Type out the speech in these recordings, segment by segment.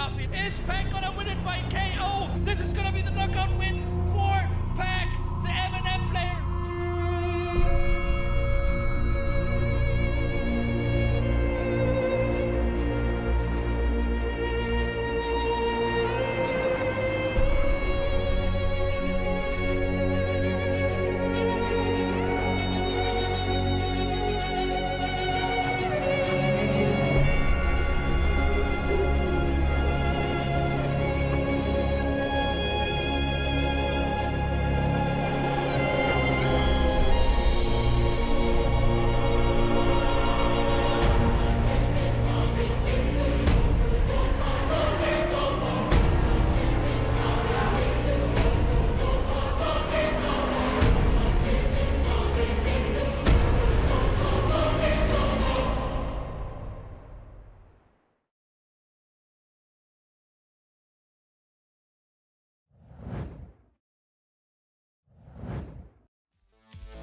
off it. Is Pac gonna win it by KO? This is gonna be the knockout win for Pac, the M&M player.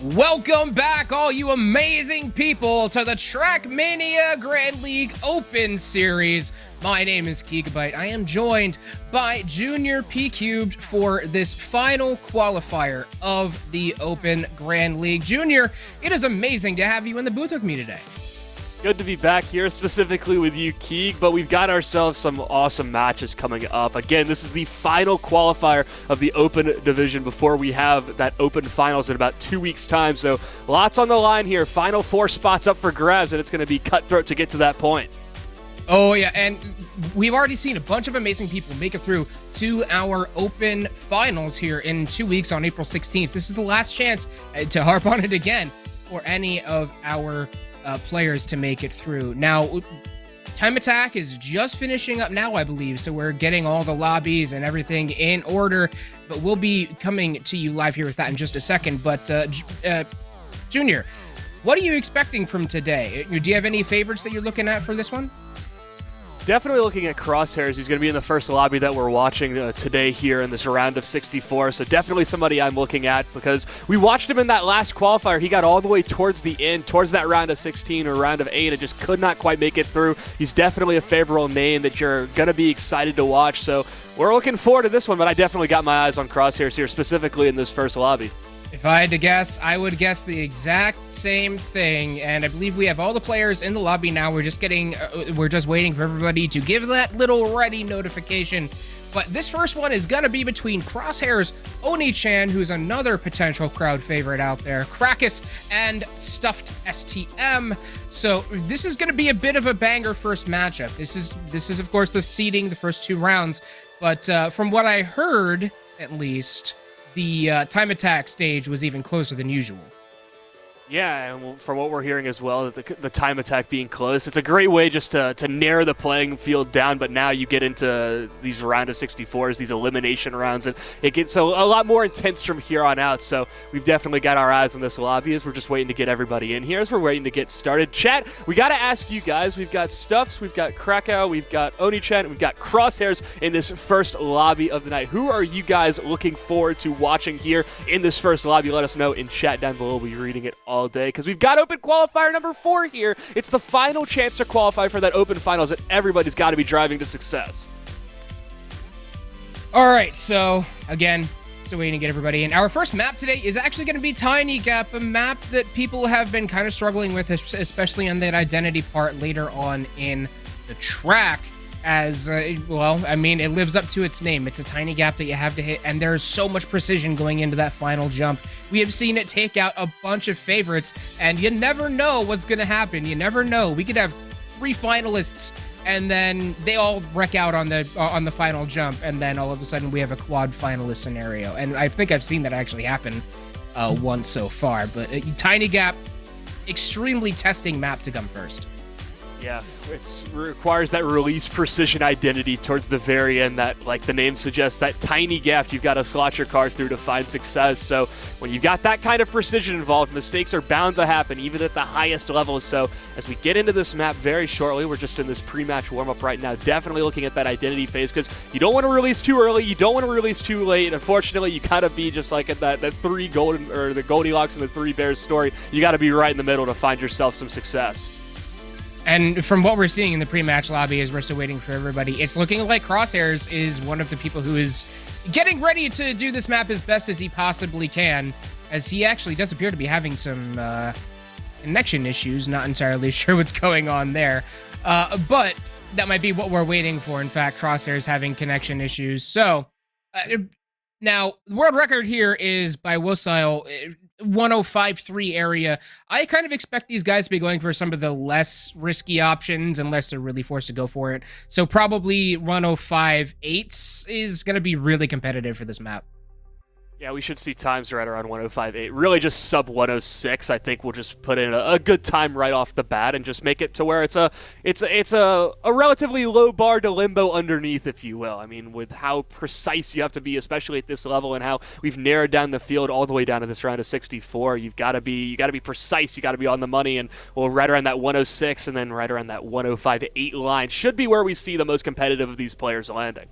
Welcome back, all you amazing people, to the Trackmania Grand League Open Series. My name is Gigabyte. I am joined by Junior P Cubed for this final qualifier of the Open Grand League. Junior, it is amazing to have you in the booth with me today. Good to be back here, specifically with you, Keeg, but we've got ourselves some awesome matches coming up. Again, this is the final qualifier of the Open Division before we have that Open Finals in about 2 weeks' time, so lots on the line here. Final 4 spots up for grabs, and it's going to be cutthroat to get to that point. Oh, yeah, and we've already seen a bunch of amazing people make it through to our Open Finals here in 2 weeks on April 16th. This is the last chance to harp on it again for any of our players to make it through. Now, Time Attack is just finishing up now, I believe, so we're getting all the lobbies and everything in order, but we'll be coming to you live here with that in just a second. But, Junior, what are you expecting from today? Do you have any favorites that you're looking at for this one? Definitely looking at Crosshairs. He's going to be in the first lobby that we're watching today here in this round of 64. So definitely somebody I'm looking at because we watched him in that last qualifier. He got all the way towards the end, towards that round of 16 or round of 8, and just could not quite make it through. He's definitely a favorable name that you're going to be excited to watch. So we're looking forward to this one, but I definitely got my eyes on Crosshairs here, specifically in this first lobby. If I had to guess, I would guess the exact same thing, and I believe we have all the players in the lobby now. We're just waiting for everybody to give that little ready notification. But this first one is gonna be between Crosshairs, Oni-chan, who's another potential crowd favorite out there, Krakus, and Stuffed STM. So this is gonna be a bit of a banger first matchup. This is of course the seeding, the first 2 rounds. But from what I heard, at least, the Time Attack stage was even closer than usual. Yeah, and from what we're hearing as well, that the Time Attack being close, it's a great way just to narrow the playing field down, but now you get into these round of 64s, these elimination rounds, and it gets a lot more intense from here on out, so we've definitely got our eyes on this lobby as we're just waiting to get everybody in here, as we're waiting to get started. Chat, we got to ask you guys, we've got Stuffs, we've got Krakow, we've got Oni-chan, we've got Crosshairs in this first lobby of the night. Who are you guys looking forward to watching here in this first lobby? Let us know in chat down below. We'll be reading it all day because we've got Open Qualifier number 4 here. It's the final chance to qualify for that Open Finals that everybody's got to be driving to success. All right, so again, still waiting to get everybody in. Our first map today is actually going to be Tiny Gap, a map that people have been kind of struggling with, especially on that identity part later on in the track. As, well, I mean, it lives up to its name. It's a tiny gap that you have to hit, and there's so much precision going into that final jump. We have seen it take out a bunch of favorites, and you never know what's going to happen. You never know. We could have 3 finalists, and then they all wreck out on the final jump, and then all of a sudden we have a quad finalist scenario. And I think I've seen that actually happen once so far. But Tiny Gap, extremely testing map to come first. Yeah, it requires that release precision identity towards the very end that, like the name suggests, that tiny gap you've got to slot your car through to find success. So when you've got that kind of precision involved, mistakes are bound to happen, even at the highest levels. So as we get into this map very shortly, we're just in this pre-match warm-up right now, definitely looking at that identity phase, because you don't want to release too early, you don't want to release too late. Unfortunately, you gotta be just like at that the Goldilocks and the 3 Bears story. You got to be right in the middle to find yourself some success. And from what we're seeing in the pre-match lobby as we're still waiting for everybody, it's looking like Crosshairs is one of the people who is getting ready to do this map as best as he possibly can, as he actually does appear to be having some connection issues. Not entirely sure what's going on there, but that might be what we're waiting for. In fact, Crosshairs having connection issues. So now the world record here is by Wosile 105.3 area. I kind of expect these guys to be going for some of the less risky options unless they're really forced to go for it. So probably 105.8 is going to be really competitive for this map. Yeah, we should see times right around 105.8. Really just sub 106. I think we'll just put in a good time right off the bat and just make it to where it's a relatively low bar to limbo underneath, if you will. I mean, with how precise you have to be, especially at this level, and how we've narrowed down the field all the way down to this round of 64. You got to be precise. You got to be on the money, and well, right around that 106 and then right around that 105.8 line should be where we see the most competitive of these players landing.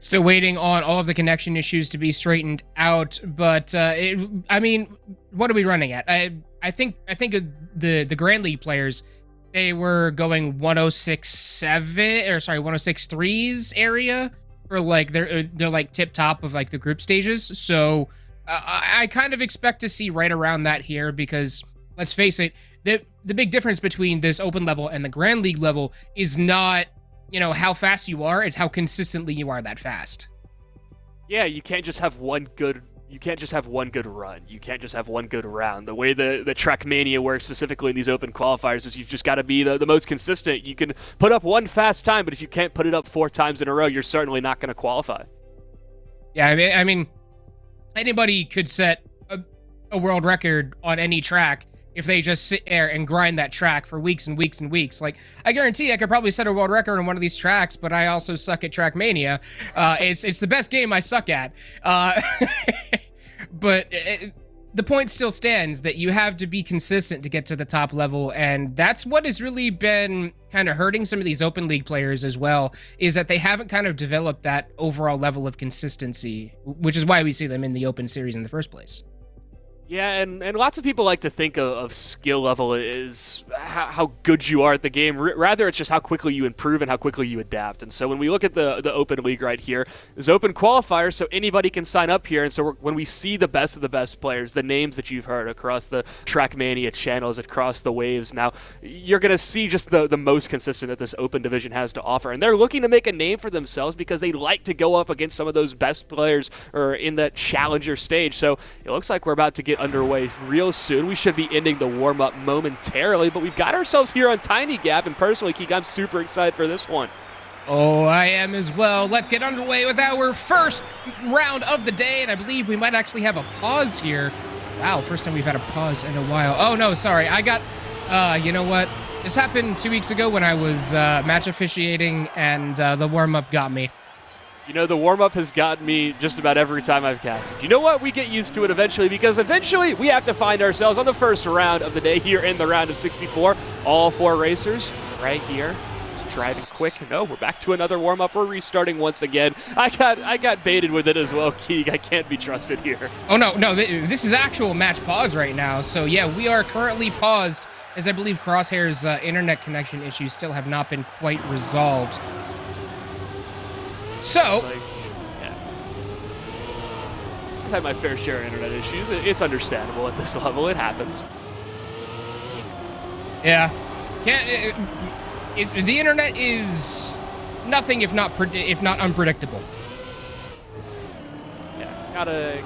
Still waiting on all of the connection issues to be straightened out, but I mean, what are we running at? I think the Grand League players, they were going 106.3's area for like they're like tip top of like the group stages. So I kind of expect to see right around that here, because let's face it, the big difference between this open level and the Grand League level is not, you know, how fast you are, it's how consistently you are that fast. Yeah, you can't just have one good run. You can't just have one good round. The way the Trackmania works specifically in these open qualifiers is you've just got to be the most consistent. You can put up one fast time, but if you can't put it up 4 times in a row, you're certainly not going to qualify. Yeah, I mean, anybody could set a world record on any track if they just sit there and grind that track for weeks and weeks and weeks. Like, I guarantee I could probably set a world record on one of these tracks, but I also suck at Trackmania. It's the best game I suck at. But the point still stands that you have to be consistent to get to the top level, and that's what has really been kind of hurting some of these open league players as well, is that they haven't kind of developed that overall level of consistency, which is why we see them in the open series in the first place. Yeah, and lots of people like to think of skill level as how good you are at the game. Rather, it's just how quickly you improve and how quickly you adapt. And so when we look at the Open League right here, there's Open Qualifier, so anybody can sign up here. And so when we see the best of the best players, the names that you've heard across the Trackmania channels, across the waves, now you're going to see just the most consistent that this Open division has to offer. And they're looking to make a name for themselves because they like to go up against some of those best players or in that challenger stage. So it looks like we're about to get underway real soon. We should be ending the warm-up momentarily, but we've got ourselves here on Tiny Gap, and personally, Keek, I'm super excited for this one. Oh, I am as well. Let's get underway with our first round of the day, and I believe we might actually have a pause here. Wow, first time we've had a pause in a while. Oh, no, sorry. I got, you know what? This happened 2 weeks ago when I was match officiating, and the warm-up got me. You know, the warm-up has gotten me just about every time I've casted. You know what? We get used to it eventually, because eventually we have to find ourselves on the first round of the day here in the round of 64. All 4 racers right here. Just driving quick. No, we're back to another warm-up. We're restarting once again. I got baited with it as well, Keeg. I can't be trusted here. Oh, no, this is actual match pause right now. So, yeah, we are currently paused, as I believe Crosshair's internet connection issues still have not been quite resolved. So, yeah. I've had my fair share of internet issues. It's understandable at this level. It happens. Yeah. The internet is nothing if not unpredictable. Yeah,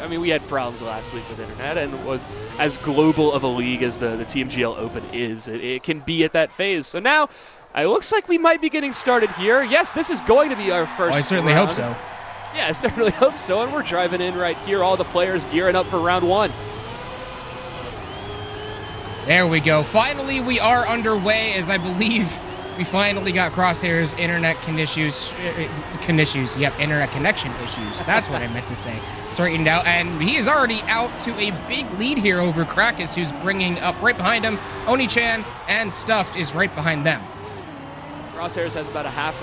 I mean, we had problems last week with internet, and with as global of a league as the Tmgl Open is, it can be at that phase. So now, it looks like we might be getting started here. Yes, this is going to be our first round. I certainly hope so. Yeah, I certainly hope so. And we're driving in right here. All the players gearing up for round 1. There we go. Finally, we are underway, as I believe we finally got Crosshair's internet internet connection issues. That's what I meant to say. Straightened out, and he is already out to a big lead here over Krakus, who's bringing up right behind him. Oni-chan and Stuffed is right behind them. Crosshairs has about a half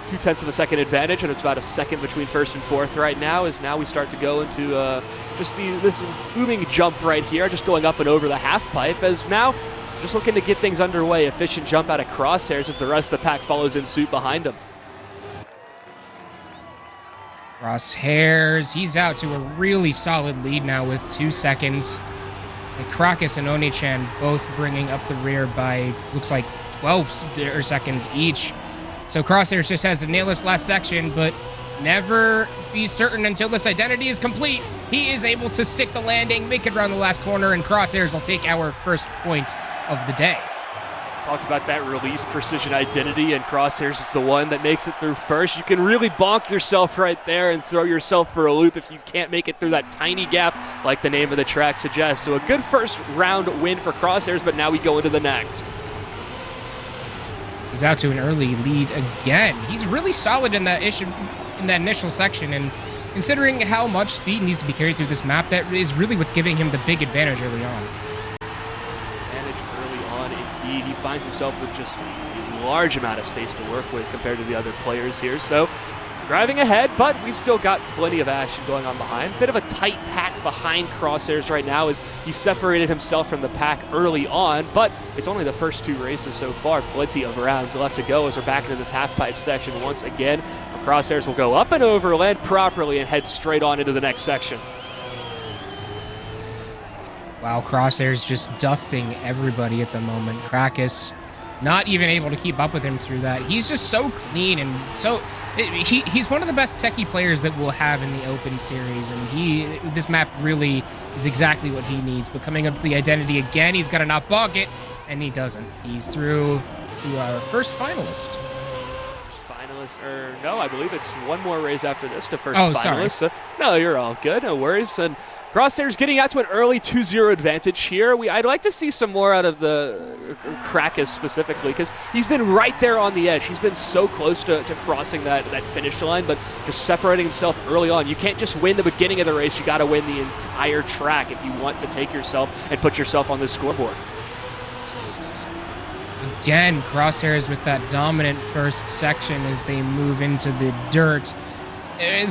2/10 of a second advantage, and it's about a second between first and fourth right now, as now we start to go into just this booming jump right here, just going up and over the half pipe, as now just looking to get things underway. Efficient jump out of Crosshairs as the rest of the pack follows in suit behind him. Crosshairs, he's out to a really solid lead now with 2 seconds. And Krakus and Oni-chan both bringing up the rear by, looks like 12 seconds each. So Crosshairs just has to nail this last section, but never be certain until this identity is complete. He is able to stick the landing, make it around the last corner, and Crosshairs will take our first point of the day. Talked about that release precision identity, and Crosshairs is the one that makes it through first. You can really bonk yourself right there and throw yourself for a loop if you can't make it through that tiny gap like the name of the track suggests. So a good first round win for Crosshairs, but now we go into the next. He's out to an early lead again. He's really solid in that initial section, and considering how much speed needs to be carried through this map, that is really what's giving him the big advantage early on. Indeed, he finds himself with just a large amount of space to work with compared to the other players here. So driving ahead, but we've still got plenty of action going on behind. Bit of a tight pack behind Crosshairs right now as he separated himself from the pack early on, but it's only the first 2 races so far. Plenty of rounds left to go as we're back into this half-pipe section once again. Crosshairs will go up and over, land properly, and head straight on into the next section. Wow, Crosshairs just dusting everybody at the moment. Krakus not even able to keep up with him through that. He's just so clean, and so he's one of the best techie players that we'll have in the Open Series, and this map really is exactly what he needs. But coming up to the identity again, he's got to not bonk it, and he doesn't. He's through to our first finalist. No, I believe it's one more race after this to first Sorry. finalist. So, no, you're all good. No worries. And Crosshairs getting out to an early 2-0 advantage here. I'd like to see some more out of the Krakus specifically, because he's been right there on the edge. He's been so close to crossing that finish line, but just separating himself early on. You can't just win the beginning of the race. You got to win the entire track if you want to take yourself and put yourself on the scoreboard. Again, Crosshairs with that dominant first section as they move into the dirt.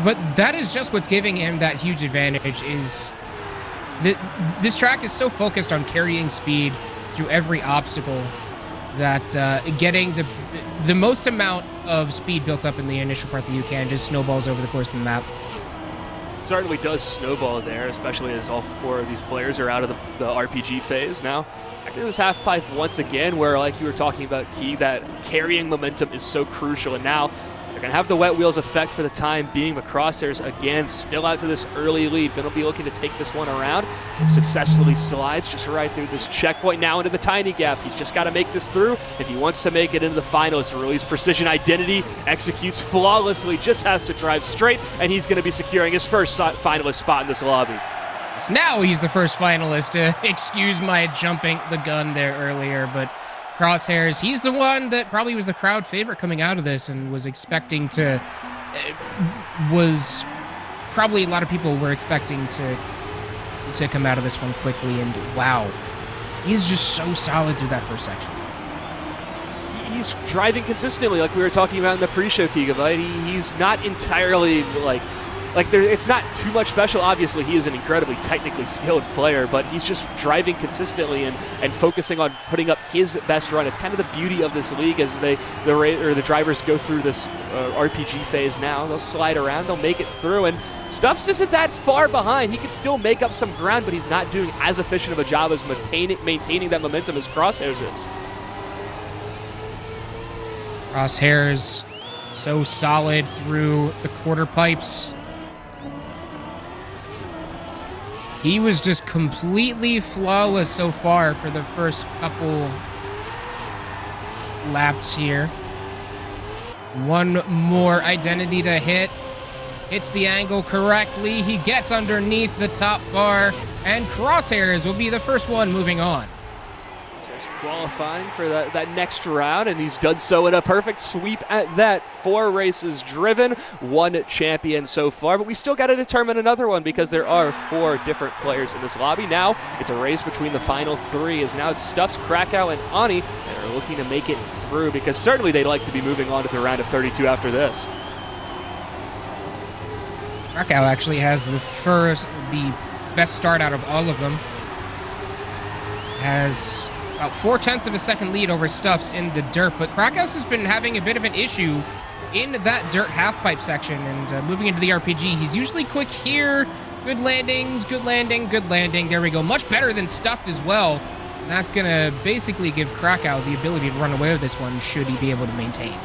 But that is just what's giving him that huge advantage. Is this track is so focused on carrying speed through every obstacle that getting the most amount of speed built up in the initial part that you can just snowballs over the course of the map. Certainly does snowball there, especially as all 4 of these players are out of the RPG phase now. Back into this half pipe once again, where, like you were talking about, Key, that carrying momentum is so crucial, and now they're going to have the wet wheels effect for the time being, but Crosshairs, again, still out to this early lead. Going to be looking to take this one around, and successfully slides just right through this checkpoint, now into the tiny gap. He's just got to make this through if he wants to make it into the finals. Release precision identity, executes flawlessly, just has to drive straight, and he's going to be securing his first finalist spot in this lobby. So now he's the first finalist. Excuse my jumping the gun there earlier, but Crosshairs, he's the one that probably was the crowd favorite coming out of this and was expecting to, probably a lot of people were expecting to come out of this one quickly, and wow, he's just so solid through that first section. He's driving consistently, like we were talking about in the pre-show, Keegan, right? He's not entirely it's not too much special. Obviously, he is an incredibly technically skilled player, but he's just driving consistently and focusing on putting up his best run. It's kind of the beauty of this league as the drivers go through this RPG phase now. They'll slide around, they'll make it through, and Stuffs isn't that far behind. He can still make up some ground, but he's not doing as efficient of a job as maintaining that momentum as Crosshairs is. Crosshairs so solid through the quarter pipes. He was just completely flawless so far for the first couple laps here. One more identity to hit. Hits the angle correctly. He gets underneath the top bar, and Crosshairs will be the first one moving on. qualifying for that next round, and he's done so in a perfect sweep at that. 4 races driven, 1 champion so far, but we still got to determine another one because there are 4 different players in this lobby. Now it's a race between the final 3, as now it's Stuffs, Krakow, and Ani that are looking to make it through, because certainly they'd like to be moving on to the round of 32 after this. Krakow actually has the best start out of all of them. Has about 0.4 of a second lead over Stuffs in the dirt, but Krakow's has been having a bit of an issue in that dirt halfpipe section, and moving into the RPG, he's usually quick here. Good landings, good landing, good landing. There we go. Much better than Stuffed as well. And that's going to basically give Krakow the ability to run away with this one, should he be able to maintain.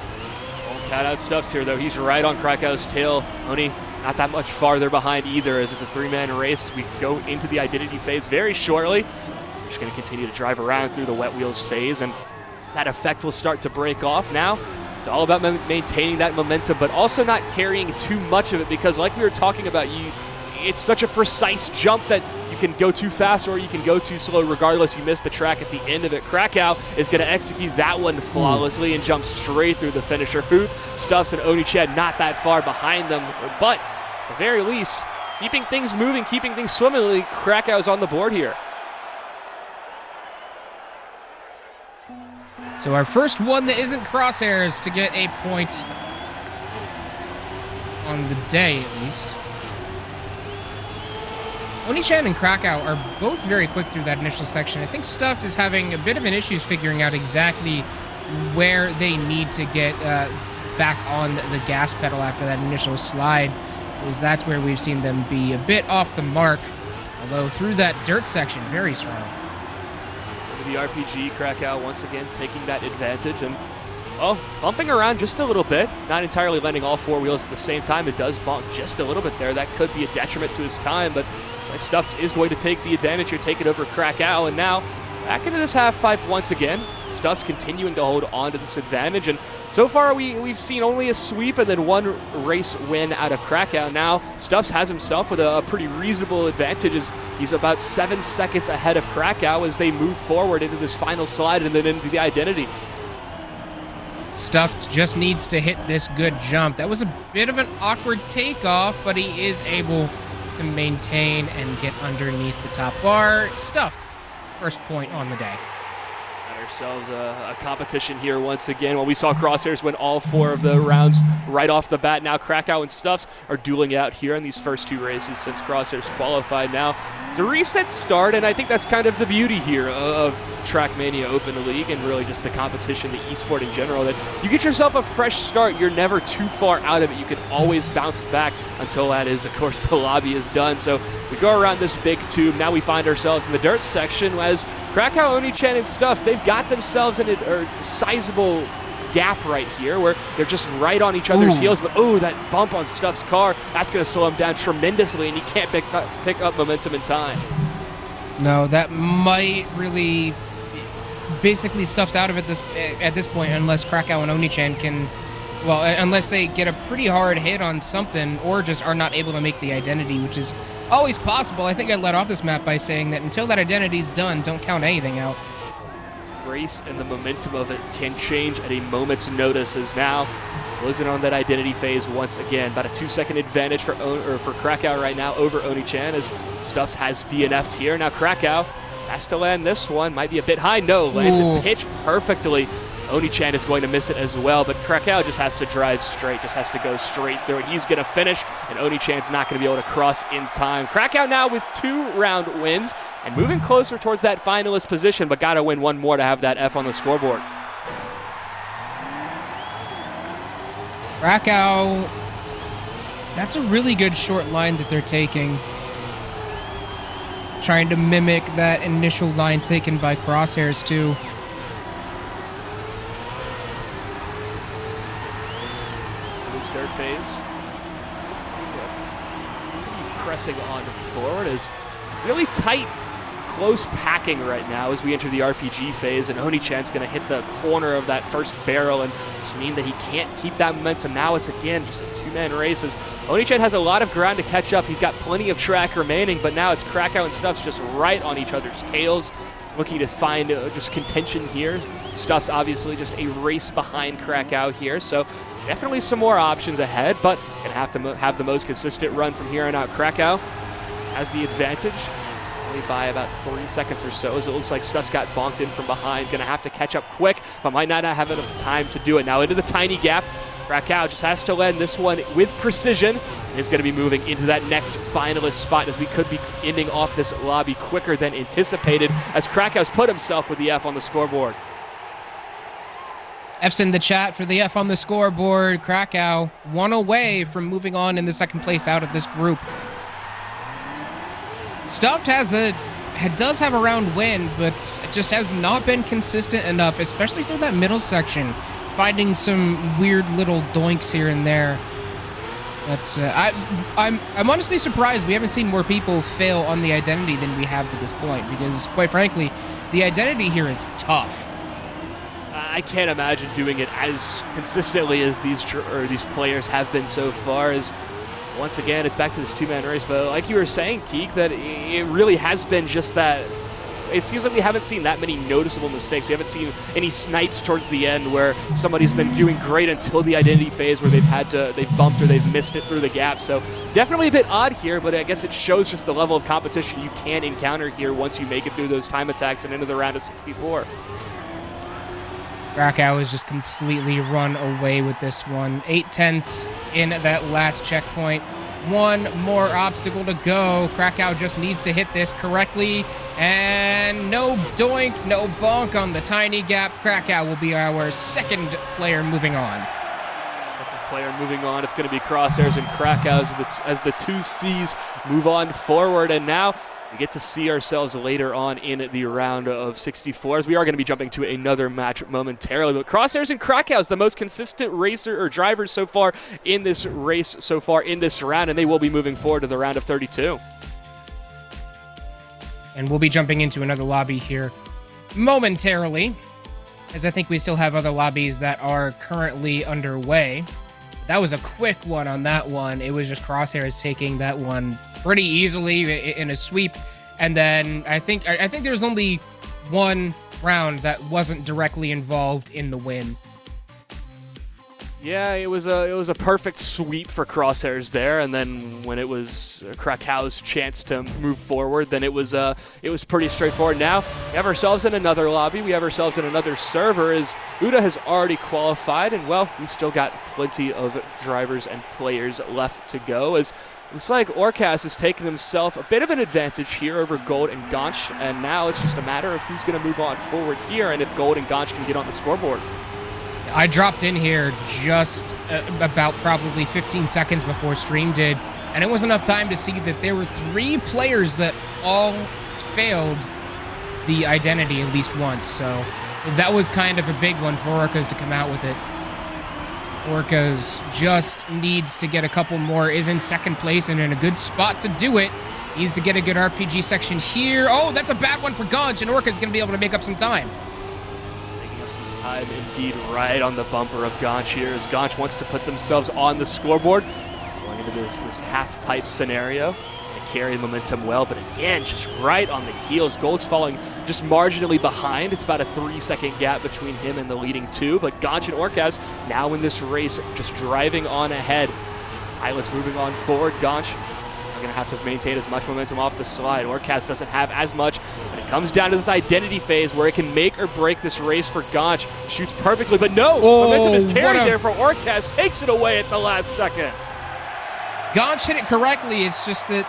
Cat out Stuffs here, though. He's right on Krakow's tail. Oni not that much farther behind either, as it's a 3-man race as we go into the identity phase very shortly. We're just going to continue to drive around through the wet wheels phase, and that effect will start to break off. Now it's all about maintaining that momentum, but also not carrying too much of it, because like we were talking about, it's such a precise jump that you can go too fast or you can go too slow. Regardless, you miss the track at the end of it. Krakow is going to execute that one flawlessly and jump straight through the finisher hoop. Stuffs and Oni-chan not that far behind them, but at the very least, keeping things moving, keeping things swimmingly. Krakow's on the board here. So our first one that isn't crosshairs to get a point on the day, at least. Oni-chan and Krakow are both very quick through that initial section. I think Stuffed is having a bit of an issue figuring out exactly where they need to get back on the gas pedal after that initial slide, because that's where we've seen them be a bit off the mark, although through that dirt section, very strong. The RPG, Krakow once again taking that advantage and, well, bumping around just a little bit, not entirely landing all 4 wheels at the same time. It does bump just a little bit there. That could be a detriment to his time, but looks like Stuffs is going to take the advantage here, take it over Krakow, and now back into this half pipe once again. Stuffs continuing to hold on to this advantage, and so far we've seen only a sweep and then 1 race win out of Krakow. Now Stuffs has himself with a pretty reasonable advantage, as he's about 7 seconds ahead of Krakow as they move forward into this final slide and then into the identity. Stuffed just needs to hit this good jump. That was a bit of an awkward takeoff, but he is able to maintain and get underneath the top bar. Stuffed, first point on the day. Ourselves a competition here once again. Well, we saw Crosshairs win all 4 of the rounds right off the bat. Now Krakow and Stuffs are dueling out here in these first 2 races since Crosshairs qualified. Now the reset start, and I think that's kind of the beauty here of Trackmania Open League and really just the competition, the esport in general, that you get yourself a fresh start. You're never too far out of it. You can always bounce back until that is, of course, the lobby is done. So we go around this big tube. Now we find ourselves in the dirt section as Krakow, Oni-chan, and Stuffs, they've got themselves in a sizable gap right here where they're just right on each other's heels, but that bump on Stuff's car, that's going to slow him down tremendously, and he can't pick up momentum in time. No, that might really basically Stuff's out of it at this point, unless Krakow and Oni-chan can, well, unless they get a pretty hard hit on something or just are not able to make the identity, which is always possible. I think I led off this map by saying that until that identity's done, don't count anything out. Race and the momentum of it can change at a moment's notice, as now closing on that identity phase once again. About a 2-second advantage for Krakow right now over Oni-chan, as Stuffs has DNF'd here. Now Krakow has to land this one. Might be a bit high. No, lands it pitch perfectly. Oni-chan is going to miss it as well, but Krakow just has to drive straight, just has to go straight through it. He's going to finish, and Oni-chan's not going to be able to cross in time. Krakow now with 2 round wins and moving closer towards that finalist position, but got to win 1 more to have that F on the scoreboard. Krakow, that's a really good short line that they're taking. Trying to mimic that initial line taken by Crosshairs too. This dirt phase. Pressing on forward is really tight, close packing right now as we enter the RPG phase, and Oni-chan's going to hit the corner of that first barrel and just mean that he can't keep that momentum. Now it's again just a 2-man race as Oni-chan has a lot of ground to catch up. He's got plenty of track remaining, but now it's Krakow and Stuffs just right on each other's tails. looking to find just contention here. Stuff's obviously just a race behind Krakow here, so definitely some more options ahead, but gonna have to have the most consistent run from here on out. Krakow has the advantage, only by about 3 seconds or so, as it looks like Stuff's got bonked in from behind. Gonna have to catch up quick, but might not have enough time to do it. Now into the tiny gap. Krakow just has to land this one with precision. Is going to be moving into that next finalist spot, as we could be ending off this lobby quicker than anticipated, as Krakow's put himself with the F on the scoreboard. F's in the chat for the F on the scoreboard. Krakow, one away from moving on in the second place out of this group. Stuffed does have a round win, but it just has not been consistent enough, especially through that middle section. Finding some weird little doinks here and there. But I'm honestly surprised we haven't seen more people fail on the identity than we have to this point, because quite frankly, the identity here is tough. I can't imagine doing it as consistently as these players have been so far. As once again, it's back to this two-man race. But like you were saying, Keek, that it really has been just that. It seems like we haven't seen that many noticeable mistakes. We haven't seen any snipes towards the end where somebody's been doing great until the identity phase where they've bumped or they've missed it through the gap. So definitely a bit odd here, but I guess it shows just the level of competition you can encounter here once you make it through those time attacks and into the round of 64. Krakow is just completely run away with this one. 8/10 in that last checkpoint. One more obstacle to go. Krakow just needs to hit this correctly. And no doink, no bonk on the tiny gap. Krakow will be our second player moving on. Second player moving on. It's going to be Crosshairs and Krakow as the two C's move on forward. And now we get to see ourselves later on in the round of 64, as we are going to be jumping to another match momentarily. But Crosshairs and Krakow is the most consistent racer or drivers so far in this race, so far in this round, and they will be moving forward to the round of 32. And we'll be jumping into another lobby here momentarily, as I think we still have other lobbies that are currently underway. That was a quick one on that one. It was just Crosshairs taking that one pretty easily in a sweep, and then I think there's only one round that wasn't directly involved in the win. Yeah, it was a perfect sweep for Crosshairs there, and then when it was Krakow's chance to move forward, then it was pretty straightforward. Now we have ourselves in another lobby, we have ourselves in another server, as Uda has already qualified, and well, we've still got plenty of drivers and players left to go, as looks like Orcas has taken himself a bit of an advantage here over Gold and Gonch, and now it's just a matter of who's going to move on forward here, and if Gold and Gonch can get on the scoreboard. I dropped in here just about probably 15 seconds before stream did, and it was enough time to see that there were 3 players that all failed the identity at least once, so that was kind of a big one for Orcas to come out with it. Orcas just needs to get a couple more, is in second place and in a good spot to do it. Needs to get a good RPG section here. Oh, that's a bad one for Gonch, and Orca's going to be able to make up some time. Indeed, right on the bumper of Gonch here, as Gonch wants to put themselves on the scoreboard. Going into this half-pipe scenario. They carry momentum well, but again, just right on the heels. Gold's falling just marginally behind. It's about a 3-second gap between him and the leading 2, but Gonch and Orcas now in this race just driving on ahead. Pilot's moving on forward. Gonch are going to have to maintain as much momentum off the slide. Orcas doesn't have as much, but it comes down to this identity phase where it can make or break this race for Gonch. Shoots perfectly, but no! Momentum is carried there for Orcas. Takes it away at the last second. Gonch hit it correctly. It's just that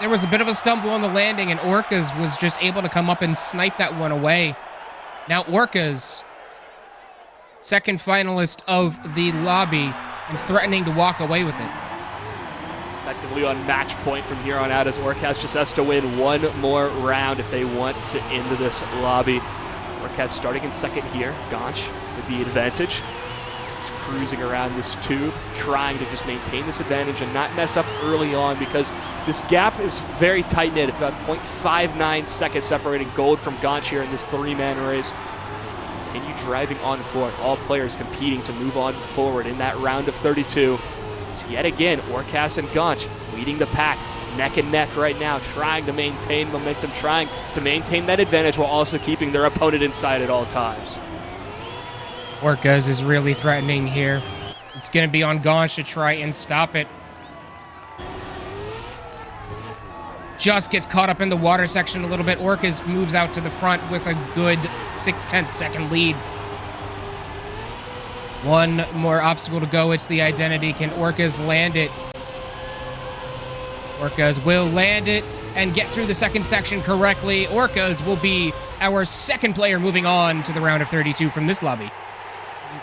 there was a bit of a stumble on the landing, and Orcas was just able to come up and snipe that one away. Now Orcas, second finalist of the lobby, and threatening to walk away with it. Effectively on match point from here on out, as Orcas just has to win one more round if they want to end this lobby. Orcas starting in second here. Gonch with the advantage. Just cruising around this tube, trying to just maintain this advantage and not mess up early on, because this gap is very tight-knit. It's about 0.59 seconds separating Gold from Gonch here in this 3-man race. As they continue driving on forward, all players competing to move on forward in that round of 32. Yet again, Orcas and Gonch leading the pack. neck and neck right now, trying to maintain momentum, trying to maintain that advantage while also keeping their opponent in sight at all times. Orcas is really threatening here. It's going to be on Gaunch to try and stop it. Just gets caught up in the water section a little bit. Orcas moves out to the front with a good 6/10 second lead. One more obstacle to go. It's the identity. Can Orcas land it? Orcas will land it and get through the second section correctly. Orcas will be our second player moving on to the round of 32 from this lobby.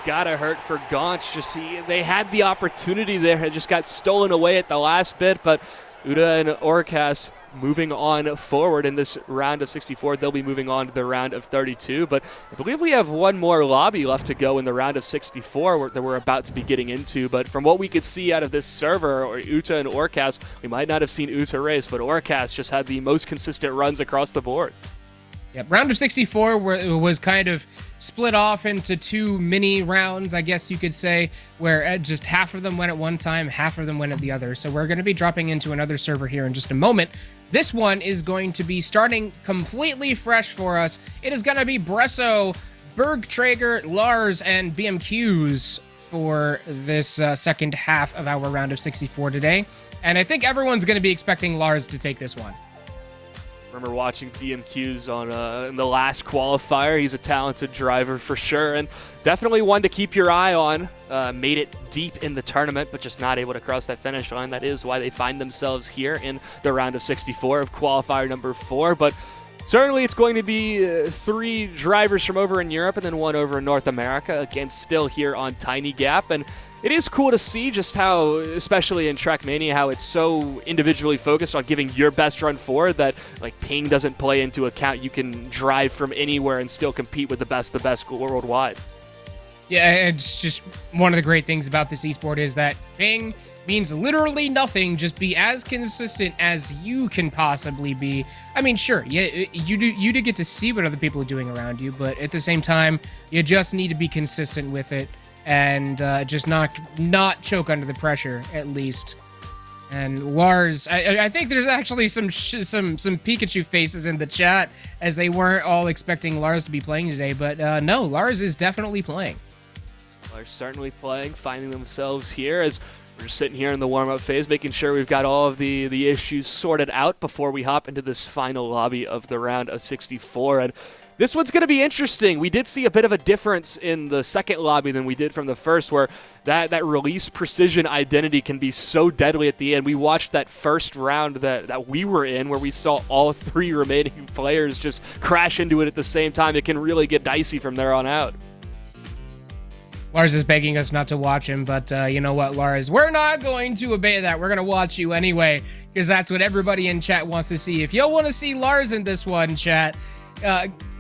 Gotta hurt for Gaunch. They had the opportunity there. It just got stolen away at the last bit, but Uda and Orcas moving on forward in this round of 64. They'll be moving on to the round of 32, but I believe we have one more lobby left to go in the round of 64 that we're about to be getting into. But from what we could see out of this server, or Uta and Orcas, we might not have seen Uta race, but Orcas just had the most consistent runs across the board. Yep, round of 64 was kind of split off into two mini rounds, I guess you could say, where just half of them went at one time, half of them went at the other. So we're going to be dropping into another server here in just a moment. This one is going to be starting completely fresh for us. It is going to be Bresso, Bergtrager, Lars, and BMQs for this second half of our round of 64 today. And I think everyone's going to be expecting Lars to take this one. Remember watching BMQs on in the last qualifier. He's a talented driver for sure, and definitely one to keep your eye on. Made it deep in the tournament, but just not able to cross that finish line. That is why they find themselves here in the round of 64 of qualifier number 4. But certainly it's going to be 3 drivers from over in Europe and then 1 over in North America. Again, still here on Tiny Gap, and it is cool to see just how, especially in Trackmania, how it's so individually focused on giving your best run forward that like ping doesn't play into account. You can drive from anywhere and still compete with the best worldwide. Yeah, it's just one of the great things about this esport is that ping means literally nothing. Just be as consistent as you can possibly be. I mean, sure, yeah, you do get to see what other people are doing around you, but at the same time, you just need to be consistent with it. And just not choke under the pressure, at least. And Lars, I think there's actually some Pikachu faces in the chat, as they weren't all expecting Lars to be playing today. But no, Lars is definitely playing. Lars certainly playing, finding themselves here as we're just sitting here in the warm-up phase, making sure we've got all of the issues sorted out before we hop into this final lobby of the round of 64. And this one's going to be interesting. We did see a bit of a difference in the second lobby than we did from the first, where that release precision identity can be so deadly at the end. We watched that first round that we were in, where we saw all 3 remaining players just crash into it at the same time. It can really get dicey from there on out. Lars is begging us not to watch him, but you know what, Lars? We're not going to obey that. We're going to watch you anyway, because that's what everybody in chat wants to see. If y'all want to see Lars in this one, chat,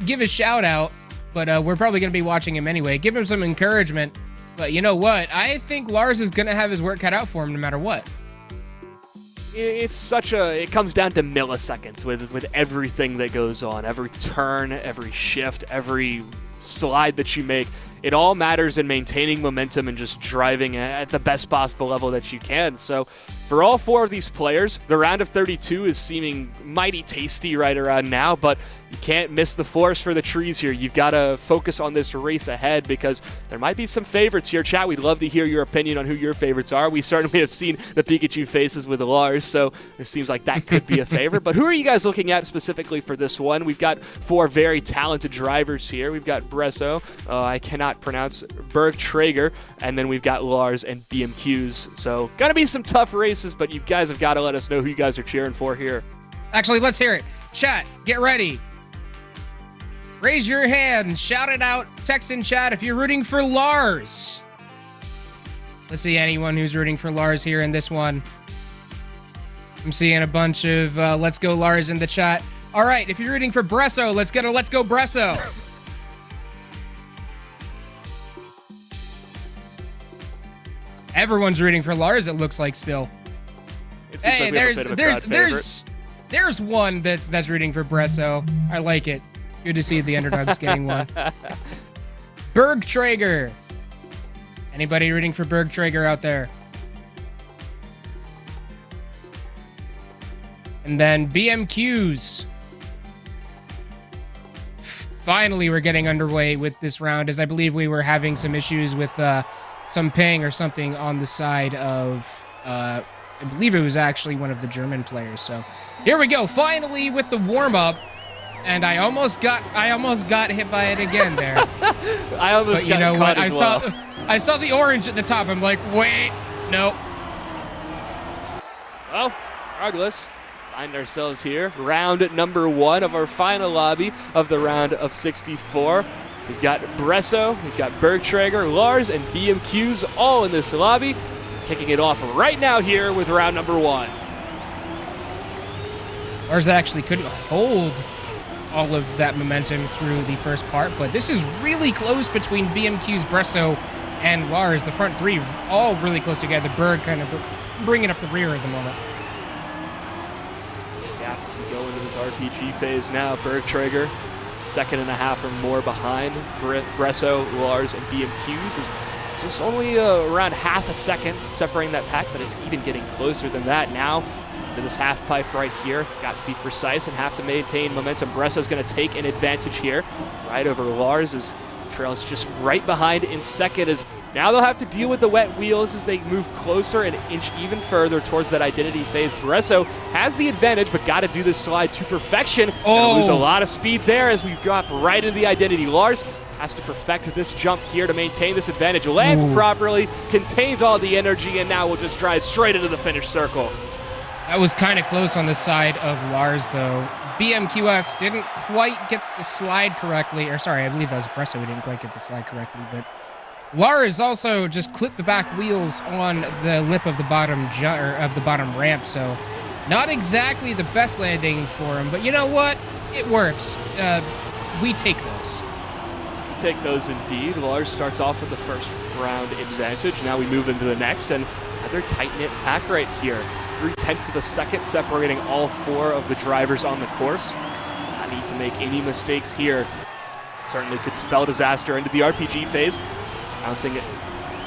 give a shout out, but we're probably going to be watching him anyway. Give him some encouragement. But you know what? I think Lars is going to have his work cut out for him no matter what. It comes down to milliseconds with everything that goes on. Every turn, every shift, every slide that you make. It all matters in maintaining momentum and just driving at the best possible level that you can. So for all 4 of these players, the round of 32 is seeming mighty tasty right around now, but you can't miss the forest for the trees here. You've got to focus on this race ahead because there might be some favorites here. Chat, we'd love to hear your opinion on who your favorites are. We certainly have seen the Pikachu faces with Lars, so it seems like that could be a favorite. But who are you guys looking at specifically for this one? We've got 4 very talented drivers here. We've got Bresso, I cannot pronounce, Bergtrager, and then we've got Lars and BMQs. So gonna be some tough races, but you guys have got to let us know who you guys are cheering for here. Actually, let's hear it. Chat, get ready. Raise your hand, shout it out, text in chat if you're rooting for Lars. Let's see anyone who's rooting for Lars here in this one. I'm seeing a bunch of let's go Lars in the chat. All right, if you're rooting for Bresso, let's get a let's go Bresso. Everyone's rooting for Lars, it looks like still. Hey, there's one that's rooting for Bresso. I like it. Good to see the underdogs getting one. Bergtrager. Anybody rooting for Bergtrager out there? And then BMQs. Finally, we're getting underway with this round, as I believe we were having some issues with some ping or something on the side of, I believe it was actually one of the German players. So here we go, finally with the warm-up, and I almost got hit by it again there. I almost got caught as well. I saw the orange at the top. I'm like, wait, no. Well, regardless, find ourselves here, round number 1 of our final lobby of the round of 64. We've got Bresso, we've got Bergtrager, Lars, and BMQs all in this lobby. Kicking it off right now here with round number 1. Lars actually couldn't hold all of that momentum through the first part, but this is really close between BMQs, Bresso, and Lars. The front three all really close together. Berg kind of bringing up the rear at the moment. Gap as we go into this RPG phase now. Bergtrager, 2.5 or more behind Bresso, Lars, and BMQs. It's just only around half a second separating that pack, but it's even getting closer than that now. To this half pipe right here, got to be precise and have to maintain momentum. Bresso's going to take an advantage here, right over Lars, as Trail's just right behind in second, as now they'll have to deal with the wet wheels as they move closer and inch even further towards that identity phase. Bresso has the advantage, but got to do this slide to perfection. Oh. Lose a lot of speed there as we drop right into the identity. Lars has to perfect this jump here to maintain this advantage. Lands properly, contains all the energy, and now will just drive straight into the finish circle. That was kind of close on the side of Lars, though. BMQS didn't quite get the slide correctly. Or sorry, I believe that was Bresso who didn't quite get the slide correctly. But Lars also just clipped the back wheels on the lip of the bottom ramp. So not exactly the best landing for him. But you know what? It works. We take those. Take those indeed. Lars starts off with the first round advantage. Now we move into the next, and another tight-knit pack right here. 0.3 of a second separating all 4 of the drivers on the course. Not need to make any mistakes here. Certainly could spell disaster into the RPG phase. Bouncing it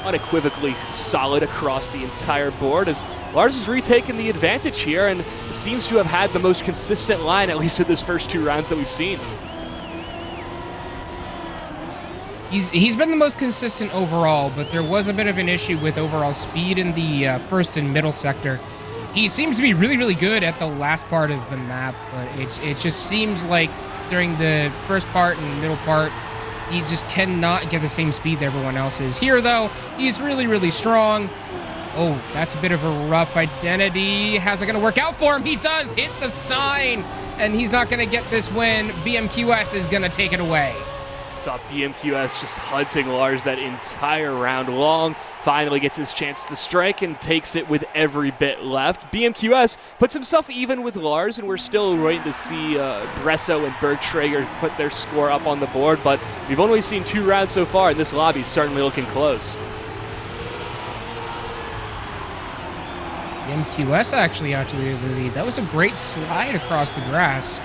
unequivocally solid across the entire board as Lars has retaken the advantage here and seems to have had the most consistent line, at least in this first 2 rounds that we've seen. He's been the most consistent overall, but there was a bit of an issue with overall speed in the first and middle sector. He seems to be really, really good at the last part of the map, but it just seems like during the first part and middle part, he just cannot get the same speed that everyone else is. Here, though, he's really, really strong. Oh, that's a bit of a rough identity. How's it going to work out for him? He does hit the sign, and he's not going to get this win. BMQS is going to take it away. Saw BMQS just hunting Lars that entire round long. Finally gets his chance to strike and takes it with every bit left. BMQS puts himself even with Lars, and we're still waiting to see Bresso and Bergtrager put their score up on the board, but we've only seen 2 rounds so far, and this lobby's certainly looking close. MQS actually out to the lead. That was a great slide across the grass.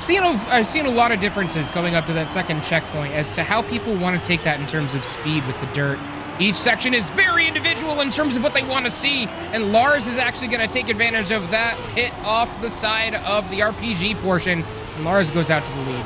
I've seen a lot of differences going up to that second checkpoint as to how people want to take that in terms of speed with the dirt. Each section is very individual in terms of what they want to see, and Lars is actually going to take advantage of that hit off the side of the RPG portion, and Lars goes out to the lead.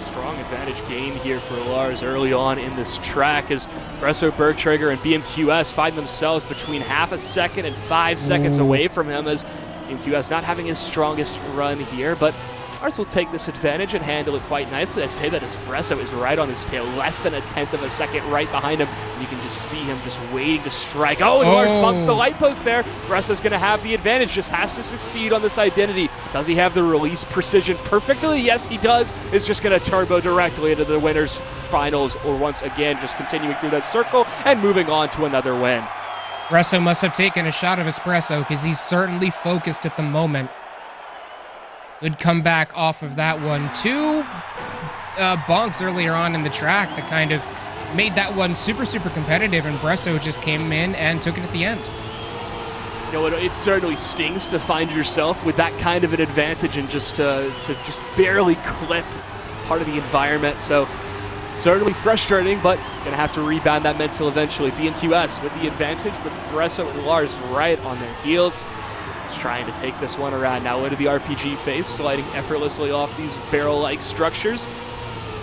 Strong advantage gained here for Lars early on in this track as Bresso, Bergtrager, and BMQS find themselves between half a second and 5 seconds away from him, as BMQS not having his strongest run here, but Lars will take this advantage and handle it quite nicely. I say that as Bresso is right on his tail, less than 1/10 of a second right behind him. And you can just see him just waiting to strike. Oh, and Lars bumps the light post there. Bresso's going to have the advantage, just has to succeed on this identity. Does he have the release precision perfectly? Yes, he does. It's just going to turbo directly into the winner's finals, or once again, just continuing through that circle and moving on to another win. Bresso must have taken a shot of espresso because he's certainly focused at the moment. Good comeback off of that one. 2 bonks earlier on in the track that kind of made that one super, super competitive, and Bresso just came in and took it at the end. You know, it certainly stings to find yourself with that kind of an advantage and just to just barely clip part of the environment. So Certainly frustrating, but gonna have to rebound that mental eventually. BMQS with the advantage, but Bresso and Lars right on their heels. Just trying to take this one around now into the RPG phase, sliding effortlessly off these barrel-like structures.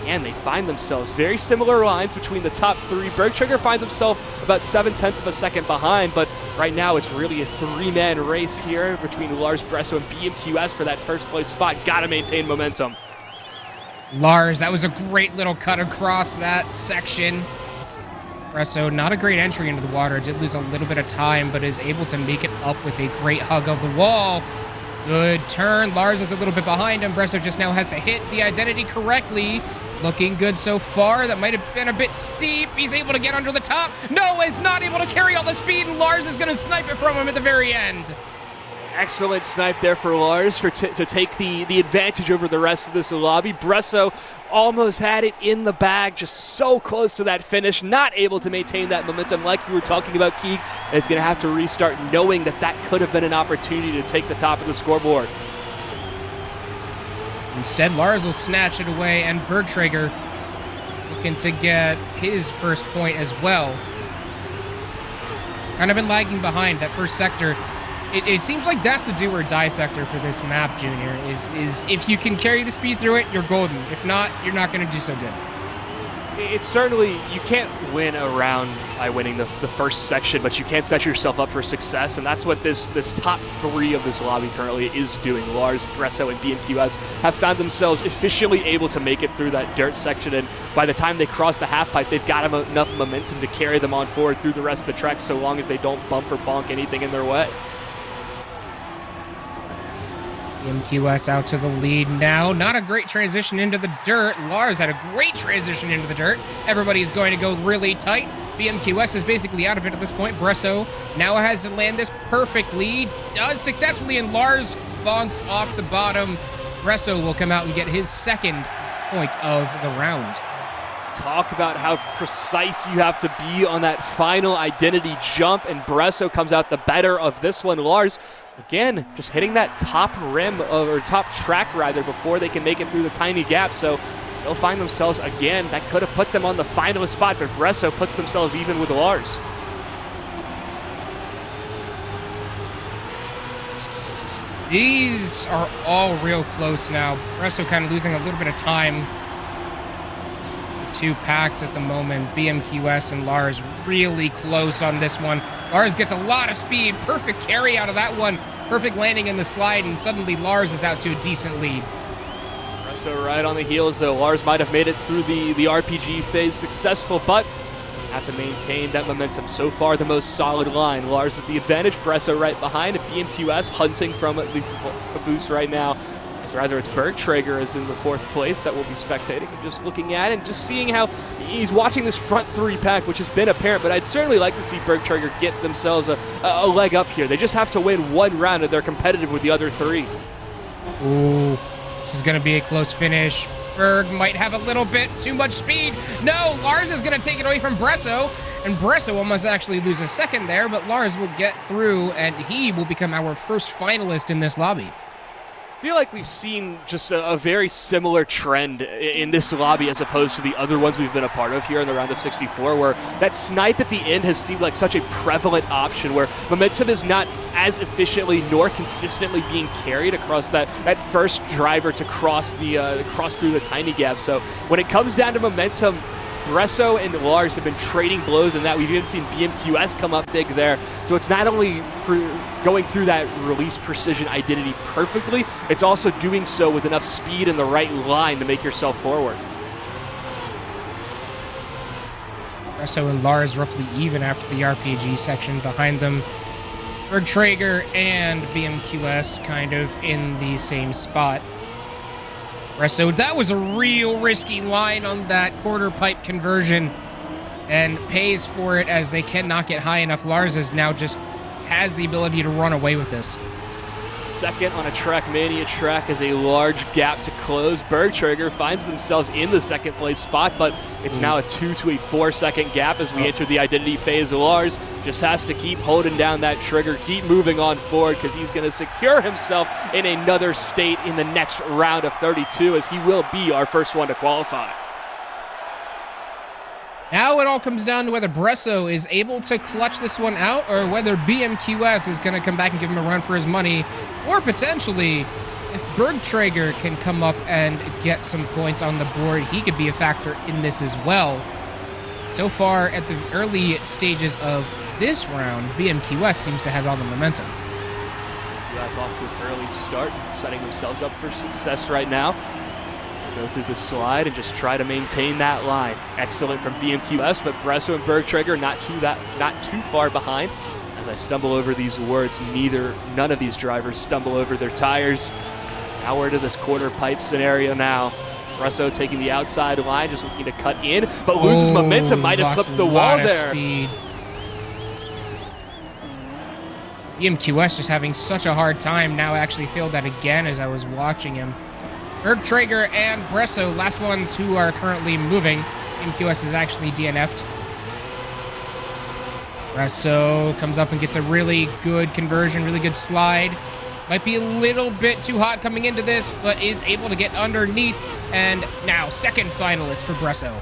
And they find themselves very similar lines between the top three. Bergtrigger finds himself about 0.7 of a second behind, but right now it's really a three-man race here between Lars, Bresso, and BMQS for that first place spot. Gotta maintain momentum. Lars, that was a great little cut across that section. Bresso, not a great entry into the water. Did lose a little bit of time, but is able to make it up with a great hug of the wall. Good turn. Lars is a little bit behind him. Bresso just now has to hit the identity correctly. Looking good so far. That might have been a bit steep. He's able to get under the top. No, he's not able to carry all the speed, and Lars is going to snipe it from him at the very end. Excellent snipe there for Lars to take the advantage over the rest of this lobby. Bresso almost had it in the bag, just so close to that finish, not able to maintain that momentum like you were talking about, Keeg. And it's going to have to restart knowing that that could have been an opportunity to take the top of the scoreboard. Instead, Lars will snatch it away, and Bergtrager looking to get his first point as well. Kind of been lagging behind that first sector. It seems like that's the do or die sector for this map, Junior, is if you can carry the speed through it, you're golden. If not, you're not going to do so good. It's certainly, you can't win a round by winning the first section, but you can set yourself up for success, and that's what this top three of this lobby currently is doing. Lars, Bresso, and BMQS have found themselves efficiently able to make it through that dirt section, and by the time they cross the half pipe, they've got enough momentum to carry them on forward through the rest of the track, so long as they don't bump or bonk anything in their way. MQS out to the lead now. Not a great transition into the dirt. Lars had a great transition into the dirt. Everybody's going to go really tight. BMQS is basically out of it at this point. Bresso now has to land this perfectly. Does successfully, and Lars bonks off the bottom. Bresso will come out and get his second point of the round. Talk about how precise you have to be on that final identity jump, and Bresso comes out the better of this one. Lars, again, just hitting that top rim, or top track rather, before they can make it through the tiny gap, so they'll find themselves again. That could have put them on the finalist spot, but Bresso puts themselves even with Lars. These are all real close now. Bresso kind of losing a little bit of time. Two packs at the moment. BMQS and Lars really close on this one. Lars gets a lot of speed. Perfect carry out of that one. Perfect landing in the slide, and suddenly Lars is out to a decent lead. Bresso right on the heels, though. Lars might have made it through the RPG phase successful, but have to maintain that momentum. So far, the most solid line. Lars with the advantage. Bresso right behind. BMQS hunting from at least a boost right now. Rather, it's Bergtrager is in the fourth place that we'll be spectating and just looking at and just seeing how he's watching this front three pack, which has been apparent, but I'd certainly like to see Bergtrager get themselves a leg up here. They just have to win one round and they're competitive with the other three. Ooh, this is going to be a close finish. Berg might have a little bit too much speed. No, Lars is going to take it away from Bresso, and Bresso almost actually lose a second there, but Lars will get through, and he will become our first finalist in this lobby. I feel like we've seen just a very similar trend in this lobby as opposed to the other ones we've been a part of here in the round of 64, where that snipe at the end has seemed like such a prevalent option, where momentum is not as efficiently nor consistently being carried across that first driver to cross through the tiny gap. So when it comes down to momentum, Bresso and Lars have been trading blows in that. We've even seen BMQS come up big there. So it's not only going through that release precision identity perfectly, it's also doing so with enough speed and the right line to make yourself forward. Bresso and Lars roughly even after the RPG section. Behind them, Bergtrager and BMQS kind of in the same spot. Bresso, that was a real risky line on that quarter pipe conversion, and pays for it as they cannot get high enough. Lars is now just has the ability to run away with this. Second on a Trackmania track is a large gap to close. Bergtrager finds themselves in the second place spot, but it's now a 2 to a 4 second gap as we enter the identity phase. Lars just has to keep holding down that trigger, keep moving on forward, because he's going to secure himself in another state in the next round of 32, as he will be our first one to qualify. Now it all comes down to whether Bresso is able to clutch this one out or whether BMQS is going to come back and give him a run for his money, or potentially, if Bergtrager can come up and get some points on the board, he could be a factor in this as well. So far, at the early stages of this round, BMQS seems to have all the momentum. US off to an early start, setting themselves up for success right now. So go through the slide and just try to maintain that line. Excellent from BMQS, but Bresso and Bergtrager not too far behind. As I stumble over these words, none of these drivers stumble over their tires. Now we're to this quarter pipe scenario now. Bresso taking the outside line, just looking to cut in, but loses momentum, might have clipped the wall there. Speed. BMQS just having such a hard time. Now I actually feel that again as I was watching him. Bergtrager and Bresso, last ones who are currently moving. BMQS is actually DNF'd. Bresso comes up and gets a really good conversion, really good slide. Might be a little bit too hot coming into this, but is able to get underneath. And now second finalist for Bresso.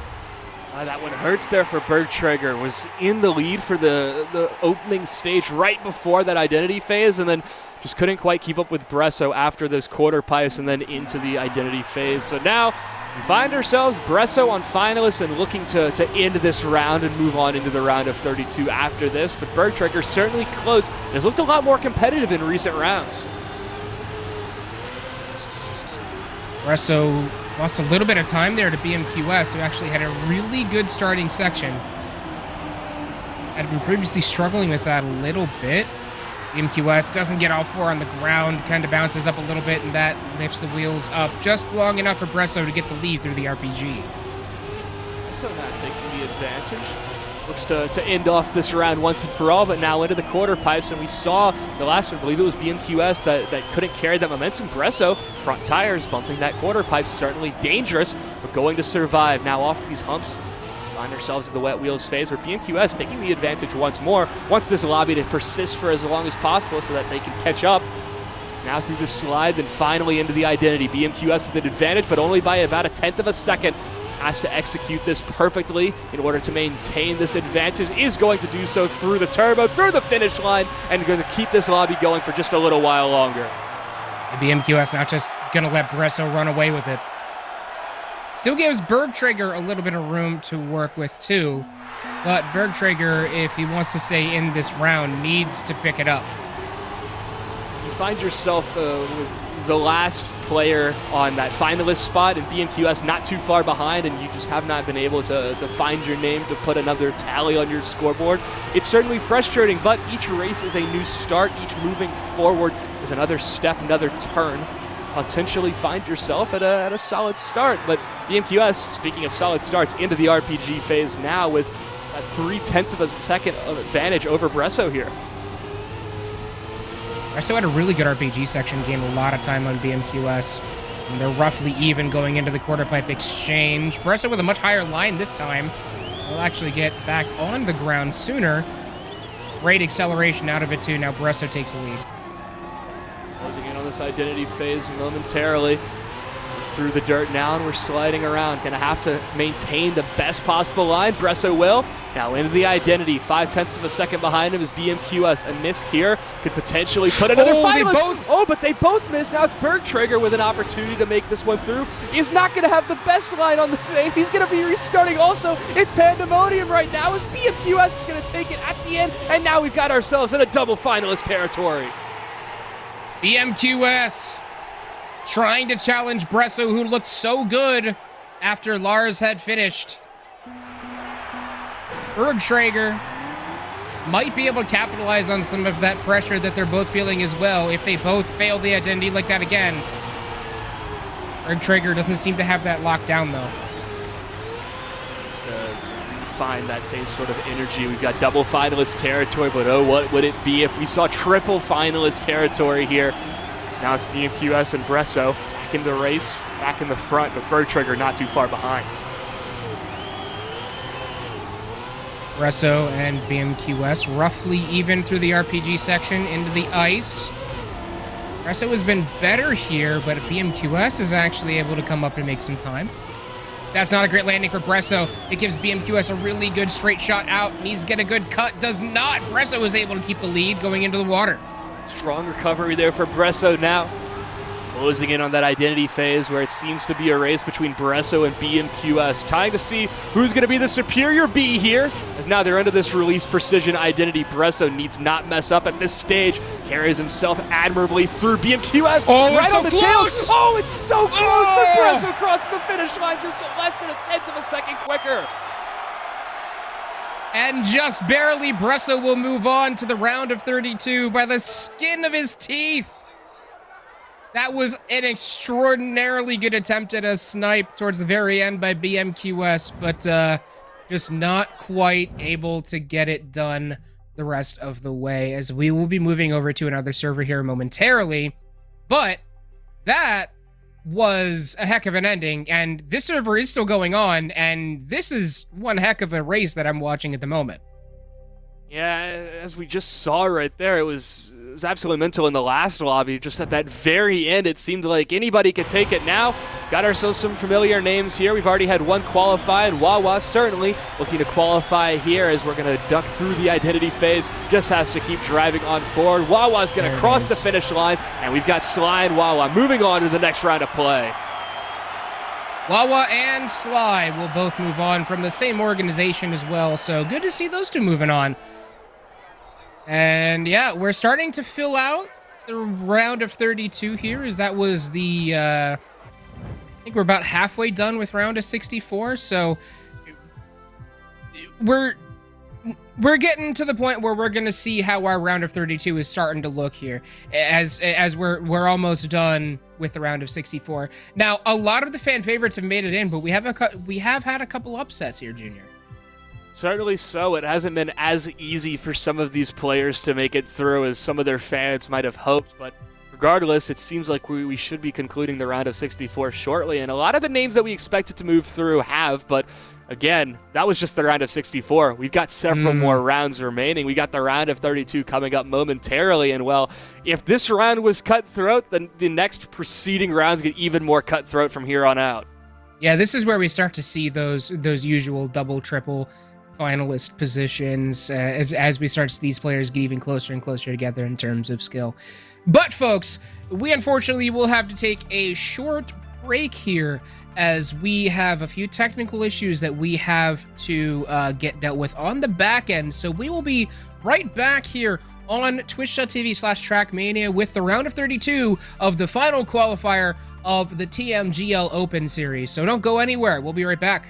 That one hurts there for Bergtrager. Was in the lead for the opening stage right before that identity phase, and then just couldn't quite keep up with Bresso after those quarter pipes and then into the identity phase. So now we find ourselves Bresso on finalists and looking to end this round and move on into the round of 32 after this. But Bergtrager certainly close. It has looked a lot more competitive in recent rounds. Bresso lost a little bit of time there to BMQS, who actually had a really good starting section. Had been previously struggling with that a little bit. BMQS doesn't get all four on the ground, kind of bounces up a little bit, and that lifts the wheels up just long enough for Bresso to get the lead through the RPG. So not taking the advantage. Looks to end off this round once and for all, but now into the quarter pipes, and we saw the last one, I believe it was BMQS that couldn't carry that momentum. Bresso, front tires bumping that quarter pipe, certainly dangerous, but going to survive. Now off these humps, find ourselves in the wet wheels phase where BMQS taking the advantage once more, wants this lobby to persist for as long as possible so that they can catch up. It's now through the slide, then finally into the identity. BMQS with an advantage, but only by about 1/10 of a second. Has to execute this perfectly in order to maintain this advantage. Is going to do so through the turbo, through the finish line, and going to keep this lobby going for just a little while longer. The BMQS not just going to let Bresso run away with it. Still gives Bergtrager a little bit of room to work with too, but Bergtrager, if he wants to stay in this round, needs to pick it up. You find yourself with the last player on that finalist spot, and BMQS not too far behind, and you just have not been able to find your name to put another tally on your scoreboard. It's certainly frustrating, but each race is a new start. Each moving forward is another step, another turn. Potentially find yourself at a solid start. But BMQS, speaking of solid starts, into the RPG phase now with a 0.3 of a second of advantage over Bresso here. Bresso had a really good RPG section, gained a lot of time on BMQS. And they're roughly even going into the quarter pipe exchange. Bresso with a much higher line this time. Will actually get back on the ground sooner. Great acceleration out of it too. Now Bresso takes the lead. Closing in on this identity phase momentarily. Through the dirt now, and we're sliding around. Gonna have to maintain the best possible line. Bresso will. Now into the identity. 0.5 of a second behind him is BMQS. A miss here could potentially put another finalist. But they both missed. Now it's Bergtrager with an opportunity to make this one through. He's not gonna have the best line on the thing. He's gonna be restarting also. It's pandemonium right now as BMQS is gonna take it at the end, and now we've got ourselves in a double finalist territory. BMQS trying to challenge Bresso, who looked so good after Lars had finished. Bergtrager might be able to capitalize on some of that pressure that they're both feeling as well if they both fail the identity like that again. Bergtrager doesn't seem to have that locked down, though. Just to find that same sort of energy. We've got double finalist territory, but oh, what would it be if we saw triple finalist territory here? So now it's BMQS and Bresso back in the race, back in the front, but Bergtrager not too far behind. Bresso and BMQS roughly even through the RPG section into the ice. Bresso has been better here, but BMQS is actually able to come up and make some time. That's not a great landing for Bresso. It gives BMQS a really good straight shot out. Needs to get a good cut. Does not. Bresso was able to keep the lead going into the water. Strong recovery there for Bresso now. Closing in on that identity phase where it seems to be a race between Bresso and BMQS. Trying to see who's going to be the superior B here, as now they're under this release precision identity. Bresso needs not mess up at this stage. Carries himself admirably through BMQS. Oh, right so on the close! tails. Oh, it's so close, but Bresso crossed the finish line just less than a tenth of a second quicker. And just barely, Bresso will move on to the round of 32 by the skin of his teeth. That was an extraordinarily good attempt at a snipe towards the very end by BMQS, but just not quite able to get it done the rest of the way, as we will be moving over to another server here momentarily. But that was a heck of an ending, and this server is still going on, and this is one heck of a race that I'm watching at the moment. Yeah, as we just saw right there, it was absolutely mental in the last lobby. Just at that very end, it seemed like anybody could take it now. Got ourselves some familiar names here. We've already had one qualify, and Wawa certainly looking to qualify here as we're going to duck through the identity phase. Just has to keep driving on forward. Wawa's going to cross the finish line, and we've got Sly and Wawa moving on to the next round of play. Wawa and Sly will both move on from the same organization as well, so good to see those two moving on. And yeah, we're starting to fill out the round of 32 here, as that was the, I think we're about halfway done with round of 64, so we're getting to the point where we're going to see how our round of 32 is starting to look here, as we're almost done with the round of 64. Now, a lot of the fan favorites have made it in, but we have had a couple upsets here, Junior. Certainly so. It hasn't been as easy for some of these players to make it through as some of their fans might have hoped, but regardless, it seems like we should be concluding the round of 64 shortly, and a lot of the names that we expected to move through have, but again, that was just the round of 64. We've got several more rounds remaining. We got the round of 32 coming up momentarily, and well, if this round was cutthroat, then the next preceding rounds get even more cutthroat from here on out. Yeah, this is where we start to see those usual double, triple finalist positions as we start to see these players get even closer and closer together in terms of skill. But folks, we unfortunately will have to take a short break here, as we have a few technical issues that we have to get dealt with on the back end. So we will be right back here on twitch.tv/Trackmania with the round of 32 of the final qualifier of the Tmgl Open Series. So don't go anywhere. We'll be right back.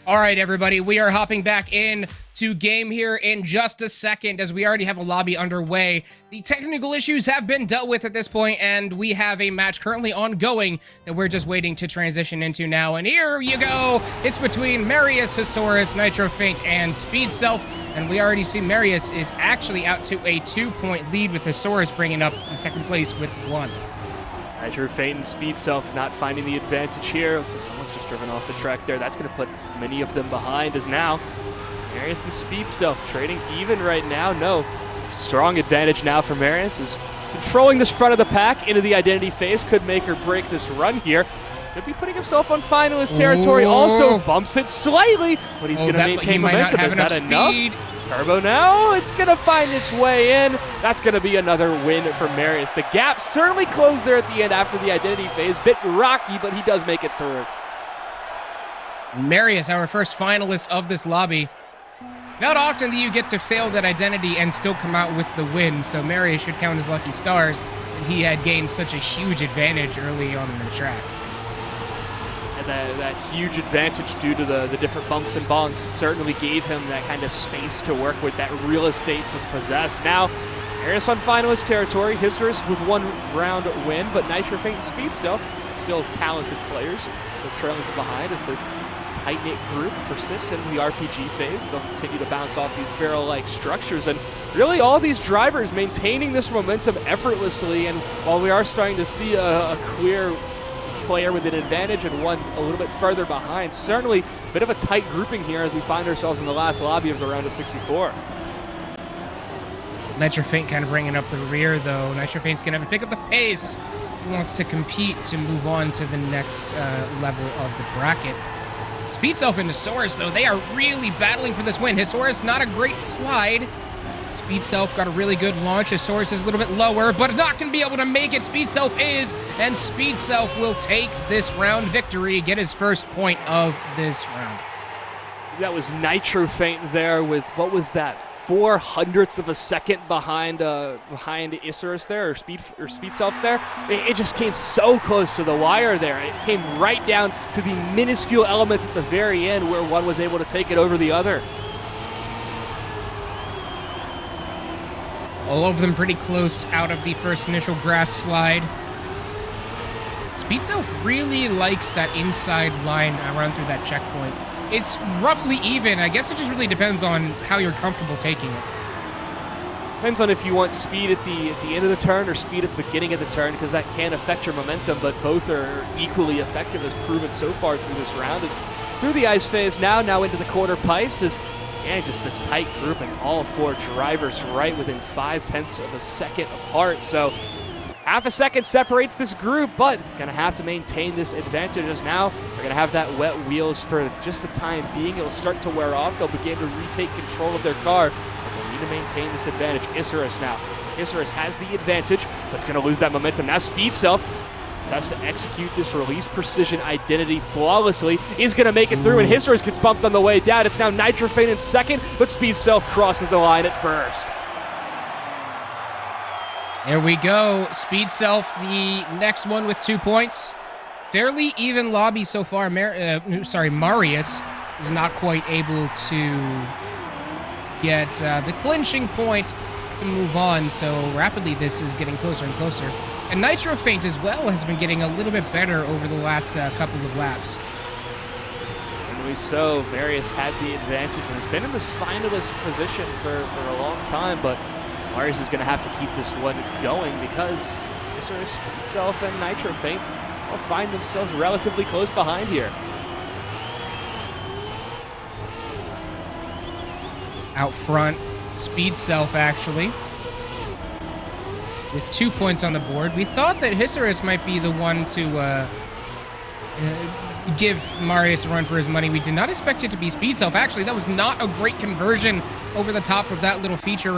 All right, everybody, we are hopping back in to game here in just a second as we already have a lobby underway. The technical issues have been dealt with at this point, and we have a match currently ongoing that we're just waiting to transition into now. And here you go. It's between Marius, Hisaurus, Nitro Feint, and Speed Self. And we already see Marius is actually out to a 2-point lead with Hisaurus bringing up the second place with 1. Nitro Feint and Speed Self not finding the advantage here. Looks like someone's just driven off the track there. That's going to put many of them behind as now Marius and Speed Self trading even right now. No, strong advantage now for Marius is controlling this front of the pack into the identity phase. Could make or break this run here. Could be putting himself on finalist territory. Also bumps it slightly, but he's going to maintain momentum. Is that enough? Turbo now, it's going to find its way in. That's going to be another win for Marius. The gap certainly closed there at the end after the identity phase. Bit rocky, but he does make it through. Marius, our first finalist of this lobby. Not often that you get to fail that identity and still come out with the win, so Marius should count his lucky stars that he had gained such a huge advantage early on in the track. That huge advantage due to the different bumps and bonks certainly gave him that kind of space to work with, that real estate to possess. Now, Marius on finalist territory, Hisaurus with 1 round win, but Nitro Feint and Speed Self, still talented players. They're trailing from behind as this tight-knit group persists in the RPG phase. They'll continue to bounce off these barrel-like structures, and really all these drivers maintaining this momentum effortlessly. And while we are starting to see a clear player with an advantage and one a little bit further behind, certainly a bit of a tight grouping here as we find ourselves in the last lobby of the round of 64. Nitro Feint kind of bringing up the rear, though. Nitro Feint's going to have to pick up the pace. He wants to compete to move on to the next level of the bracket. Speed Self and Hisaurus, though, they are really battling for this win. Hisaurus, not a great slide. Speed Self got a really good launch. Hisaurus is a little bit lower, but not going to be able to make it. Speed Self is, and Speed Self will take this round victory, get his first point of this round. That was Nitro Feint there with, what was that, 0.04 of a second behind Hisaurus there, or Speed Self there. It just came so close to the wire there. It came right down to the minuscule elements at the very end where one was able to take it over the other. All of them pretty close out of the first initial grass slide. Speed Self really likes that inside line around through that checkpoint. It's roughly even. I guess it just really depends on how you're comfortable taking it. Depends on if you want speed at the end of the turn or speed at the beginning of the turn, because that can affect your momentum, but both are equally effective as proven so far through this round. As through the ice phase now into the quarter pipes is again just this tight group, and all 4 drivers right within 0.5 of a second apart. So half a second separates this group, but gonna have to maintain this advantage as now they're gonna have that wet wheels for just a time being. It'll start to wear off. They'll begin to retake control of their car, but they'll need to maintain this advantage. Hisaurus now. Hisaurus has the advantage, but it's gonna lose that momentum. Now Speed Self has to execute this release precision identity flawlessly. He's going to make it through, and Hisaurus gets bumped on the way down. It's now Nitro Feint in second, but Speed Self crosses the line at first. There we go. Speed Self, the next one with 2 points. Fairly even lobby so far. Marius is not quite able to get the clinching point to move on, so rapidly this is getting closer and closer. And Nitro Feint as well has been getting a little bit better over the last couple of laps. Certainly so. Marius had the advantage and has been in this finalist position for a long time, but Marius is going to have to keep this one going because Hisaurus, Speed Self, and Nitro Feint will find themselves relatively close behind here. Out front, Speed Self actually, with 2 points on the board. We thought that Hisaurus might be the one to give Marius a run for his money. We did not expect it to be Speed Self. Actually, that was not a great conversion over the top of that little feature.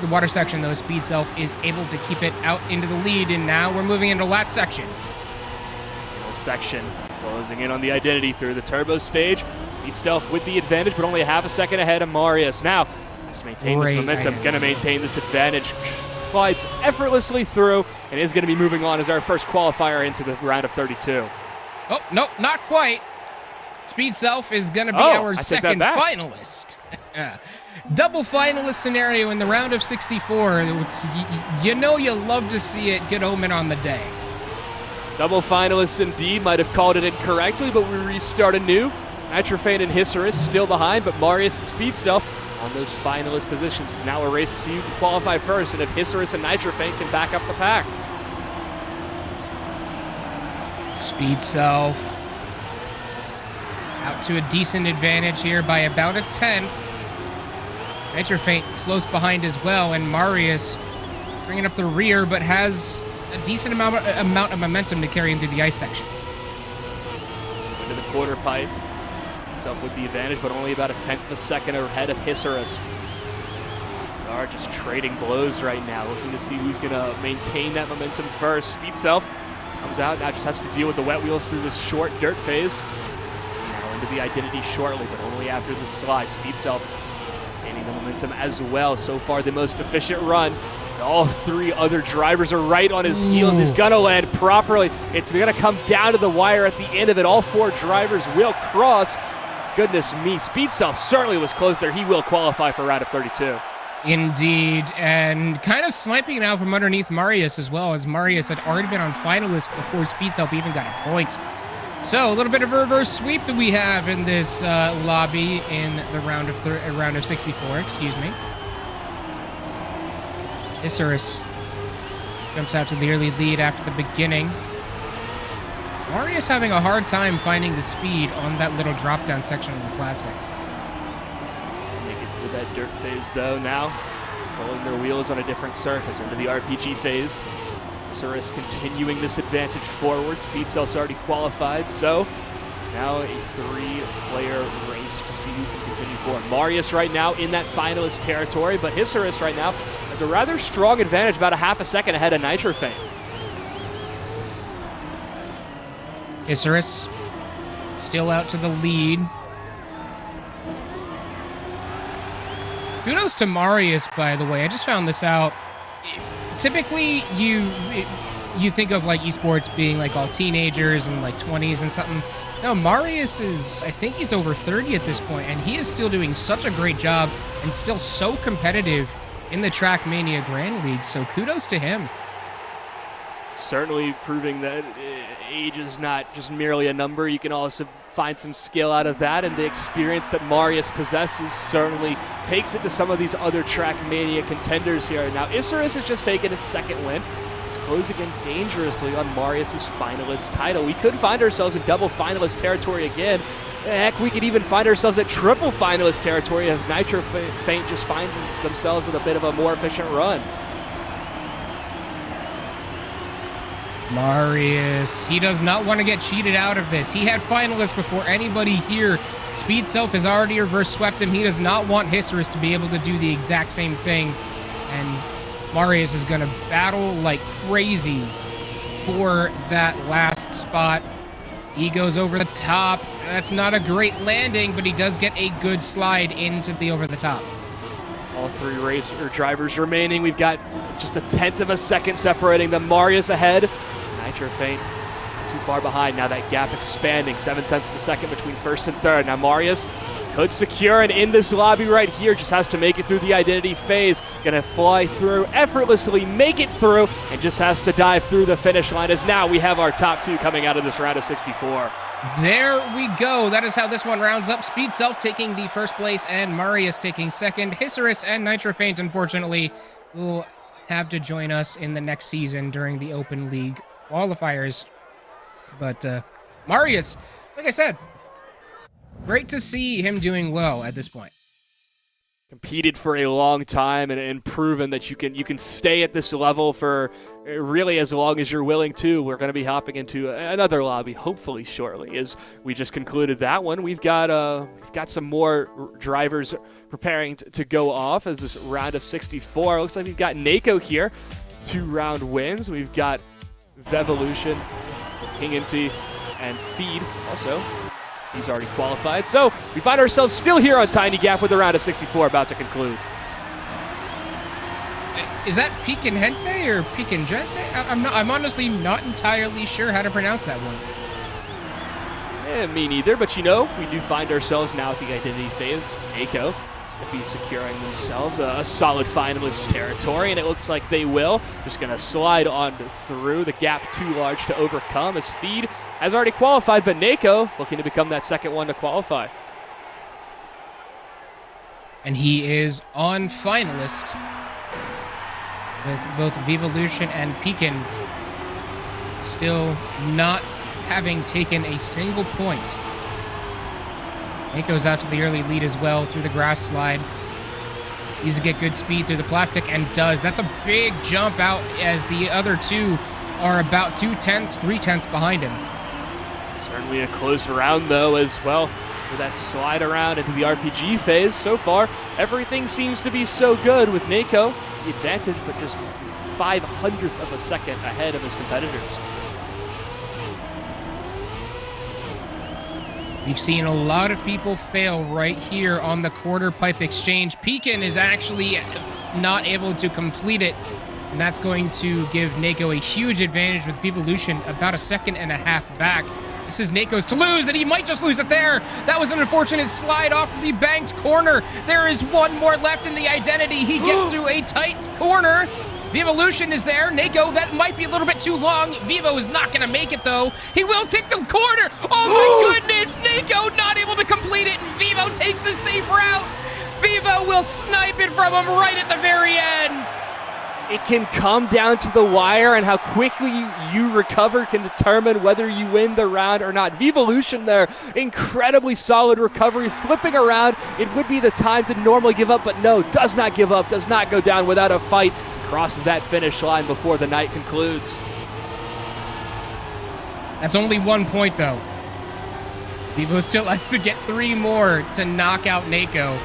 The water section, though, Speed Self is able to keep it out into the lead, and now we're moving into the last section. Section closing in on the identity through the turbo stage. Speed Self with the advantage, but only half a second ahead of Marius. Now has to maintain this momentum, going to maintain this advantage. Slides effortlessly through and is going to be moving on as our first qualifier into the round of 32. Oh, no, not quite. Speed Self is going to be Oh, our I take that second back. finalist. Double finalist scenario in the round of 64. You know you love to see it. Good omen on the day. Double finalists indeed. Might have called it incorrectly, but we restart anew. Nitrofane and Hisarus still behind, but Marius and Speed Stealth on those finalist positions. It's now a race to see who can qualify first, and if Hisarus and Nitrofane can back up the pack. Speed Self out to a decent advantage here by about a 10th. Nitrofane close behind as well, and Marius bringing up the rear, but has a decent amount of momentum to carry him through the ice section. Into the quarter pipe. Self with the advantage, but only about a 10th of a second ahead of Hisarus. They are just trading blows right now, looking to see who's going to maintain that momentum first. Speed Self comes out, now just has to deal with the wet wheels through this short dirt phase. Now into the identity shortly, but only after the slide. Speed Self maintaining the momentum as well. So far, the most efficient run. All three other drivers are right on his heels. He's going to land properly. It's going to come down to the wire at the end of it. All four drivers will cross. Goodness me, Speed Self certainly was close there. He will qualify for round of 32. Indeed, and kind of sniping it out from underneath Marius as well, as Marius had already been on finalist before Speed Self even got a point. So a little bit of a reverse sweep that we have in this lobby in the round of 64. Excuse me. Hisarus jumps out to the early lead after the beginning. Marius having a hard time finding the speed on that little drop-down section of the plastic. Make it through that dirt phase, though, now. Rolling their wheels on a different surface into the RPG phase. Hisarus continuing this advantage forward. Speed Self's already qualified, so it's now a three-player race to see who can continue forward. Marius right now in that finalist territory, but Hisarus right now has a rather strong advantage, about a half a second ahead of Nitrofane. Hisarus still out to the lead. Kudos to Marius, by the way. I just found this out. Typically, you think of like esports being like all teenagers and like 20s and something. No, Marius is, I think he's over 30 at this point, and he is still doing such a great job and still so competitive in the Trackmania Grand League. So kudos to him. Certainly proving that age is not just merely a number. You can also find some skill out of that, and the experience that Marius possesses certainly takes it to some of these other Trackmania contenders here. Now, Hisarus has just taken his second win. He's closing in dangerously on Marius' finalist title. We could find ourselves in double finalist territory again. Heck, we could even find ourselves at triple finalist territory if Nitrofane just finds themselves with a bit of a more efficient run. Marius, he does not want to get cheated out of this. He had finalists before anybody here. Speed Self has already reverse swept him. He does not want Hisarus to be able to do the exact same thing. And Marius is going to battle like crazy for that last spot. He goes over the top. That's not a great landing, but he does get a good slide into the over the top. All three drivers remaining. We've got just a 10th of a second separating them. Marius ahead. Nitrofane not too far behind. Now that gap expanding. 7/10 of a second between first and third. Now Marius could secure and in this lobby right here. Just has to make it through the identity phase. Gonna fly through effortlessly, make it through, and just has to dive through the finish line as now we have our top two coming out of this round of 64. There we go. That is how this one rounds up. Speed Self taking the first place and Marius taking second. Hisarus and Nitrofane, unfortunately, will have to join us in the next season during the Open League qualifiers. But Marius, like I said, great to see him doing well at this point. Competed for a long time and proven that you can stay at this level for really as long as you're willing to. We're going to be hopping into another lobby hopefully shortly. As we just concluded that one, we've got some more drivers preparing to go off as this round of 64. Looks like we've got Nako here, 2-round wins. We've got Vevolution, King Inti, and Feed also. He's already qualified. So we find ourselves still here on Tiny Gap with a round of 64 about to conclude. Is that Pekin Gente or Pekin Gente? I'm honestly not entirely sure how to pronounce that one. Me neither, but you know, we do find ourselves now at the identity phase. Nako will be securing themselves a solid finalist territory, and it looks like they will. Just going to slide on through. The gap too large to overcome as Feed has already qualified, but Nako looking to become that second one to qualify. And he is on finalist with both Vivolution and Pekin still not having taken a single point. Nako's out to the early lead as well through the grass slide. Needs to get good speed through the plastic and does. That's a big jump out as the other two are about 3/10 behind him. Certainly a close round though as well. With that slide around into the RPG phase so far, everything seems to be so good with Nako. The advantage, but just 0.05 of a second ahead of his competitors. We've seen a lot of people fail right here on the quarter pipe exchange. Pekin is actually not able to complete it, and that's going to give Nako a huge advantage with Vivolution about 1.5 seconds back. This is Nako's to lose, and he might just lose it there. That was an unfortunate slide off the banked corner. There is one more left in the identity. He gets through a tight corner. Vivolution is there. Nako, that might be a little bit too long. Vivo is not going to make it, though. He will take the corner. Oh, my goodness. Nako not able to complete it, and Vivo takes the safe route. Vivo will snipe it from him right at the very end. It can come down to the wire, and how quickly you recover can determine whether you win the round or not. Vivolution there, incredibly solid recovery, flipping around. It would be the time to normally give up, but no, does not give up, does not go down without a fight. Crosses that finish line before the night concludes. That's only 1 point, though. Vivo still has to get 3 more to knock out Nako.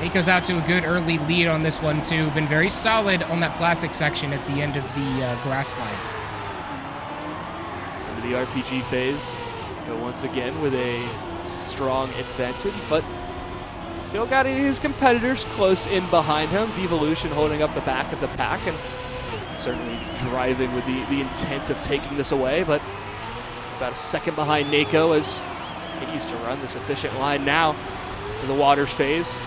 Nako's out to a good early lead on this one, too. Been very solid on that plastic section at the end of the grass slide. Into the RPG phase. Go once again with a strong advantage, but still got his competitors close in behind him. Vivolution holding up the back of the pack and certainly driving with the intent of taking this away, but about 1 second behind Nako as he used to run this efficient line now in the waters phase.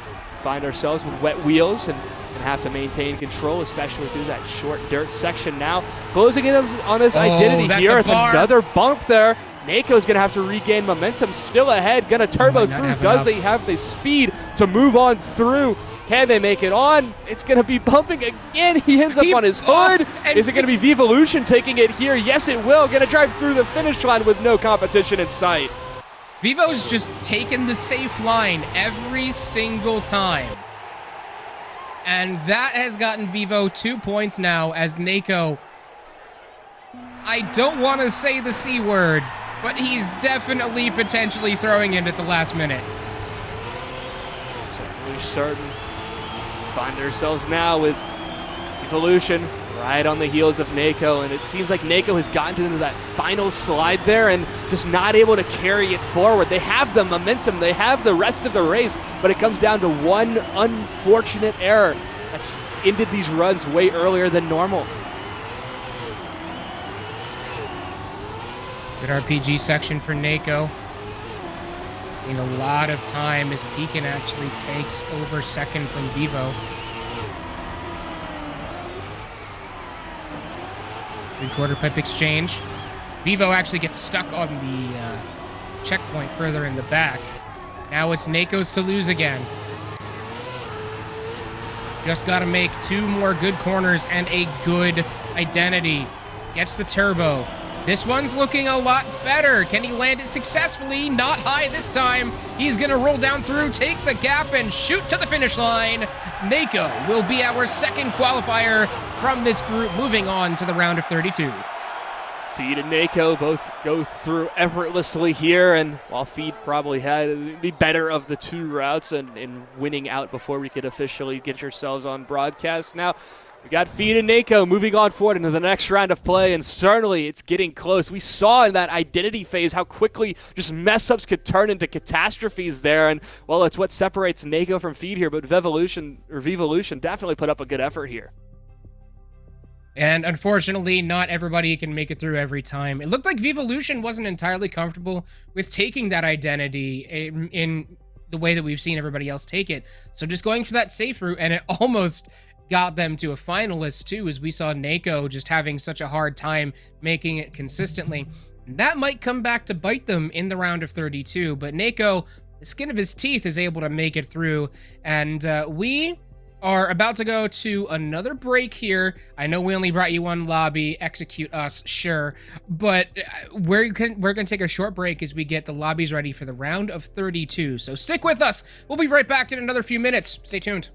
Find ourselves with wet wheels and have to maintain control, especially through that short dirt section now. Closing in on his identity here. It's another bump there. Nako's going to have to regain momentum. Still ahead. Going to turbo through. Does they have the speed to move on through? Can they make it on? It's going to be bumping again. He ends up on his hood. Is it going to be Vivolution taking it here? Yes, it will. Going to drive through the finish line with no competition in sight. Vivo's just taken the safe line every single time. And that has gotten Vivo 2 points now as Nako, I don't want to say the C word, but he's definitely potentially throwing it at the last minute. Certainly certain. Find ourselves now with Vivolution right on the heels of Nako, and it seems like Nako has gotten into that final slide there and just not able to carry it forward. They have the momentum, they have the rest of the race, but it comes down to one unfortunate error that's ended these runs way earlier than normal. Good RPG section for Nako. In a lot of time as Pekin actually takes over second from Vivo. Good quarter pipe exchange. Vivo actually gets stuck on the checkpoint further in the back. Now it's Nako's to lose again. Just got to make 2 more good corners and a good identity. Gets the turbo. This one's looking a lot better. Can he land it successfully? Not high this time. He's going to roll down through, take the gap, and shoot to the finish line. Nako will be our second qualifier from this group, moving on to the round of 32. Feed and Nako both go through effortlessly here, and while Feed probably had the better of the 2 routes and winning out before we could officially get yourselves on broadcast. Now, we got Feed and Nako moving on forward into the next round of play, and certainly it's getting close. We saw in that identity phase how quickly just mess-ups could turn into catastrophes there, and, well, it's what separates Nako from Feed here, but Vivolution definitely put up a good effort here. And unfortunately, not everybody can make it through every time. It looked like Vivolution wasn't entirely comfortable with taking that identity in the way that we've seen everybody else take it. So just going for that safe route, and it almost got them to a finalist too, as we saw Nako just having such a hard time making it consistently. That might come back to bite them in the round of 32, but Nako, the skin of his teeth, is able to make it through, and we are about to go to another break here. I know we only brought you one lobby. Execute us, sure. But we're going to take a short break as we get the lobbies ready for the round of 32. So stick with us. We'll be right back in another few minutes. Stay tuned.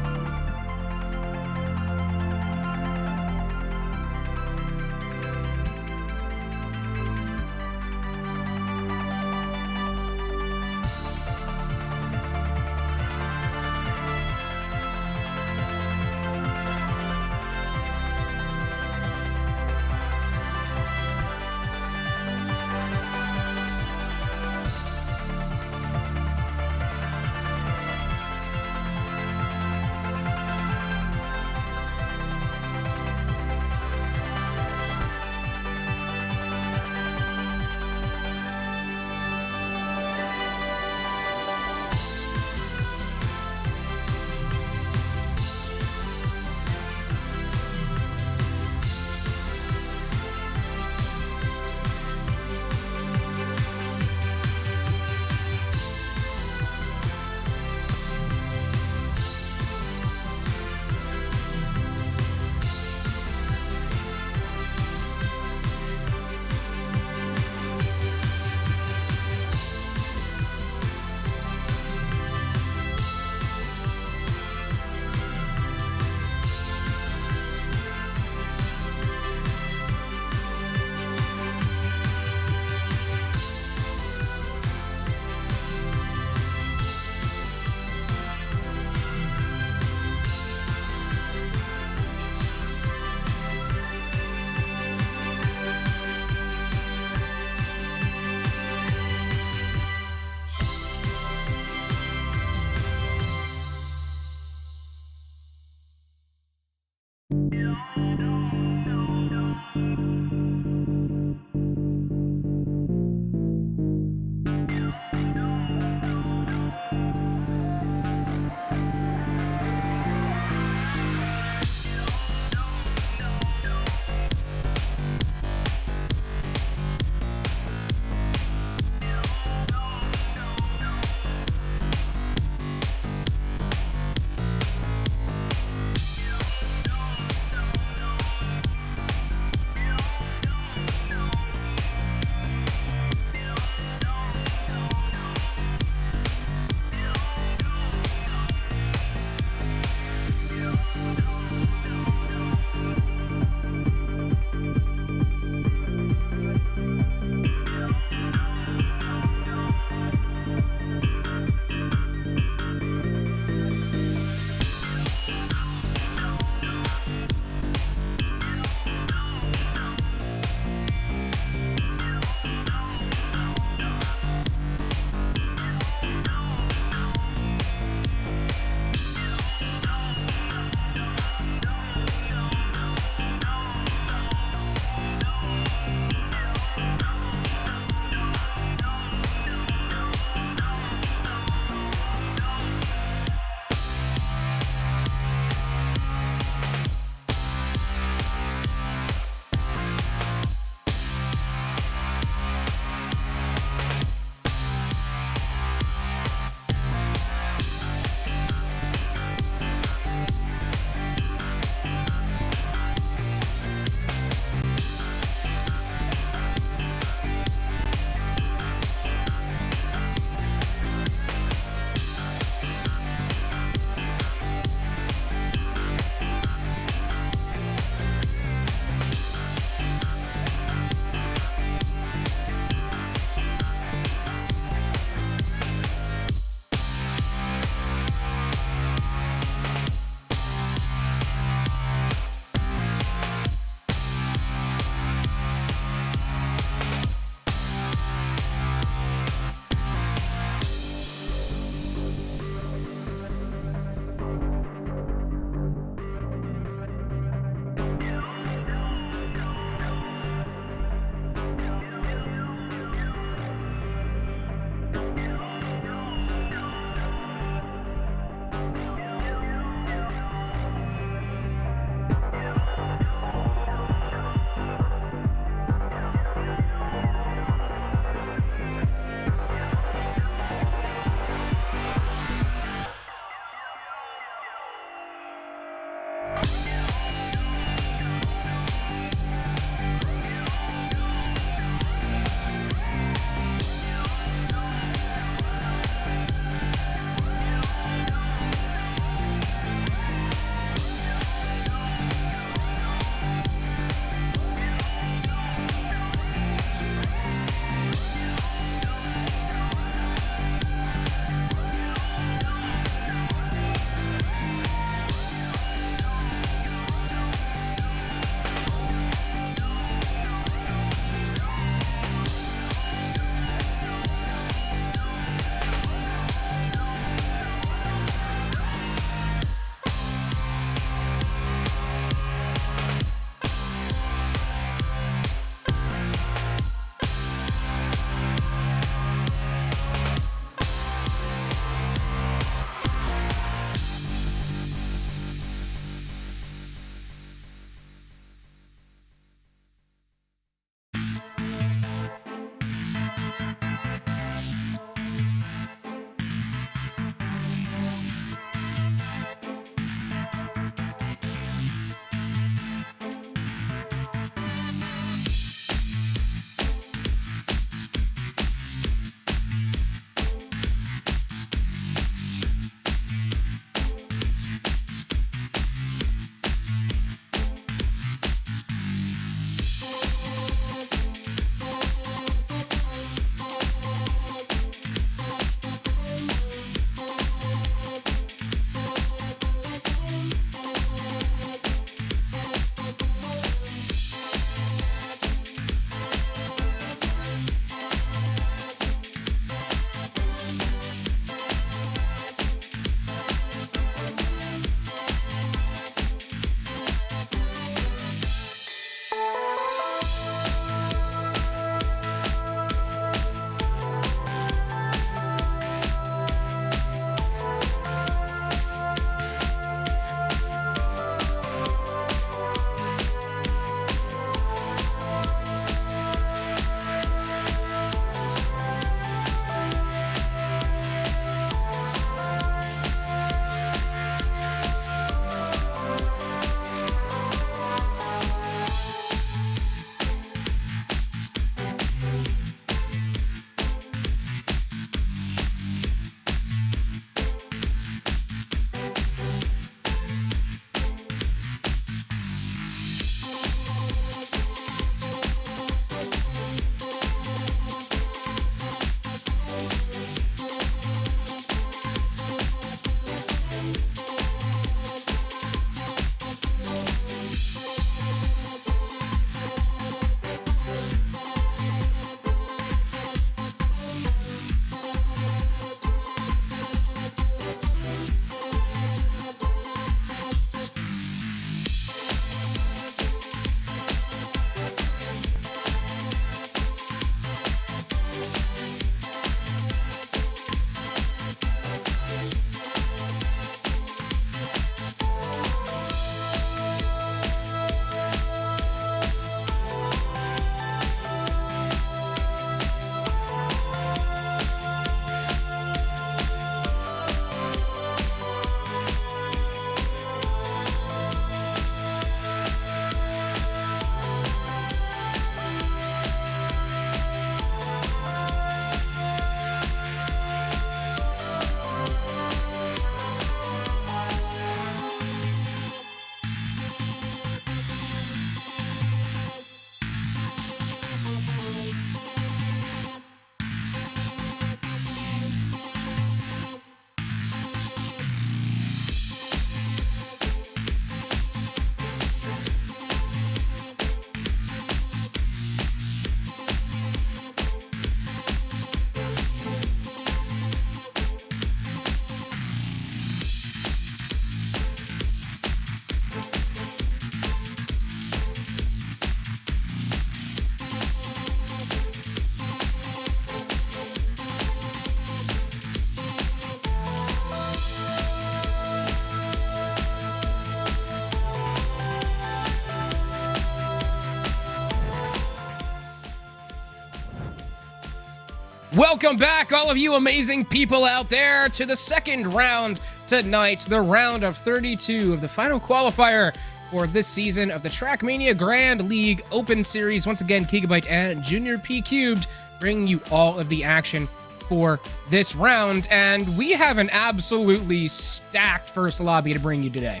Welcome back, all of you amazing people out there, to the second round tonight, the round of 32 of the final qualifier for this season of the Trackmania Grand League Open Series. Once again, Gigabyte and Junior P Cubed bringing you all of the action for this round, and we have an absolutely stacked first lobby to bring you today.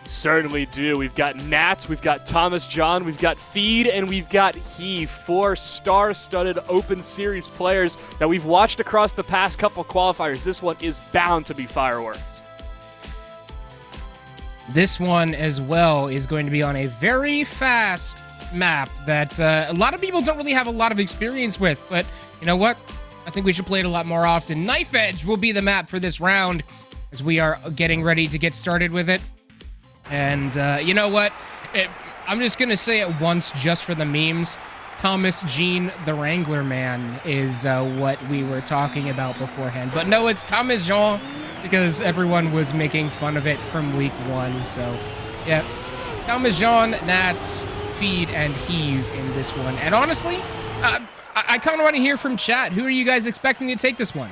Certainly do. We've got Nats, we've got Thomas John, we've got Feed, and we've got Heave. 4 star-studded Open Series players that we've watched across the past couple qualifiers. This one is bound to be fireworks. This one as well is going to be on a very fast map that a lot of people don't really have a lot of experience with, but you know what? I think we should play it a lot more often. Knife Edge will be the map for this round as we are getting ready to get started with it. And you know what? I'm just going to say it once just for the memes. Thomas Jean, the Wrangler Man, is what we were talking about beforehand. But no, it's Thomas Jean because everyone was making fun of it from week 1. So, yeah. Thomas Jean, Nats, Feed, and Heave in this one. And honestly, I kind of want to hear from chat. Who are you guys expecting to take this one?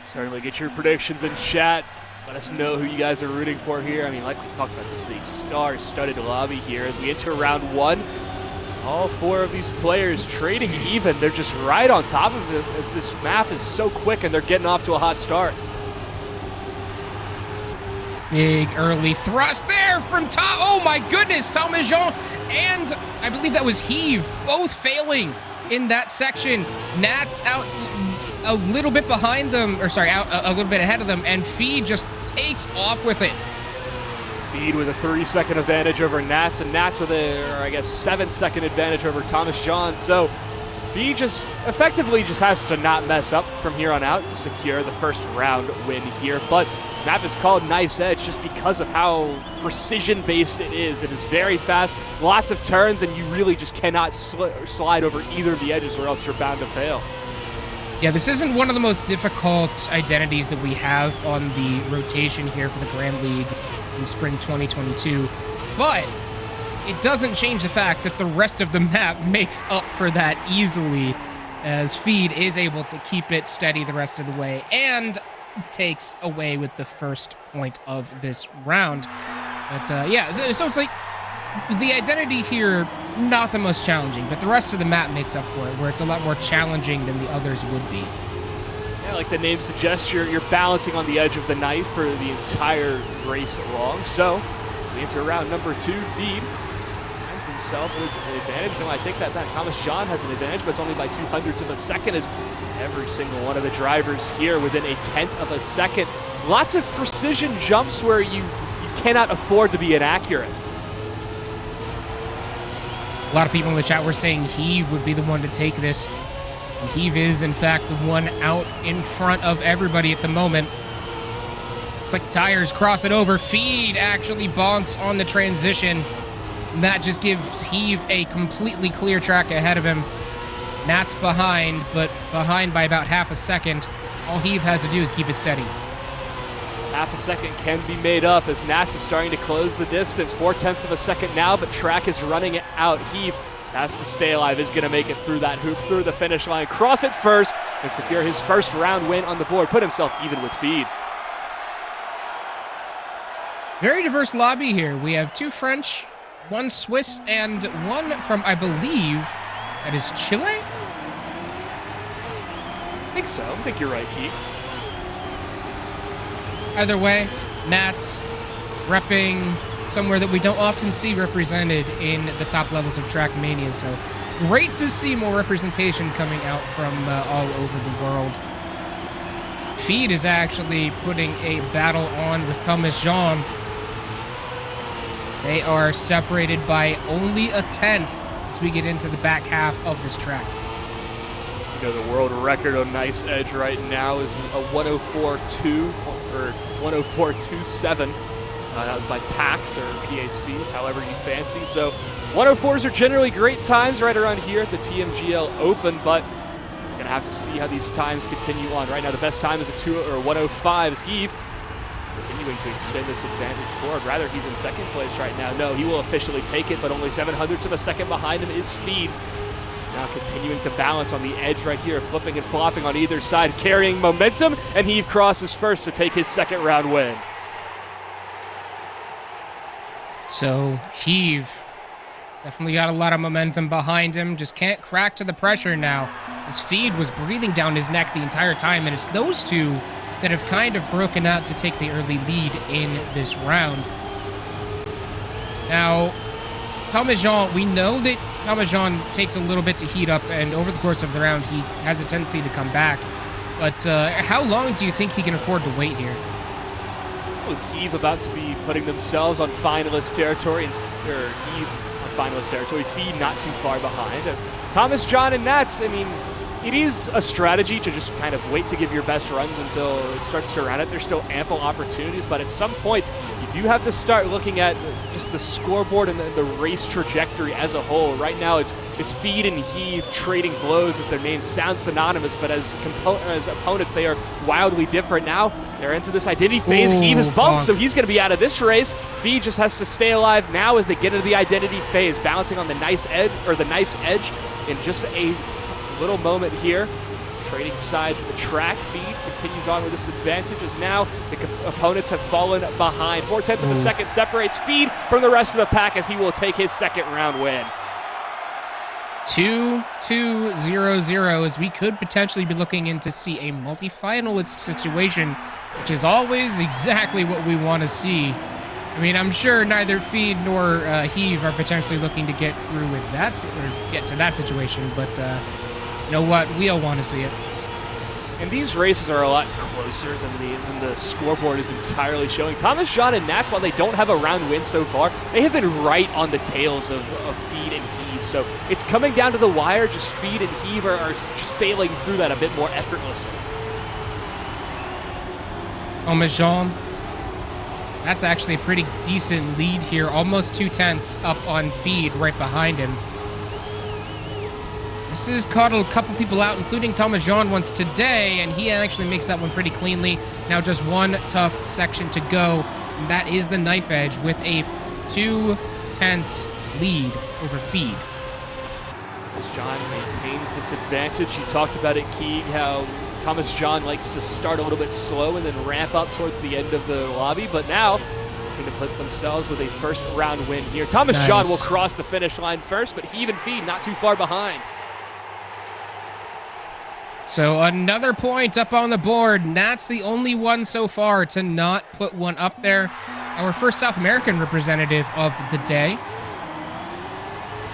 Certainly get your predictions in chat. Let us know who you guys are rooting for here. I mean, like we talked about, this is a star-studded lobby here as we enter round 1. All 4 of these players trading even. They're just right on top of it as this map is so quick and they're getting off to a hot start. Big early thrust there from Tom. Oh my goodness, Thomas Jean and I believe that was Heave, both failing in that section. Nats out a little bit behind them, or sorry, out a little bit ahead of them, and Feed just takes off with it. Feed with a 30-second advantage over Nats, and Nats with a, 7-second advantage over Thomas John. So Feed just effectively just has to not mess up from here on out to secure the first round win here. But this map is called Knife's Edge just because of how precision-based it is. It is very fast, lots of turns, and you really just cannot slide over either of the edges or else you're bound to fail. Yeah, this isn't one of the most difficult identities that we have on the rotation here for the Grand League in spring 2022, but it doesn't change the fact that the rest of the map makes up for that easily, as Feed is able to keep it steady the rest of the way and takes away with the first point of this round. But yeah, so it's like the identity here, not the most challenging, but the rest of the map makes up for it, where it's a lot more challenging than the others would be. Yeah, like the name suggests, you're balancing on the edge of the knife for the entire race along. So we enter round number 2. Feed finds himself with an advantage. No, I take that back. Thomas John has an advantage, but it's only by 0.02 of a second, as every single one of the drivers here within a 1/10 of a second. Lots of precision jumps where you cannot afford to be inaccurate. A lot of people in the chat were saying Heave would be the one to take this. And Heave is, in fact, the one out in front of everybody at the moment. It's like tires cross it over. Feed actually bonks on the transition. And that just gives Heave a completely clear track ahead of him. Nat's behind, but behind by about half a second. All Heave has to do is keep it steady. Half a second can be made up as Nats is starting to close the distance. 0.4 of a second now, but Track is running it out. Heave just has to stay alive, is going to make it through that hoop, through the finish line, cross it first, and secure his first round win on the board, put himself even with Feed. Very diverse lobby here. We have 2 French, 1 Swiss, and 1 from, I believe, that is Chile? I think so. I think you're right, Keith. Either way, Nats repping somewhere that we don't often see represented in the top levels of Trackmania, so great to see more representation coming out from all over the world. Feed is actually putting a battle on with Thomas Jean. They are separated by only a 1/10 as we get into the back half of this track. You know, the world record on Knife's Edge right now is a 104.2 or 104.27. That was by PAX or PAC, however you fancy. So 104s are generally great times right around here at the Tmgl Open, but we're going to have to see how these times continue on. Right now, the best time is a 105 as Heave continuing to extend this advantage forward. Rather, he's in second place right now. No, he will officially take it, but only 0.07 of a second behind him is Feed. Now continuing to balance on the edge right here, flipping and flopping on either side, carrying momentum, and Heave crosses first to take his second round win. So Heave definitely got a lot of momentum behind him, just can't crack to the pressure now. His feed was breathing down his neck the entire time, and it's those two that have kind of broken out to take the early lead in this round. Now, Thomas Jean, we know that Thomas Jean takes a little bit to heat up, and over the course of the round, he has a tendency to come back. But how long do you think he can afford to wait here? With Heave about to be putting themselves on finalist territory, or Heave on finalist territory, Feed not too far behind. Thomas John and Nats, I mean, it is a strategy to just kind of wait to give your best runs until it starts to round it. There's still ample opportunities, but at some point, you do have to start looking at just the scoreboard and the race trajectory as a whole. Right now, it's Feed and Heave trading blows as their names sound synonymous, but as opponents, they are wildly different. Now, they're into this identity phase. Heave is bumped, so he's going to be out of this race. Feed just has to stay alive now as they get into the identity phase, balancing on the knife's edge in just a little moment here. Trading sides of the track. Feed continues on with this advantage as now the opponents have fallen behind. 0.4 of a second separates Feed from the rest of the pack as he will take his second round win. 2-2-0-0 as we could potentially be looking in to see a multi-finalist situation, which is always exactly what we want to see. I mean, I'm sure neither Feed nor Heave are potentially looking to get through with that, or get to that situation, but you know what? We all want to see it. And these races are a lot closer than the scoreboard is entirely showing. Thomas John and Nats, while they don't have a round win so far, they have been right on the tails of Feed and Heave. So it's coming down to the wire. Just Feed and Heave are sailing through that a bit more effortlessly. Thomas Jean, that's actually a pretty decent lead here. Almost 2/10 up on Feed right behind him. This has caught a couple people out, including Thomas Jean once today, and he actually makes that one pretty cleanly. Now just one tough section to go, and that is the knife edge with a 2/10 lead over Feed. As John maintains this advantage, you talked about it, Keeg, how Thomas John likes to start a little bit slow and then ramp up towards the end of the lobby, but now looking to put themselves with a first round win here. Thomas John will cross the finish line first, but Heave and Feed not too far behind. So another point up on the board. Nat's the only one so far to not put one up there. Our first South American representative of the day.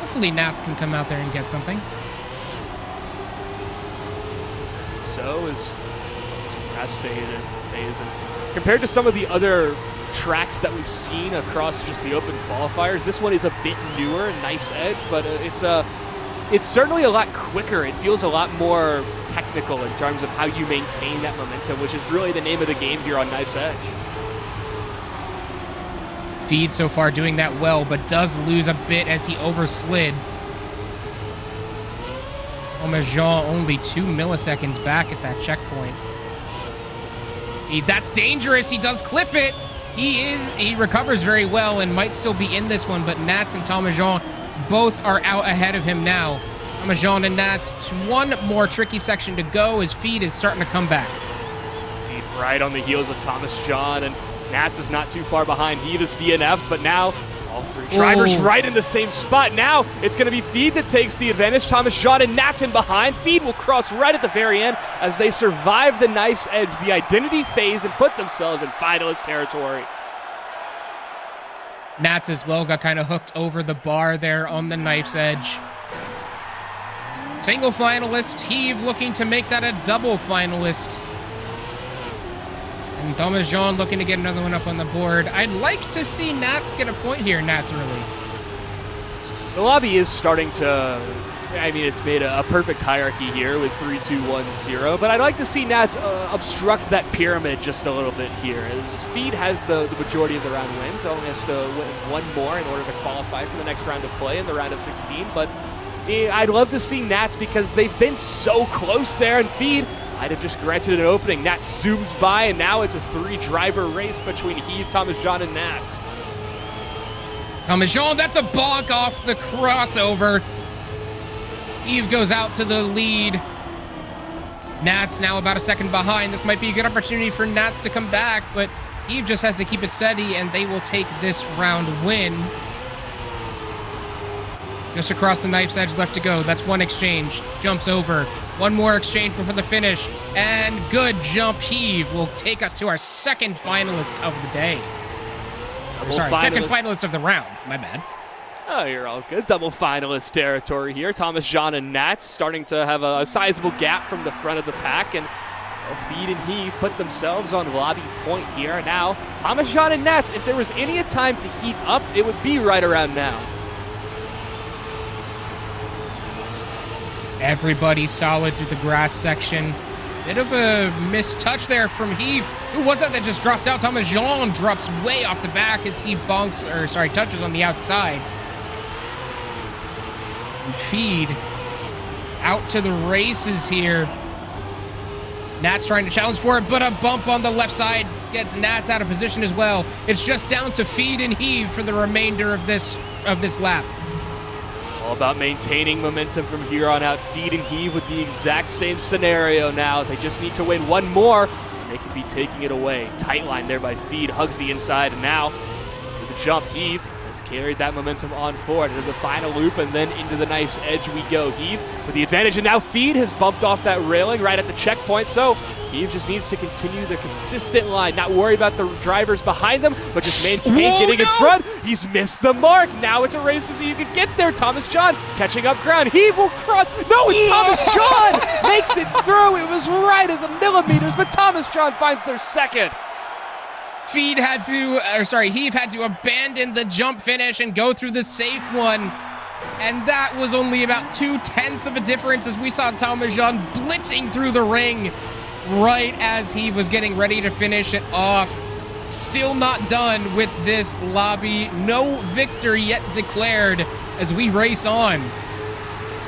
Hopefully Nats can come out there and get something. So is some grass fade phase, and compared to some of the other tracks that we've seen across just the open qualifiers, this one is a bit newer, nice edge, but it's certainly a lot quicker. It feels a lot more technical in terms of how you maintain that momentum, which is really the name of the game here on Knife's Edge. Feed so far doing that well, but does lose a bit as he overslid. Thomas Jean only 2 milliseconds back at that checkpoint. That's dangerous. He does clip it. He recovers very well and might still be in this one, but Nats and Thomas Jean both are out ahead of him now. Thomas Jean and Nats, one more tricky section to go as Feed is starting to come back. Feed right on the heels of Thomas Jean, and Nats is not too far behind. Heave is DNF'd, but now all three drivers right in the same spot. Now it's going to be Feed that takes the advantage. Thomas Jean and Nats in behind. Feed will cross right at the very end as they survive the Knife's Edge, the identity phase, and put themselves in finalist territory. Nats as well got kind of hooked over the bar there on the Knife's Edge. Single finalist, Heave looking to make that a double finalist. And Thomas Jean looking to get another one up on the board. I'd like to see Nats get a point here, Nats early. The lobby is starting to, I mean, it's made a perfect hierarchy here with 3-2-1-0, but I'd like to see Nats obstruct that pyramid just a little bit here. As Feed has the majority of the round wins, only has to win one more in order to qualify for the next round of play in the round of 16, but I'd love to see Nats because they've been so close there, and Feed might have just granted an opening. Nats zooms by, and now it's a 3-driver race between Heave, Thomas Jean, and Nats. Thomas Jean, that's a bonk off the crossover. Eve goes out to the lead. Nats now about a second behind. This might be a good opportunity for Nats to come back, but Eve just has to keep it steady, and they will take this round win. Just across the knife's edge, left to go. That's one exchange. Jumps over. One more exchange before the finish. And good jump. Eve will take us to our second finalist of the day. Second finalist of the round. My bad. Oh, you're all good. Double finalist territory here. Thomas John and Nats starting to have a sizable gap from the front of the pack, and Feed and Heave put themselves on lobby point here. Now, Thomas John and Nats, if there was any time to heat up, it would be right around now. Everybody solid through the grass section. Bit of a missed touch there from Heave. Who was that just dropped out? Thomas Jean drops way off the back as he touches on the outside. And Feed out to the races here. Nats trying to challenge for it, but a bump on the left side gets Nats out of position as well. It's just down to Feed and Heave for the remainder of this lap. All about maintaining momentum from here on out. Feed and Heave with the exact same scenario now. They just need to win one more, and they could be taking it away. Tight line there by Feed, hugs the inside, and now with the jump, Heave has carried that momentum on forward into the final loop, and then into the nice edge we go. Heave with the advantage, and now Feed has bumped off that railing right at the checkpoint, so Heave just needs to continue the consistent line, not worry about the drivers behind them, but just maintain getting in front. He's missed the mark. Now it's a race to see who can get there. Thomas John catching up ground. Heave will cross. No, it's Thomas John! Makes it through. It was right at the millimeters, but Thomas John finds their second. Heave had to abandon the jump finish and go through the safe one. And that was only about 0.2 of a difference as we saw Thomas Jean blitzing through the ring right as he was getting ready to finish it off. Still not done with this lobby. No victor yet declared as we race on.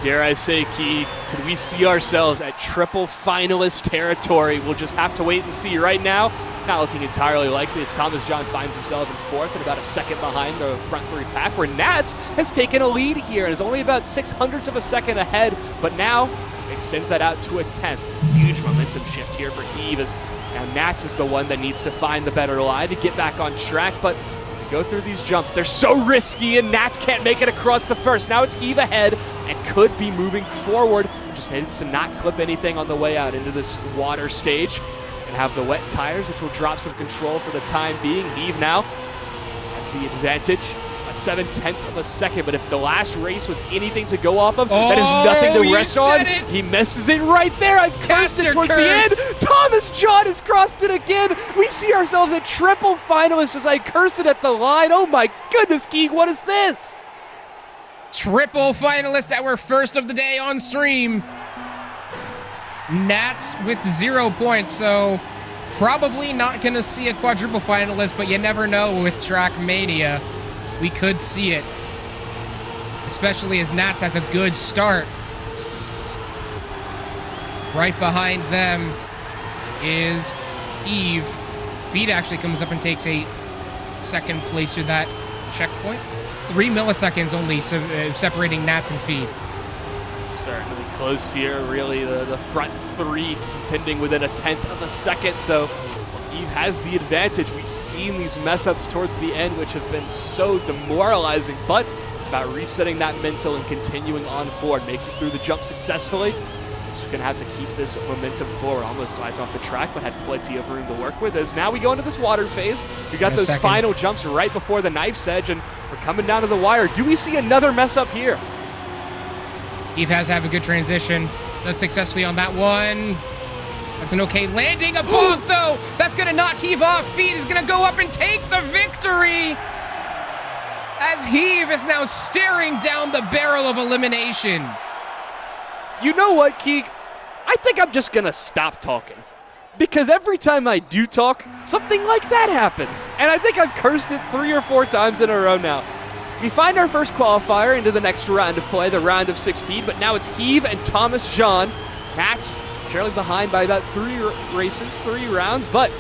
Dare I say, Key, could we see ourselves at triple finalist territory? We'll just have to wait and see. Right now, not looking entirely likely as Thomas John finds himself in fourth and about a second behind the front three pack, where Nats has taken a lead here and is only about 0.06 of a second ahead, but now extends that out to a 10th. Huge momentum shift here for Heave as now Nats is the one that needs to find the better line to get back on track, but go through these jumps. They're so risky, and Nats can't make it across the first. Now it's Heave ahead and could be moving forward. Just needs to not clip anything on the way out into this water stage and have the wet tires, which will drop some control for the time being. Heave now has the advantage. A 0.7 of a second, but if the last race was anything to go off of, that is nothing to rest on. He messes it right there. I've cursed it towards the end. Thomas John has crossed it again. We see ourselves at triple finalists as I curse it at the line. Oh my goodness, Keeg, what is this? Triple finalist, our first of the day on stream. Nats with 0 points, so probably not going to see a quadruple finalist, but you never know with Trackmania. We could see it, especially as Nats has a good start. Right behind them is Eve. Feed actually comes up and takes a second place with that checkpoint. 3 milliseconds only separating Nats and Feed. Certainly close here, really the front three contending within a 1/10 of a second, so He has the advantage. We've seen these mess-ups towards the end, which have been so demoralizing, but it's about resetting that mental and continuing on forward. Makes it through the jump successfully. Just going to have to keep this momentum forward. Almost slides off the track, but had plenty of room to work with. As now we go into this water phase. We got those final jumps right before the knife's edge, and we're coming down to the wire. Do we see another mess-up here? Eve has to have a good transition. Does successfully on that one. That's an okay landing. A bonk, though. That's going to knock Heave off. Feed is going to go up and take the victory. As Heave is now staring down the barrel of elimination. You know what, Keeg? I think I'm just going to stop talking. Because every time I do talk, something like that happens. And I think I've cursed it 3 or 4 times in a row now. We find our first qualifier into the next round of play, the round of 16, but now it's Heave and Thomas John. Nats trailing behind by about 3 races, 3 rounds, but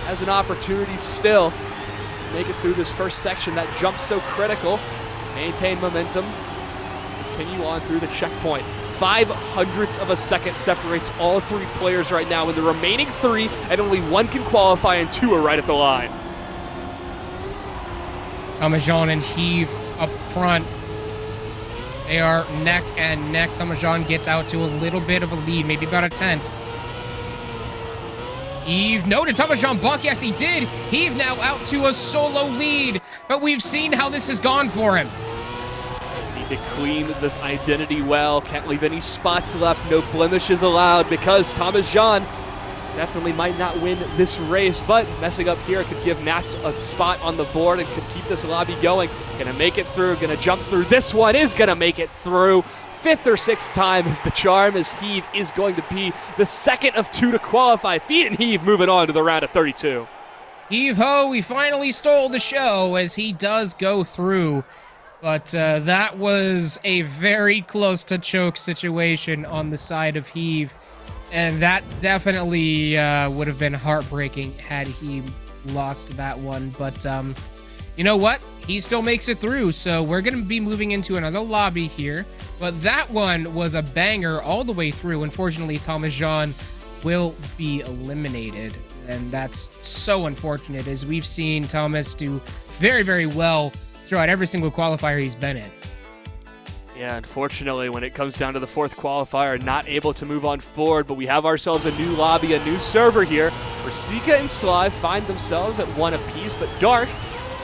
has an opportunity still to make it through this first section. That jump's so critical. Maintain momentum. Continue on through the checkpoint. 0.05 of a second separates all three players right now, and the remaining three, and only one can qualify, and two are right at the line. Tmgl and Heave up front. They are neck and neck. Tmgl gets out to a little bit of a lead, maybe about a 10th. Heave, no, did Tmgl buck? Yes, he did. Heave now out to a solo lead, but we've seen how this has gone for him. Need to clean this identity well. Can't leave any spots left. No blemishes allowed, because Tmgl definitely might not win this race, but messing up here could give Nats a spot on the board and could keep this lobby going. Gonna make it through, gonna jump through. This one is gonna make it through. Fifth or sixth time is the charm, as Heave is going to be the second of two to qualify. Feet and Heave moving on to the round of 32. Heave ho, we finally stole the show as he does go through. But that was a very close to choke situation on the side of Heave. And that definitely would have been heartbreaking had he lost that one. But you know what? He still makes it through. So we're going to be moving into another lobby here. But that one was a banger all the way through. Unfortunately, Tmgl will be eliminated. And that's so unfortunate, as we've seen Thomas do very, very well throughout every single qualifier he's been in. Yeah, unfortunately, when it comes down to the fourth qualifier, not able to move on forward, but we have ourselves a new lobby, a new server here, where Sika and Sly find themselves at one apiece, but Dark,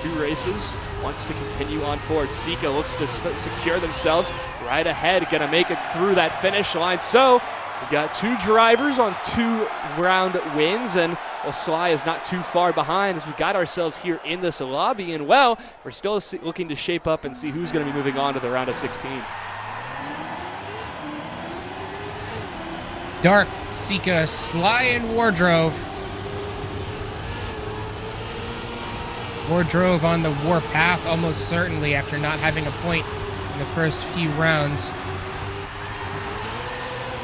2 races, wants to continue on forward. Sika looks to secure themselves right ahead, gonna make it through that finish line. So we've got 2 drivers on 2 round wins, and well, Sly is not too far behind as we got ourselves here in this lobby, and well, we're still looking to shape up and see who's going to be moving on to the round of 16. Dark, Sika, Sly, and Wardrobe. Wardrobe on the warpath almost certainly after not having a point in the first few rounds.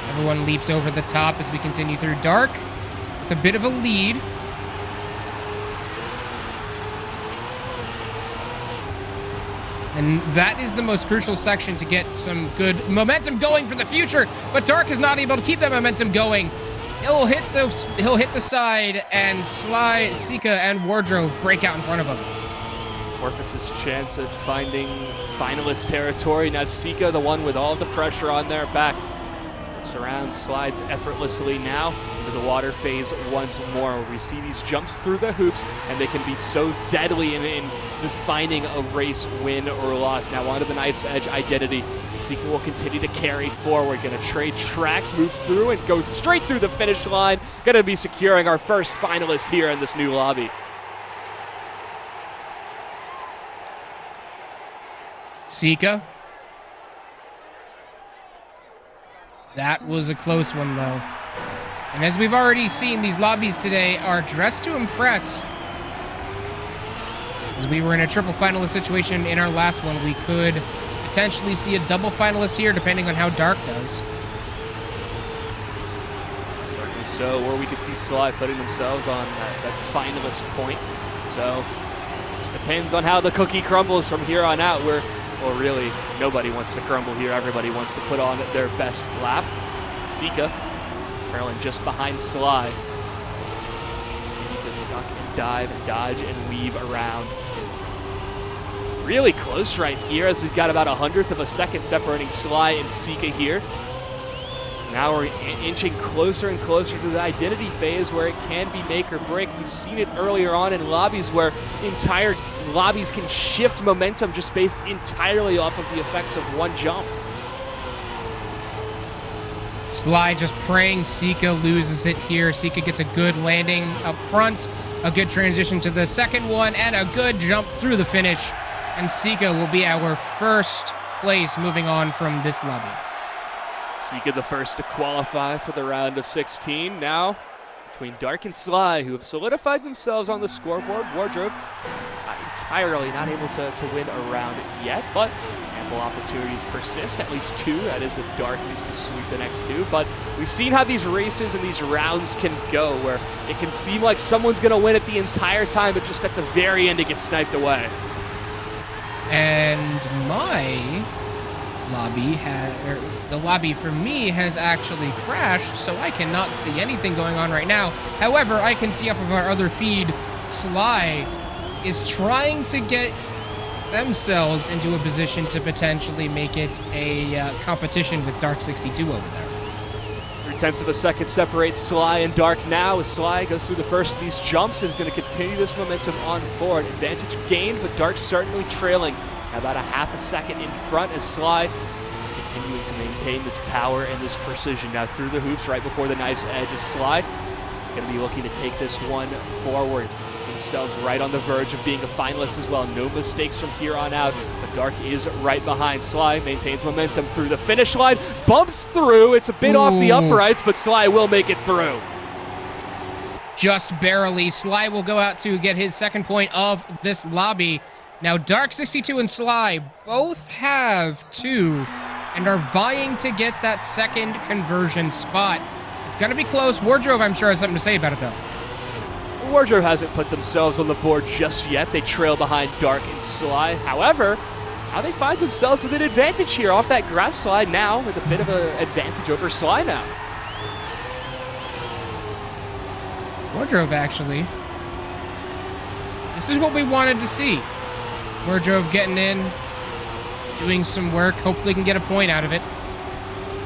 Everyone leaps over the top as we continue through. Dark with a bit of a lead. And that is the most crucial section to get some good momentum going for the future. But Dark is not able to keep that momentum going. He'll hit the side, and Sly, Sika, and Wardrobe break out in front of him. Forfeits his chance at finding finalist territory. Now Sika, the one with all the pressure on their back, around, slides effortlessly now into the water phase once more, where we see these jumps through the hoops, and they can be so deadly in defining a race win or loss. Now onto the knife's edge identity. Sika will continue to carry forward, gonna trade tracks, move through, and go straight through the finish line. Gonna be securing our first finalist here in this new lobby. Sika. That was a close one, though. And as we've already seen, these lobbies today are dressed to impress. As we were in a triple finalist situation in our last one, we could potentially see a double finalist here, depending on how Dark does. Certainly so, or we could see Sly putting themselves on that finalist point. So, it just depends on how the cookie crumbles from here on out. Well, really, nobody wants to crumble here. Everybody wants to put on their best lap. Sika trailing just behind Sly. Continue to duck and dive and dodge and weave around. Really close right here, as we've got about 1/100th of a second separating Sly and Sika here. So now we're inching closer and closer to the identity phase, where it can be make or break. We've seen it earlier on in lobbies where entire lobbies can shift momentum just based entirely off of the effects of one jump. Sly just praying Sika loses it here. Sika gets a good landing up front, a good transition to the second one, and a good jump through the finish. And Sika will be our first place moving on from this lobby. Sika the first to qualify for the round of 16. Now, between Dark and Sly, who have solidified themselves on the scoreboard. Wardrobe not able to win a round yet, but ample opportunities persist, at least 2. That is if Dark is to sweep the next 2. But we've seen how these races and these rounds can go, where it can seem like someone's going to win it the entire time, but just at the very end it gets sniped away. And my lobby the lobby for me has actually crashed, so I cannot see anything going on right now. However, I can see off of our other feed, Sly is trying to get themselves into a position to potentially make it a competition with Dark 62 over there. 0.3 of a second separates Sly and Dark now. As Sly goes through the first of these jumps, is going to continue this momentum on forward. Advantage gained, but Dark certainly trailing. About a half a second in front as Sly is continuing to maintain this power and this precision. Now through the hoops right before the knife's edge as Sly is going to be looking to take this one forward. Themselves right on the verge of being a finalist as well. No mistakes from here on out, but Dark is right behind. Sly maintains momentum through the finish line, bumps through. It's a bit off the uprights, but Sly will make it through. Just barely. Sly will go out to get his second point of this lobby. Now, Dark 62 and Sly both have 2 and are vying to get that second conversion spot. It's going to be close. Wardrobe, I'm sure, has something to say about it, though. Wardrobe hasn't put themselves on the board just yet. They trail behind Dark and Sly. However, now they find themselves with an advantage here off that grass slide now, with a bit of an advantage over Sly now. Wardrobe, actually. This is what we wanted to see. Wardrobe getting in, doing some work, hopefully can get a point out of it.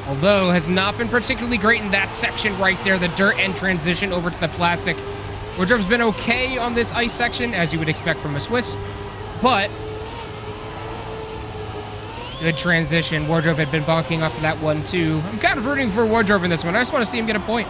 Although, has not been particularly great in that section right there, the dirt and transition over to the plastic. Wardrobe's been okay on this ice section, as you would expect from a Swiss, but good transition. Wardrobe had been bonking off of that one, too. I'm kind of rooting for Wardrobe in this one. I just want to see him get a point.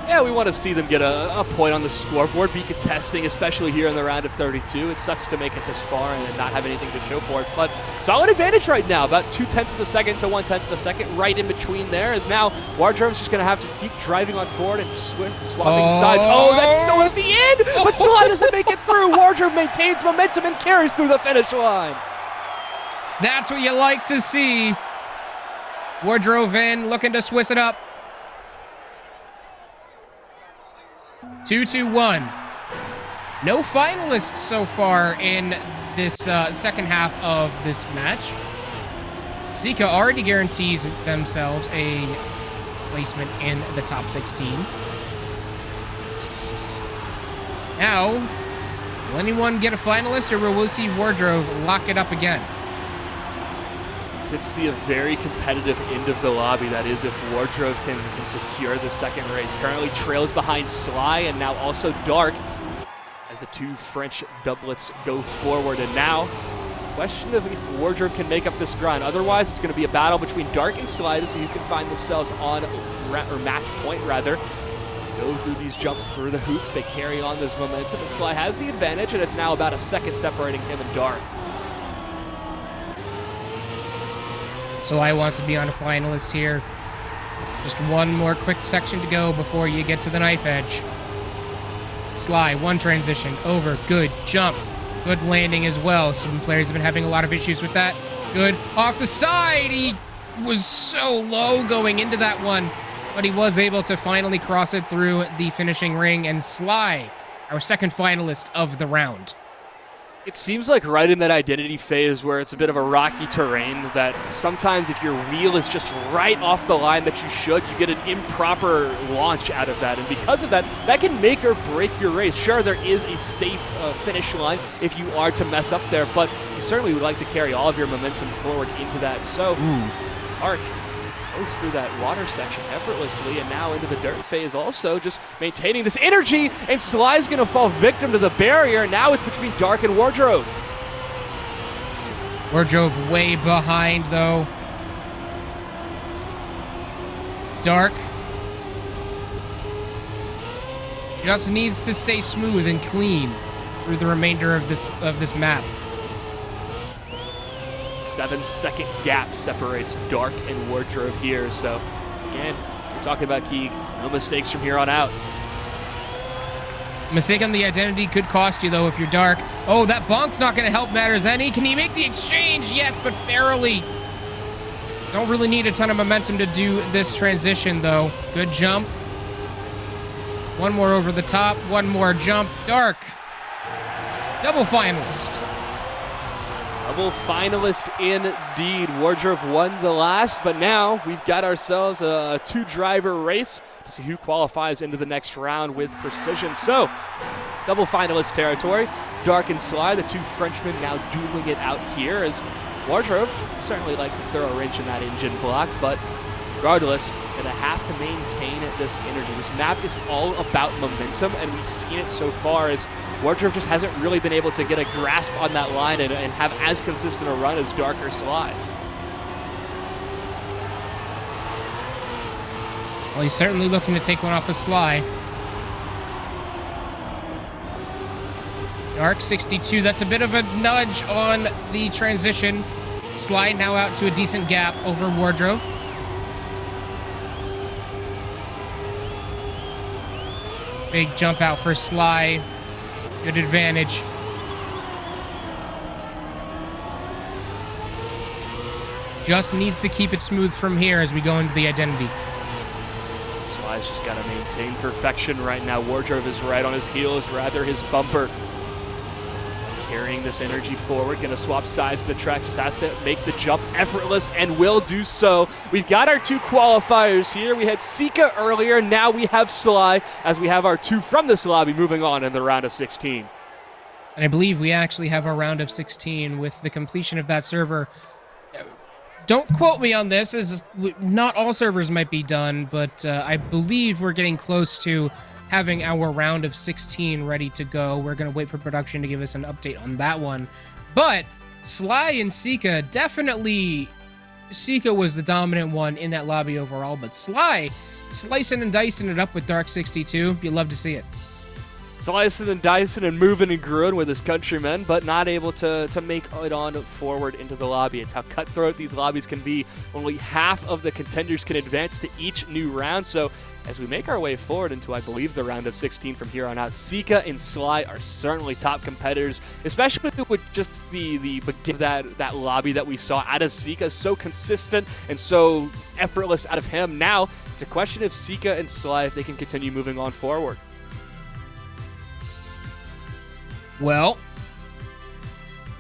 Yeah, we want to see them get a point on the scoreboard, be contesting, especially here in the round of 32. It sucks to make it this far and not have anything to show for it, but solid advantage right now, about 0.2 of a second to 0.1 of a second, right in between there, as now Wardrobe's just going to have to keep driving on forward and swapping sides. Oh, that's still at the end, but Sly doesn't make it through. Wardrobe maintains momentum and carries through the finish line. That's what you like to see. Wardrobe in, looking to Swiss it up. 2-2-1. No finalists so far in this second half of this match. Zika already guarantees themselves a placement in the top 16. Now, will anyone get a finalist, or will we see Wardrobe lock it up again? Could see a very competitive end of the lobby. That is, if Wardrobe can secure the second race. Currently trails behind Sly and now also Dark as the two French doublets go forward. And now it's a question of if Wardrobe can make up this ground. Otherwise, it's going to be a battle between Dark and Sly to see who can find themselves on, or match point rather. As they go through these jumps through the hoops, they carry on this momentum, and Sly has the advantage, and it's now about a second separating him and Dark. Sly wants to be on a finalist here. Just one more quick section to go before you get to the knife edge. Sly, one transition, over, good jump. Good landing as well. Some players have been having a lot of issues with that. Good, off the side. He was so low going into that one, but he was able to finally cross it through the finishing ring. And Sly, our second finalist of the round. It seems like right in that identity phase where it's a bit of a rocky terrain, that sometimes if your wheel is just right off the line that you should, you get an improper launch out of that. And because of that, that can make or break your race. Sure, there is a safe finish line if you are to mess up there, but you certainly would like to carry all of your momentum forward into that. So, Arc goes through that water section effortlessly, and now into the dirt phase also, just maintaining this energy, and Sly's going to fall victim to the barrier. Now it's between Dark and Wardrobe. Wardrobe way behind, though. Dark just needs to stay smooth and clean through the remainder of this map. 7-second gap separates Dark and Wardrobe here. So, again, we're talking about Keeg. No mistakes from here on out. Mistake on the identity could cost you, though, if you're Dark. Oh, that bonk's not going to help matters any. Can he make the exchange? Yes, but barely. Don't really need a ton of momentum to do this transition, though. Good jump. One more over the top. One more jump. Dark. Double finalist. Double finalist indeed. Wardrobe won the last, but now we've got ourselves a two-driver race to see who qualifies into the next round with precision. So, double finalist territory. Dark and Sly, the two Frenchmen, now dueling it out here, as Wardrobe certainly like to throw a wrench in that engine block, but regardless, gonna have to maintain this energy. This map is all about momentum, and we've seen it so far as Wardrobe just hasn't really been able to get a grasp on that line and have as consistent a run as Dark or Sly. Well, he's certainly looking to take one off of Sly. Dark 62, that's a bit of a nudge on the transition. Sly now out to a decent gap over Wardrobe. Big jump out for Sly. Good advantage. Just needs to keep it smooth from here as we go into the identity. Sly's just got to maintain perfection right now. Wardrobe is right on his heels, rather his bumper. Carrying this energy forward, going to swap sides of the track, just has to make the jump effortless and will do so. We've got our two qualifiers here. We had Sika earlier, now we have Sly, as we have our two from this lobby moving on in the round of 16. And I believe we actually have a round of 16 with the completion of that server. Don't quote me on this, as not all servers might be done, but I believe we're getting close to having our round of 16 ready to go. We're going to wait for production to give us an update on that one. But Sly and Sika, definitely Sika was the dominant one in that lobby overall, but Sly slicing and dicing it up with Dark 62. You love to see it. Slicing and dicing and moving and growing with his countrymen, but not able to make it on forward into the lobby. It's how cutthroat these lobbies can be. Only half of the contenders can advance to each new round, so as we make our way forward into, I believe, the round of 16 from here on out, Sika and Sly are certainly top competitors, especially with just the beginning of that lobby that we saw out of Sika, so consistent and so effortless out of him. Now, it's a question of Sika and Sly if they can continue moving on forward. Well,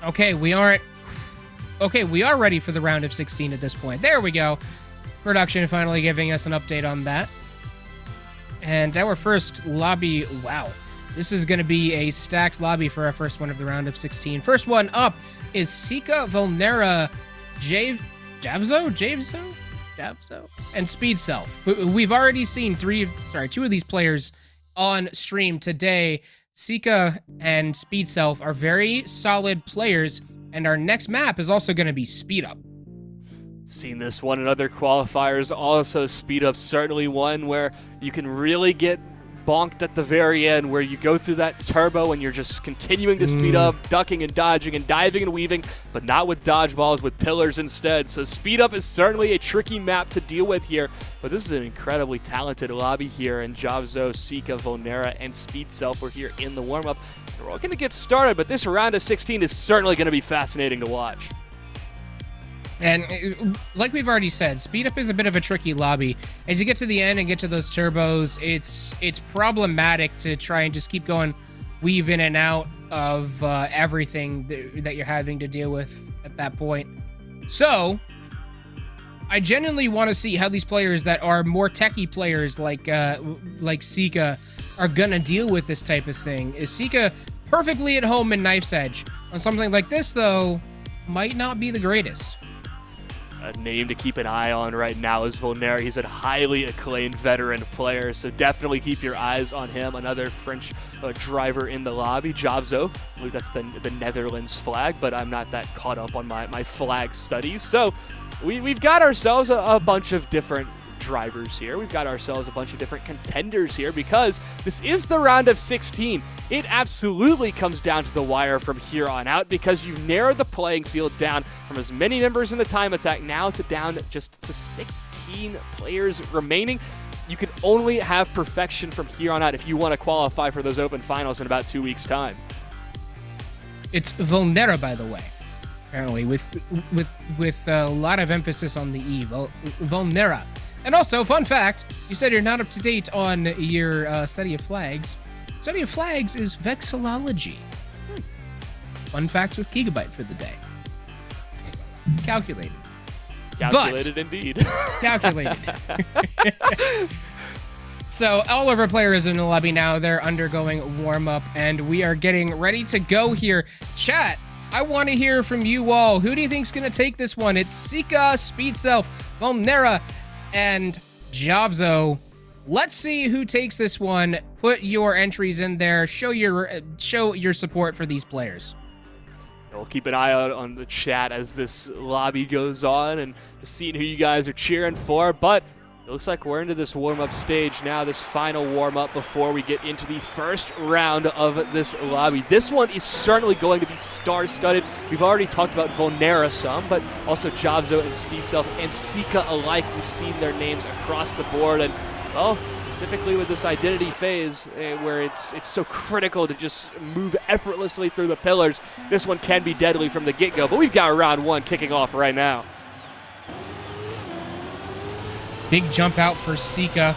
okay, we are ready for the round of 16 at this point. There we go. Production finally giving us an update on that. And our first lobby, wow. This is going to be a stacked lobby for our first one of the round of 16. First one up is Sika, Volnera, Javzo, and Speed Self. We've already seen two of these players on stream today. Sika and Speed Self are very solid players, and our next map is also going to be Speed Up. Seen this one in other qualifiers, also Speed Up, certainly one where you can really get bonked at the very end, where you go through that turbo and you're just continuing to speed up, ducking and dodging and diving and weaving, but not with dodgeballs, with pillars instead. So Speed Up is certainly a tricky map to deal with here, but this is an incredibly talented lobby here, and Javzo, Sika, Volnera, and Speed Self were here in the warm-up. We're all going to get started, but this round of 16 is certainly going to be fascinating to watch. And like we've already said, Speed Up is a bit of a tricky lobby. As you get to the end and get to those turbos, it's problematic to try and just keep going, weave in and out of everything that you're having to deal with at that point. So, I genuinely want to see how these players that are more techie players like Sika are gonna deal with this type of thing. Is Sika perfectly at home in Knife's Edge? On something like this, though, might not be the greatest. A name to keep an eye on right now is Volnera. He's a highly acclaimed veteran player, so definitely keep your eyes on him. Another French driver in the lobby, Javzo. I believe that's the Netherlands flag, but I'm not that caught up on my flag studies. So we've got ourselves a bunch of different drivers here. We've got ourselves a bunch of different contenders here, because this is the round of 16. It absolutely comes down to the wire from here on out, because you've narrowed the playing field down from as many members in the time attack now to down just to 16 players remaining. You can only have perfection from here on out if you want to qualify for those open finals in about 2 weeks' time. It's Volnera, by the way. Apparently, with a lot of emphasis on the E. Volnera. And also, fun fact, you said you're not up to date on your study of flags. Study of flags is vexillology. Fun facts with Gigabyte for the day. calculated. Calculated indeed. Calculated. So all of our players in the lobby now, they're undergoing warm-up, and we are getting ready to go here. Chat, I want to hear from you all. Who do you think's going to take this one? It's Sika, Speedself, Volnera, and Jobzo. Let's see who takes this one. Put your entries in there. Show your support for these players. We'll keep an eye out on the chat as this lobby goes on and seeing who you guys are cheering for, but it looks like we're into this warm-up stage now, this final warm-up before we get into the first round of this lobby. This one is certainly going to be star-studded. We've already talked about Volnera some, but also Jobzo and Speedself and Sika alike. We've seen their names across the board, and, well, specifically with this identity phase where it's so critical to just move effortlessly through the pillars, this one can be deadly from the get-go, but we've got round one kicking off right now. Big jump out for Sika.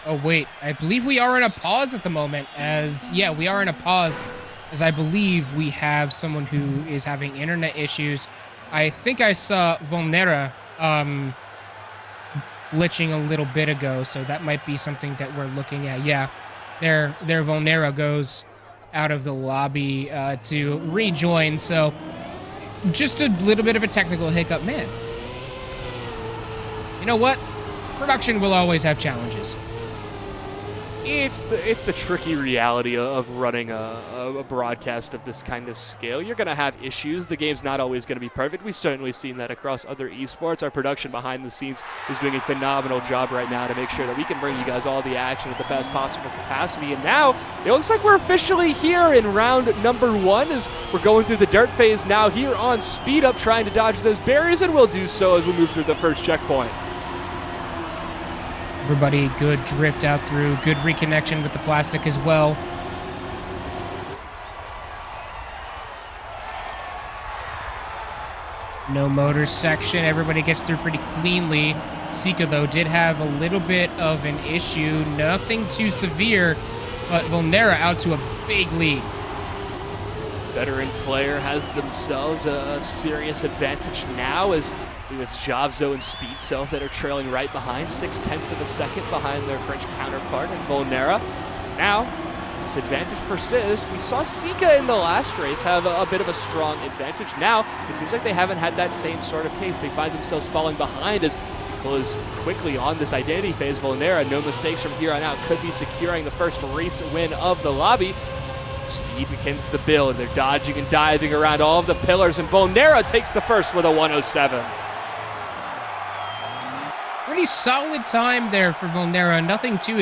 Oh, wait. I believe we are in a pause at the moment yeah, we are in a pause as I believe we have someone who is having internet issues. I think I saw Volnera glitching a little bit ago, so that might be something that we're looking at. Yeah, there Volnera goes out of the lobby to rejoin, so just a little bit of a technical hiccup. Man, you know what? Production will always have challenges. It's the tricky reality of running a broadcast of this kind of scale. You're going to have issues. The game's not always going to be perfect. We've certainly seen that across other esports. Our production behind the scenes is doing a phenomenal job right now to make sure that we can bring you guys all the action at the best possible capacity. And now it looks like we're officially here in round number one as we're going through the dirt phase now here on Speed Up, trying to dodge those barriers, and we'll do so as we move through the first checkpoint. Everybody good drift out through, good reconnection with the plastic as well. No motor section, everybody gets through pretty cleanly. Sika, though, did have a little bit of an issue, nothing too severe, but Volnera out to a big lead. Veteran player has themselves a serious advantage now as it's Jobzo and Speedself that are trailing right behind, 0.6 of a second behind their French counterpart and Volnera. Now, as this advantage persists, we saw Sika in the last race have a bit of a strong advantage. Now, it seems like they haven't had that same sort of case. They find themselves falling behind as close quickly on this identity phase. Volnera, no mistakes from here on out, could be securing the first race win of the lobby. Speed begins to build. They're dodging and diving around all of the pillars, and Volnera takes the first with a 107. Pretty solid time there for Volnera. Nothing too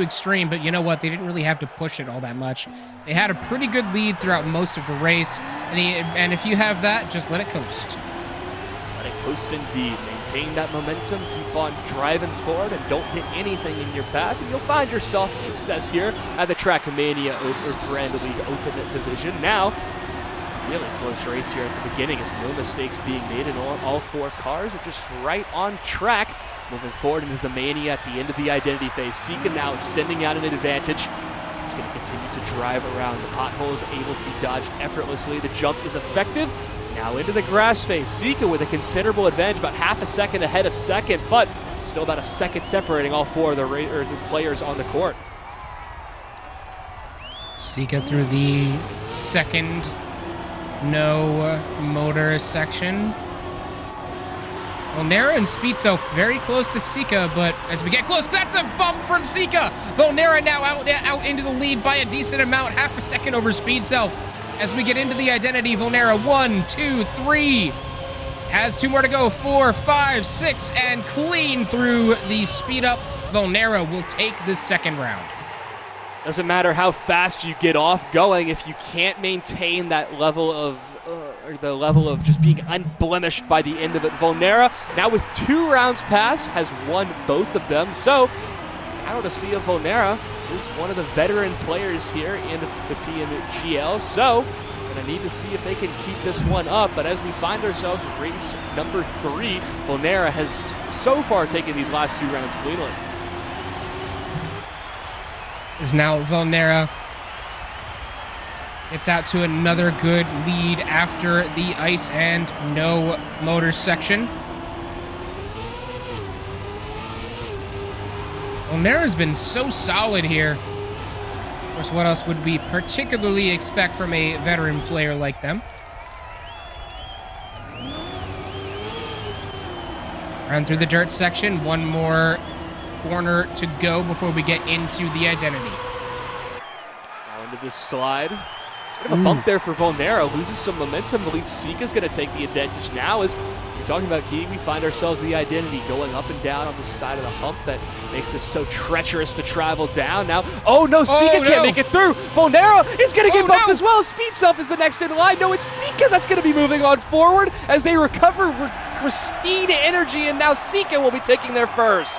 extreme, but you know what? They didn't really have to push it all that much. They had a pretty good lead throughout most of the race, and if you have that, just let it coast. Just let it coast indeed. Maintain that momentum, keep on driving forward, and don't hit anything in your path, and you'll find yourself success here at the Trackmania or Grand League Open Division. Now, really close race here at the beginning as no mistakes being made, and all four cars are just right on track. Moving forward into the Mania at the end of the identity phase. Sika now extending out an advantage. He's going to continue to drive around. The pothole is able to be dodged effortlessly. The jump is effective. Now into the grass phase. Sika with a considerable advantage, about half a second ahead of second, but still about a second separating all four of the players on the court. Sika through the second no motor section. Volnera and Speedself very close to Sika, but as we get close, that's a bump from Sika. Volnera now out into the lead by a decent amount, half a second over Speedself. As we get into the identity, Volnera 1, 2, 3. Has two more to go, 4, 5, 6, and clean through the speed up. Volnera will take the second round. Doesn't matter how fast you get off going if you can't maintain that level of the level of just being unblemished by the end of it. Volnera, now with 2 rounds passed, has won both of them. So, I want to see if Volnera is one of the veteran players here in the Tmgl. So, we're going to need to see if they can keep this one up. But as we find ourselves in race number 3, Volnera has so far taken these last 2 rounds cleanly. Is now Volnera It's out to another good lead after the ice and no motor section. Volnera's been so solid here. Of course, what else would we particularly expect from a veteran player like them? Run through the dirt section. One more corner to go before we get into the identity. Now into this slide. Bit of a bump there for Volnera. Loses some momentum. I believe Sika's going to take the advantage now. As we're talking about Key, we find ourselves the identity going up and down on the side of the hump that makes this so treacherous to travel down. Now, oh no, Sika can't make it through. Volnera is going to get bumped as well. Speed Self is the next in line. No, it's Sika that's going to be moving on forward as they recover with pristine energy, and now Sika will be taking their first.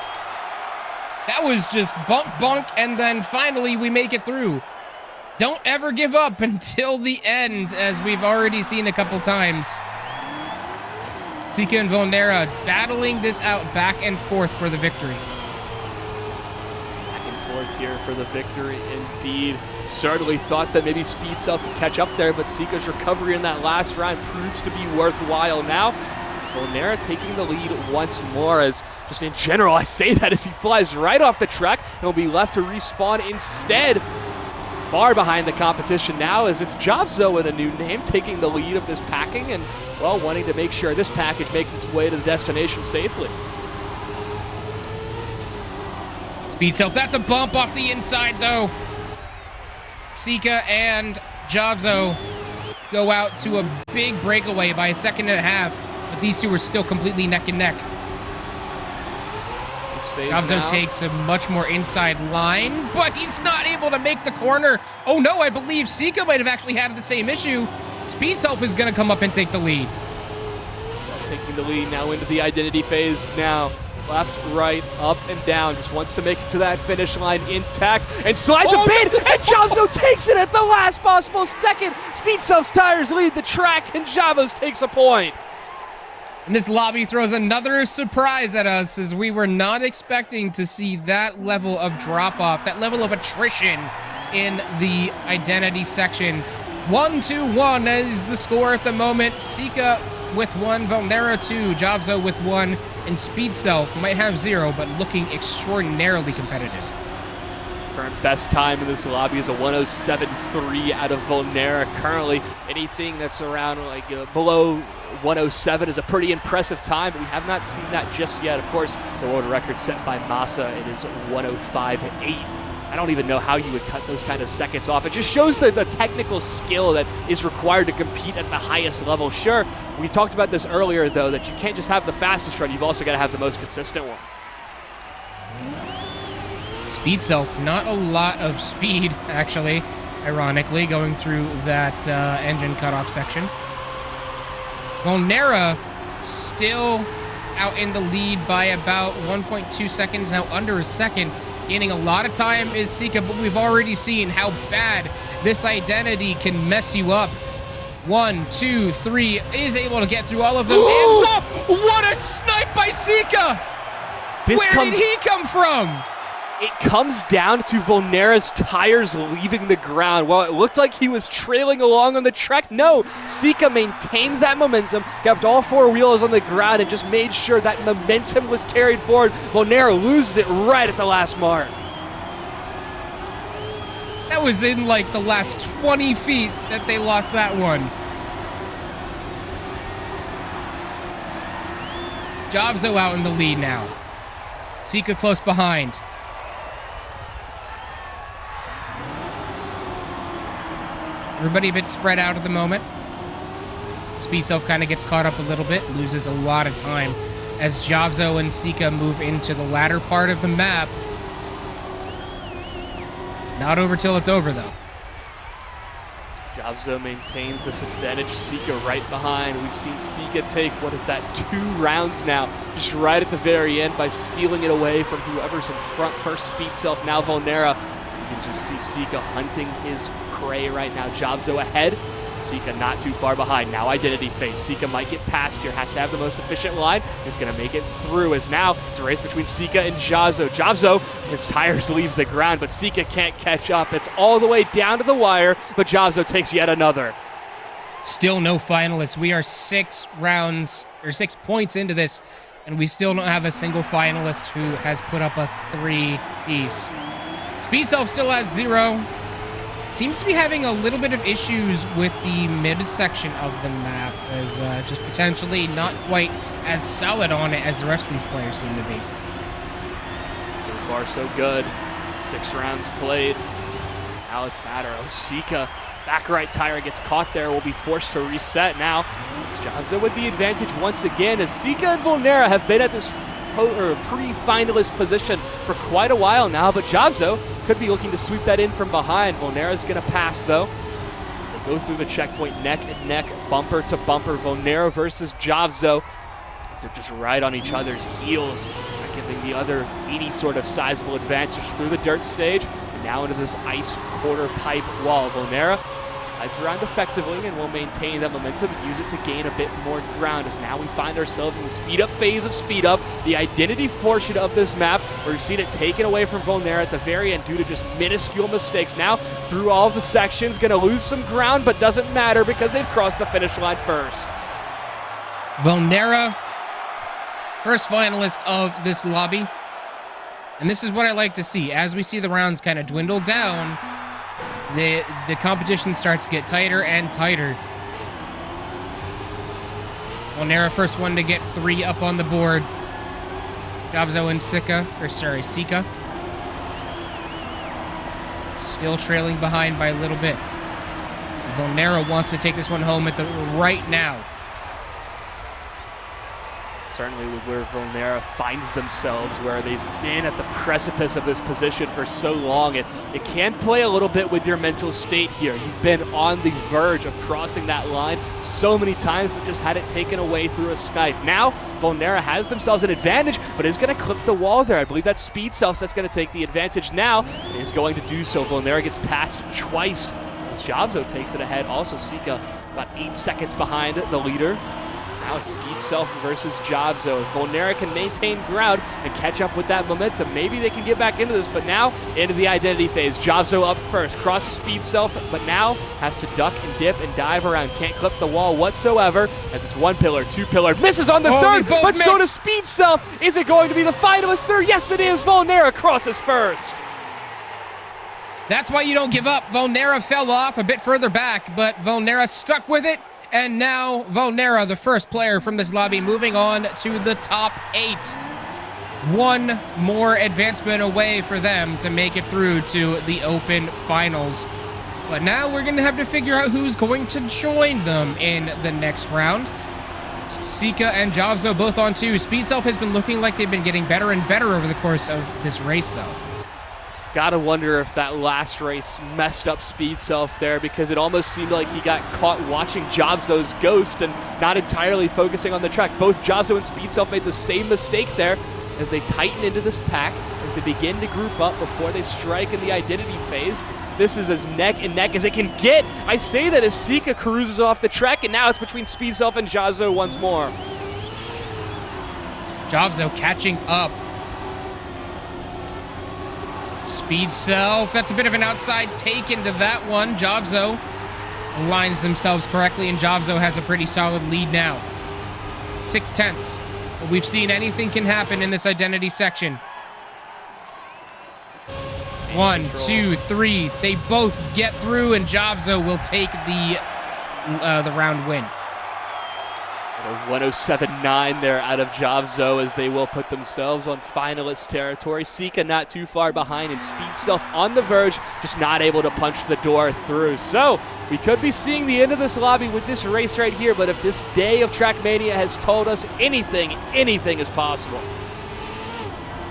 That was just bunk, and then finally we make it through. Don't ever give up until the end, as we've already seen a couple times. Sika and Volnera battling this out back and forth for the victory. Back and forth here for the victory, indeed. Certainly thought that maybe Speed Self could catch up there, but Sika's recovery in that last round proves to be worthwhile now. It's Volnera taking the lead once more, as just in general, I say that as he flies right off the track and will be left to respawn instead. Far behind the competition now, as it's Javzo with a new name taking the lead of this packing and, well, wanting to make sure this package makes its way to the destination safely. Speed Self, that's a bump off the inside though. Sika and Javzo go out to a big breakaway by a second and a half, but these two are still completely neck and neck. Javzo takes a much more inside line, but he's not able to make the corner. Oh no, I believe Sika might have actually had the same issue. Speed Self is going to come up and take the lead. Self taking the lead now into the identity phase now. Left, right, up, and down. Just wants to make it to that finish line intact and slides a bit, and Javzo takes it at the last possible second. Speed Self's tires lead the track, and Javos takes a point. And this lobby throws another surprise at us, as we were not expecting to see that level of drop-off, that level of attrition in the identity section. 1-2-1 is the score at the moment. Sika with 1, Volnera 2, Javzo with 1, and Speed Self might have 0, but looking extraordinarily competitive. Current best time in this lobby is a 107.3 out of Volnera. Currently, anything that's around like below 107 is a pretty impressive time, but we have not seen that just yet. Of course, the world record set by Massa, it is 105.8. I don't even know how you would cut those kind of seconds off. It just shows the technical skill that is required to compete at the highest level. Sure, we talked about this earlier, though, that you can't just have the fastest run. You've also got to have the most consistent one. Speed Self, not a lot of speed, actually, ironically, going through that engine cutoff section. Volnera still out in the lead by about 1.2 seconds, now under a second. Gaining a lot of time is Sika, but we've already seen how bad this identity can mess you up. 1, 2, 3, is able to get through all of them. And what a snipe by Sika! Where did he come from? It comes down to Volnera's tires leaving the ground. Well, it looked like he was trailing along on the track. No, Sika maintained that momentum, kept all 4 wheels on the ground, and just made sure that momentum was carried forward. Volnera loses it right at the last mark. That was in like the last 20 feet that they lost that one. Javzo out in the lead now. Sika close behind. Everybody a bit spread out at the moment. Speed Self kind of gets caught up a little bit, loses a lot of time as Javzo and Sika move into the latter part of the map. Not over till it's over, though. Javzo maintains this advantage. Sika right behind. We've seen Sika take, 2 rounds now, just right at the very end by stealing it away from whoever's in front. First Speed Self, now Volnera. You can just see Sika hunting his prey right now. Javzo ahead. Sika not too far behind. Now identity phase. Sika might get past here. Has to have the most efficient line. Is going to make it through as now it's a race between Sika and Jazo. Jazo, his tires leave the ground, but Sika can't catch up. It's all the way down to the wire, but Jazo takes yet another. Still no finalists. We are 6 points into this, and we still don't have a single finalist who has put up a 3-piece. Speed Self still has 0. Seems to be having a little bit of issues with the midsection of the map, as just potentially not quite as solid on it as the rest of these players seem to be. So far, so good. 6 rounds played. Now it's a matter of Sika. Back right tire gets caught there, will be forced to reset now. It's Jazo with the advantage once again, as Sika and Volnera have been at this pre-finalist position for quite a while now, but Jazo could be looking to sweep that in from behind. Volnera's going to pass, though. They go through the checkpoint neck and neck, bumper to bumper. Volnera versus Jazo, as they're just right on each other's heels, not giving the other any sort of sizable advantage through the dirt stage, and now into this ice quarter pipe wall. Volnera slides around effectively and will maintain that momentum, use it to gain a bit more ground, as now we find ourselves in the speed up phase of speed up, the identity portion of this map, where we've seen it taken away from Volnera at the very end due to just minuscule mistakes. Now through all of the sections, gonna lose some ground, but doesn't matter because they've crossed the finish line first. Volnera, first finalist of this lobby, and this is what I like to see. As we see the rounds kind of dwindle down, the competition starts to get tighter and tighter. Volnera first one to get 3 up on the board. Jazo and Sika. Still trailing behind by a little bit. Volnera wants to take this one home right now. Certainly with where Volnera finds themselves, where they've been at the precipice of this position for so long, it can play a little bit with your mental state here. You've been on the verge of crossing that line so many times, but just had it taken away through a snipe. Now, Volnera has themselves an advantage, but is going to clip the wall there. I believe that's Speed Self that's going to take the advantage now, and is going to do so. Volnera gets passed twice as Jazo takes it ahead. Also, Sika about 8 seconds behind the leader. Now it's Speed Self versus Jazo. If Volnera can maintain ground and catch up with that momentum, maybe they can get back into this, but now into the identity phase. Jazo up first, crosses Speed Self, but now has to duck and dip and dive around. Can't clip the wall whatsoever, as it's 1 pillar, 2 pillar. Misses on the third, but so does Speed Self. Is it going to be the finalist third? Yes, it is. Volnera crosses first. That's why you don't give up. Volnera fell off a bit further back, but Volnera stuck with it. And now Volnera, the first player from this lobby, moving on to the top 8. 1 more advancement away for them to make it through to the open finals. But now we're going to have to figure out who's going to join them in the next round. Sika and Jazo both on 2. Speed Self has been looking like they've been getting better and better over the course of this race, though. Gotta wonder if that last race messed up Speed Self there, because it almost seemed like he got caught watching Jazo's ghost and not entirely focusing on the track. Both Jazo and Speed Self made the same mistake there as they tighten into this pack, as they begin to group up before they strike in the identity phase. This is as neck and neck as it can get. I say that as Sika cruises off the track, and now it's between Speed Self and Jazo once more. Jazo catching up. Speed Self, that's a bit of an outside take into that one. Jazo aligns themselves correctly, and Jazo has a pretty solid lead now. 6/10. But we've seen anything can happen in this identity section. 1, 2, 3. They both get through, and Jazo will take the round win. A 107.9 there out of Jazo, as they will put themselves on finalist territory. Sika not too far behind, and Speed Self on the verge, just not able to punch the door through. So we could be seeing the end of this lobby with this race right here, but if this day of Trackmania has told us anything, anything is possible.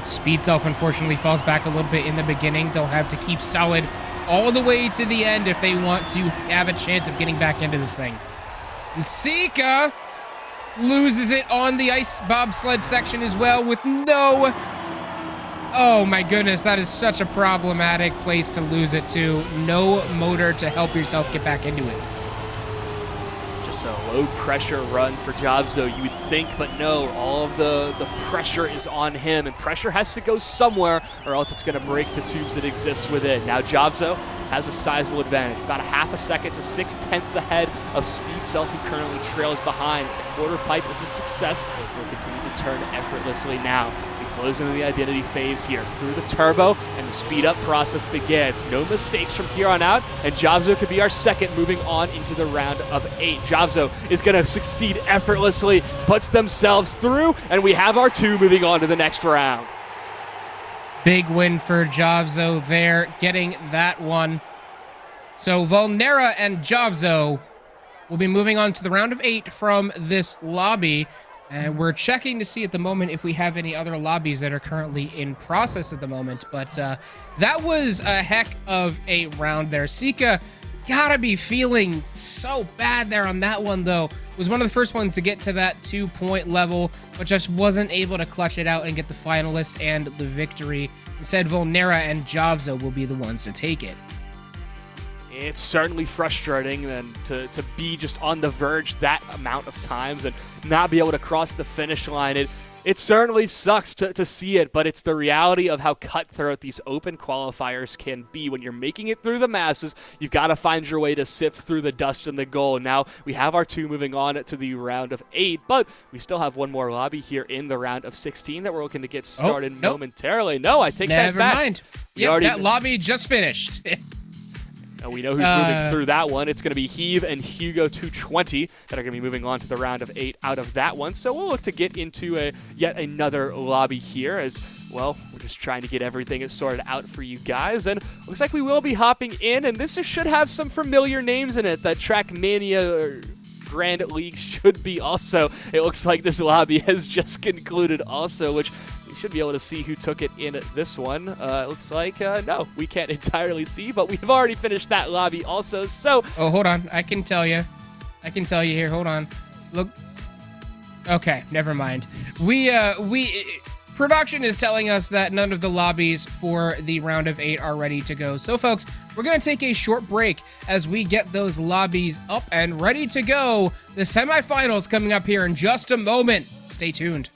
Speed Self unfortunately falls back a little bit in the beginning. They'll have to keep solid all the way to the end if they want to have a chance of getting back into this thing. And Sika loses it on the ice bobsled section as well with no... Oh my goodness, that is such a problematic place to lose it to. No motor to help yourself get back into it. So low pressure run for Jobzo, you would think, but no, all of the pressure is on him, and pressure has to go somewhere or else it's going to break the tubes that exist within. Now Jobzo has a sizable advantage, about a half a second to 6/10 ahead of Speed Self, who currently trails behind. The quarter pipe is a success. He'll continue to turn effortlessly now. Close into the identity phase here through the turbo, and the speed up process begins. No mistakes from here on out, and Jobzo could be our second moving on into the round of 8. Jobzo is going to succeed effortlessly, puts themselves through, and we have our 2 moving on to the next round. Big win for Jobzo there, getting that one. So Volnera and Jobzo will be moving on to the round of 8 from this lobby. And we're checking to see at the moment if we have any other lobbies that are currently in process at the moment. But that was a heck of a round there. Sika gotta be feeling so bad there on that one, though. Was one of the first ones to get to that 2-point level, but just wasn't able to clutch it out and get the finalist and the victory. Instead, Volnera and Jobzo will be the ones to take it. It's certainly frustrating then to be just on the verge that amount of times and not be able to cross the finish line. It certainly sucks to see it, but it's the reality of how cutthroat these open qualifiers can be. When you're making it through the masses, you've got to find your way to sift through the dust and the gold. Now, we have our 2 moving on to the round of 8, but we still have one more lobby here in the round of 16 that we're looking to get started momentarily. No, I take that back. Never mind. Yep, that lobby just finished. And we know who's moving through that one. It's going to be Heave and Hugo 220 that are going to be moving on to the round of 8 out of that one. So we'll look to get into yet another lobby here as, well, we're just trying to get everything sorted out for you guys. And looks like we will be hopping in, and this should have some familiar names in it. That Trackmania Grand League should be also. It looks like this lobby has just concluded also, which should be able to see who took it in this one. It looks like, no, we can't entirely see, but we've already finished that lobby also, so... Oh, hold on. I can tell you here. Hold on. Look. Okay, never mind. Production is telling us that none of the lobbies for the round of 8 are ready to go. So, folks, we're going to take a short break as we get those lobbies up and ready to go. The semifinals coming up here in just a moment. Stay tuned.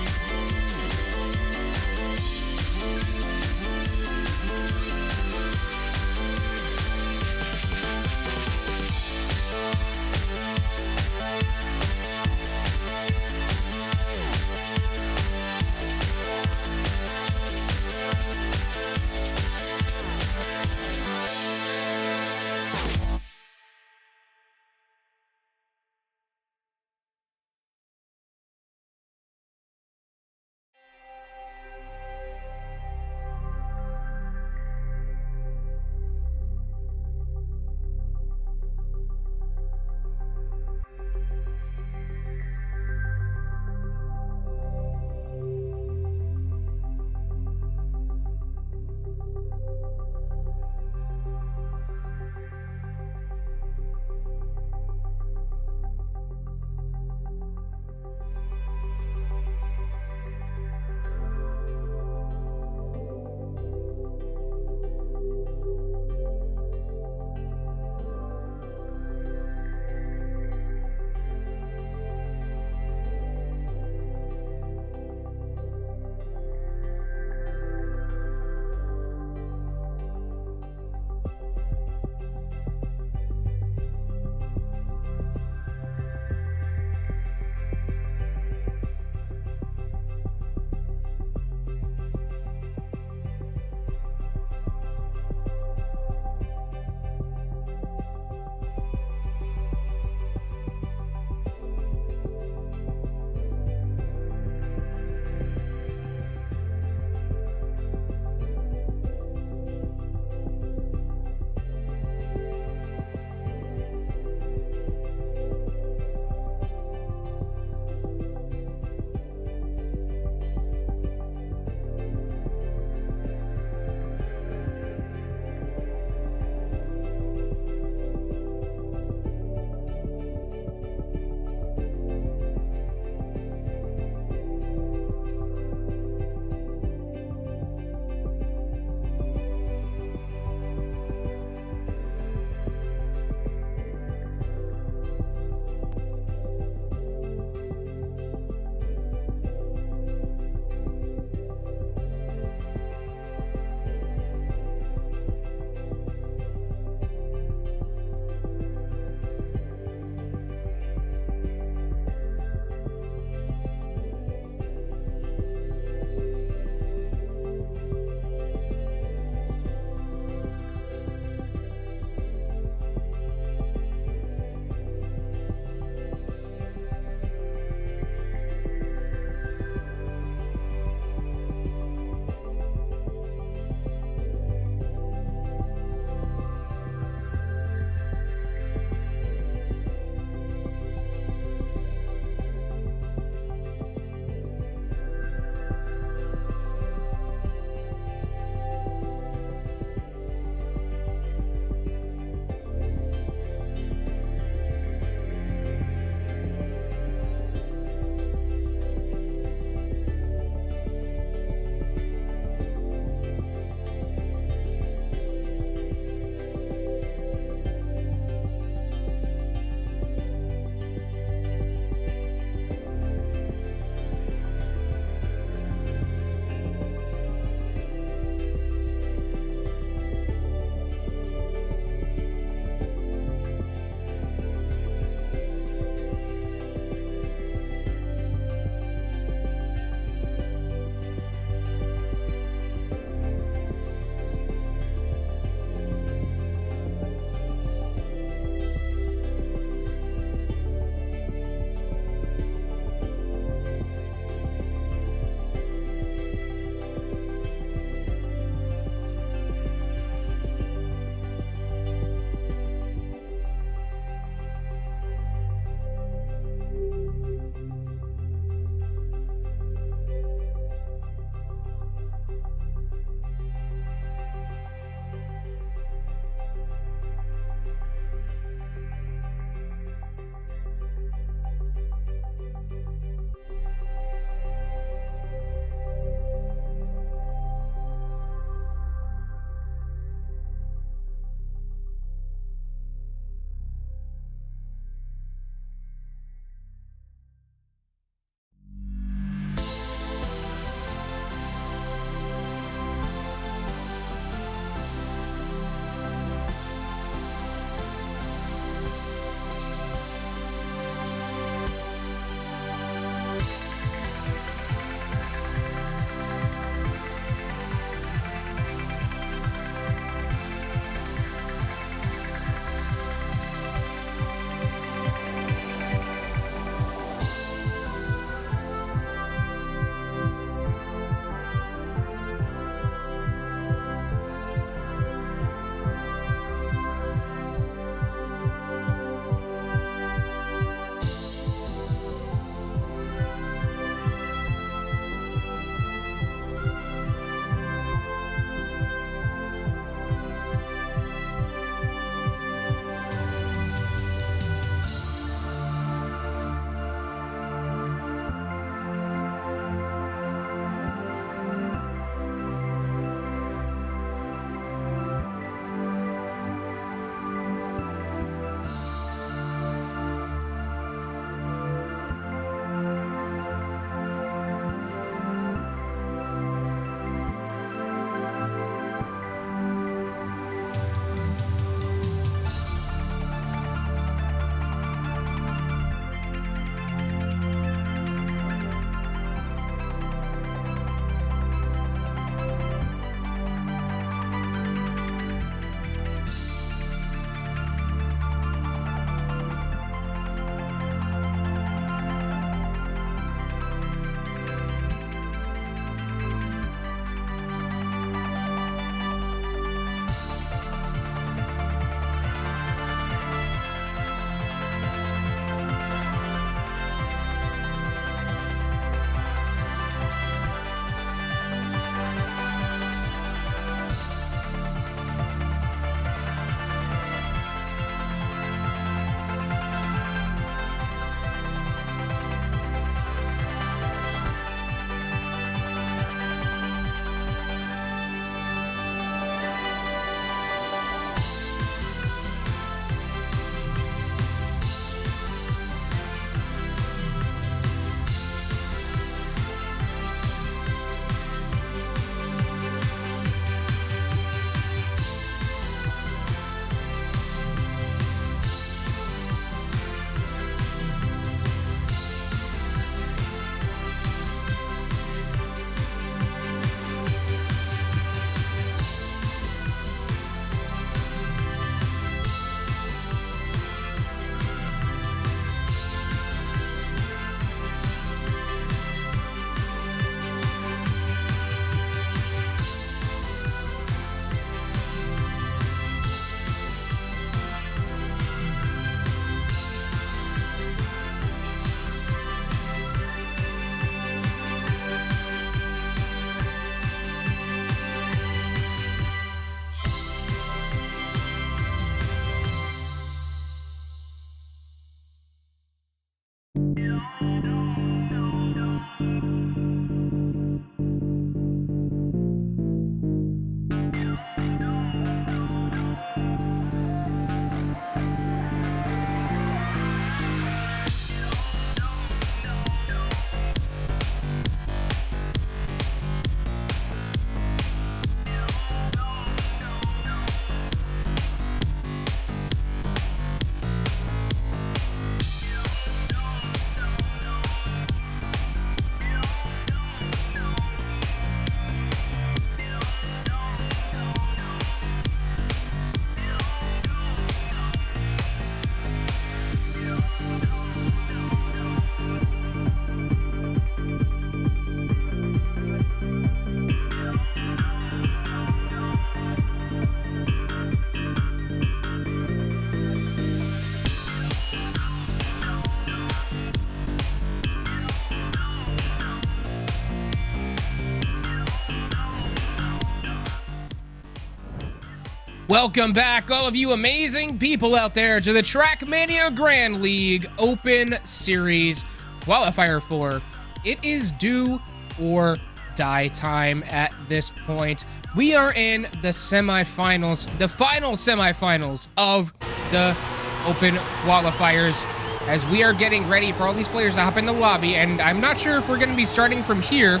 Welcome back, all of you amazing people out there, to the Trackmania Grand League Open Series Qualifier 4. It is do or die time at this point. We are in the semifinals, the final semifinals of the Open Qualifiers, as we are getting ready for all these players to hop in the lobby. And I'm not sure if we're going to be starting from here,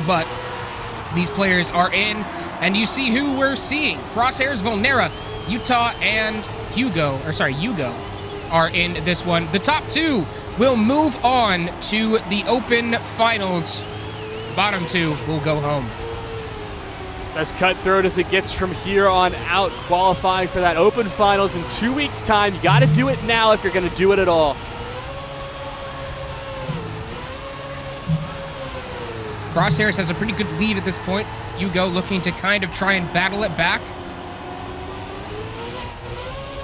but these players are in, and you see who we're seeing. Crosshairs, Volnera, Utah, and Hugo are in this one. The top two will move on to the Open Finals. Bottom two will go home. As cutthroat as it gets from here on out, qualifying for that Open Finals in 2 weeks' time. You got to do it now if you're going to do it at all. Crosshairs has a pretty good lead at this point. Hugo looking to kind of try and battle it back.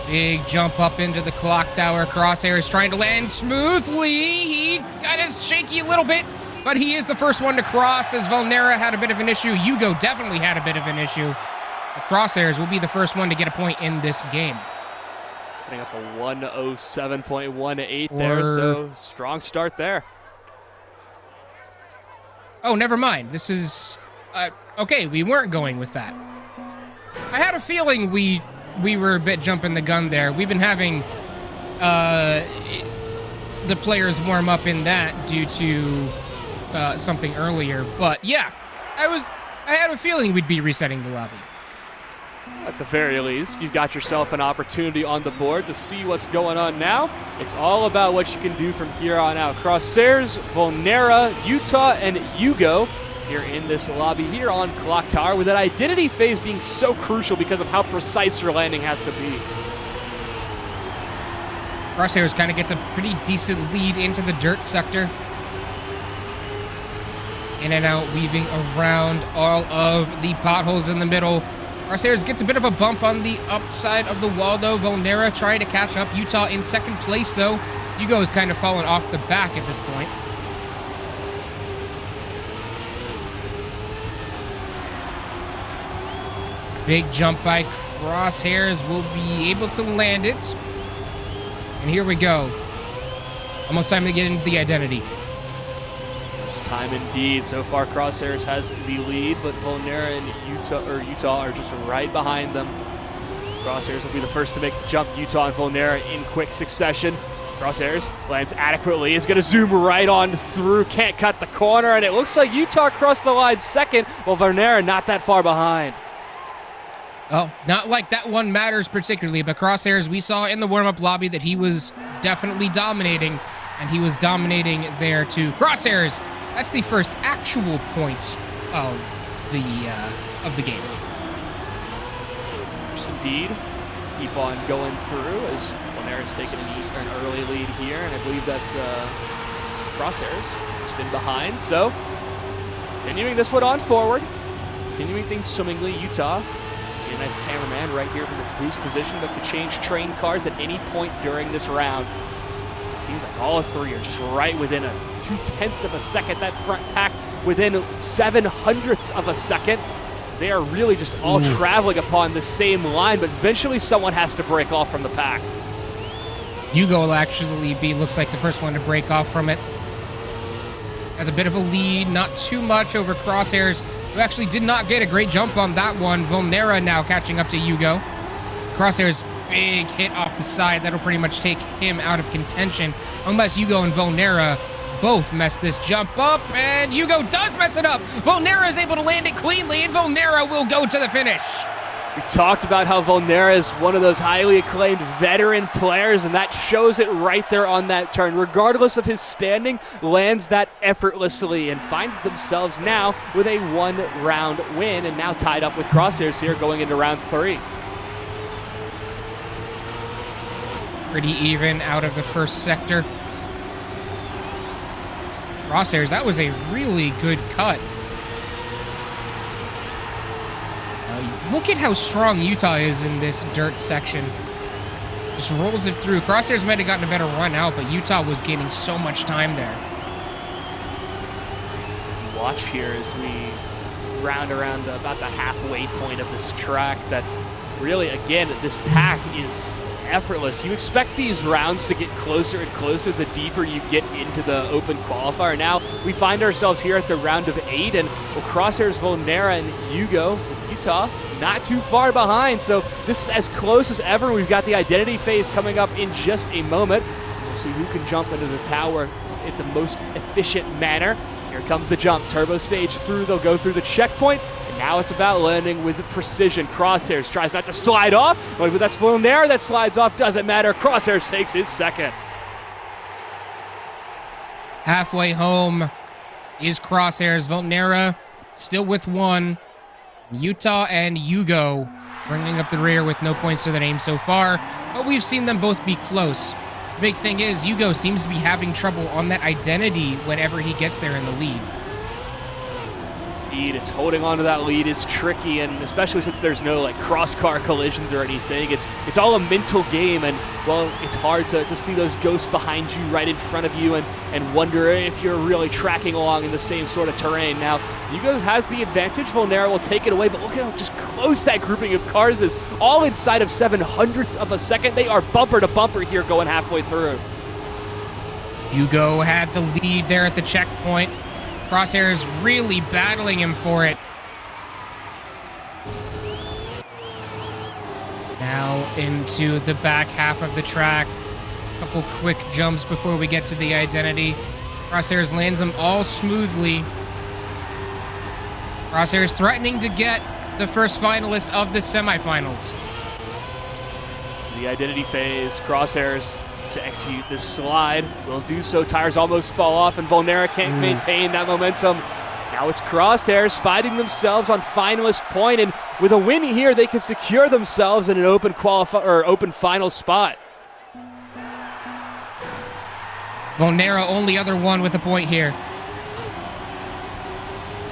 Big jump up into the clock tower. Crosshairs trying to land smoothly. He got his shaky a little bit, but he is the first one to cross, as Volnera had a bit of an issue. Hugo definitely had a bit of an issue. The Crosshairs will be the first one to get a point in this game. Putting up a 107.18 there, so strong start there. Oh, never mind. This is... okay, we weren't going with that. I had a feeling we were a bit jumping the gun there. We've been having the players warm up in that due to something earlier. But yeah, I had a feeling we'd be resetting the lobby. At the very least, you've got yourself an opportunity on the board to see what's going on now. It's all about what you can do from here on out. Crosshairs, Volnera, Utah, and Hugo here in this lobby here on Clock Tower, with that identity phase being so crucial because of how precise your landing has to be. Crosshairs kind of gets a pretty decent lead into the dirt sector. In and out, weaving around all of the potholes in the middle. Crosshairs gets a bit of a bump on the upside of the wall, though. Volnera trying to catch up. Utah in second place, though. Hugo is kind of fallen off the back at this point. Big jump by Crosshairs, will be able to land it. And here we go. Almost time to get into the identity. Time indeed. So far, Crosshairs has the lead, but Volnera and Utah are just right behind them. Crosshairs will be the first to make the jump. Utah and Volnera in quick succession. Crosshairs lands adequately, is going to zoom right on through, can't cut the corner, and it looks like Utah crossed the line second, while Volnera not that far behind. Well, not like that one matters particularly, but Crosshairs, we saw in the warm-up lobby that he was definitely dominating, and he was dominating there too. Crosshairs, that's the first actual point of the game. Yes, indeed. Keep on going through as Volnera's taking an early lead here, and I believe that's Crosshairs just in behind. So, continuing this one on forward, continuing things swimmingly. Utah, a nice cameraman right here from the boost position, but could change train cars at any point during this round. Seems like all three are just right within a 0.2 of a second. That front pack within 0.07 of a second. They are really just all traveling upon the same line, but eventually someone has to break off from the pack. Hugo will actually be, looks like, the first one to break off from it. Has a bit of a lead, not too much over Crosshairs, who actually did not get a great jump on that one. Volnera now catching up to Hugo. Crosshairs, big hit off the side. That'll pretty much take him out of contention, unless Hugo and Volnera both mess this jump up, and Hugo does mess it up. Volnera is able to land it cleanly, and Volnera will go to the finish. We talked about how Volnera is one of those highly acclaimed veteran players, and that shows it right there on that turn. Regardless of his standing, lands that effortlessly and finds themselves now with a one-round win, and now tied up with Crosshairs here going into round 3. Pretty even out of the first sector. Crosshairs, that was a really good cut. Look at how strong Utah is in this dirt section. Just rolls it through. Crosshairs might have gotten a better run out, but Utah was gaining so much time there. Watch here as we round around about the halfway point of this track that really, again, this pack is effortless. You expect these rounds to get closer and closer the deeper you get into the open qualifier. Now we find ourselves here at the round of 8, and Crosshairs, Volnera, and Hugo with Utah not too far behind. So this is as close as ever. We've got the identity phase coming up in just a moment. We'll see who can jump into the tower in the most efficient manner. Here comes the jump. Turbo stage through. They'll go through the checkpoint. And now it's about landing with precision. Crosshairs tries not to slide off. But that's Volnera that slides off. Doesn't matter. Crosshairs takes his second. Halfway home is Crosshairs. Volnera still with 1. Utah and Hugo bringing up the rear with no points to their name so far. But we've seen them both be close. The big thing is Hugo seems to be having trouble on that identity whenever he gets there in the lead. Indeed, it's holding on to that lead is tricky, and especially since there's no like cross-car collisions or anything, it's all a mental game, and well, it's hard to see those ghosts behind you right in front of you and wonder if you're really tracking along in the same sort of terrain. Now, Hugo has the advantage. Volnera will take it away, but look at how just close that grouping of cars is. All inside of 0.07 of a second. They are bumper to bumper here going halfway through. Hugo had the lead there at the checkpoint. Crosshairs really battling him for it. Now into the back half of the track. A couple quick jumps before we get to the identity. Crosshairs lands them all smoothly. Crosshairs threatening to get the first finalist of the semifinals. The identity phase, Crosshairs to execute this slide. Will do so. Tires almost fall off, and Volnera can't maintain that momentum. Now it's Crosshairs fighting themselves on finalist point, and with a win here, they can secure themselves in an open open final spot. Volnera, only other one with a point here.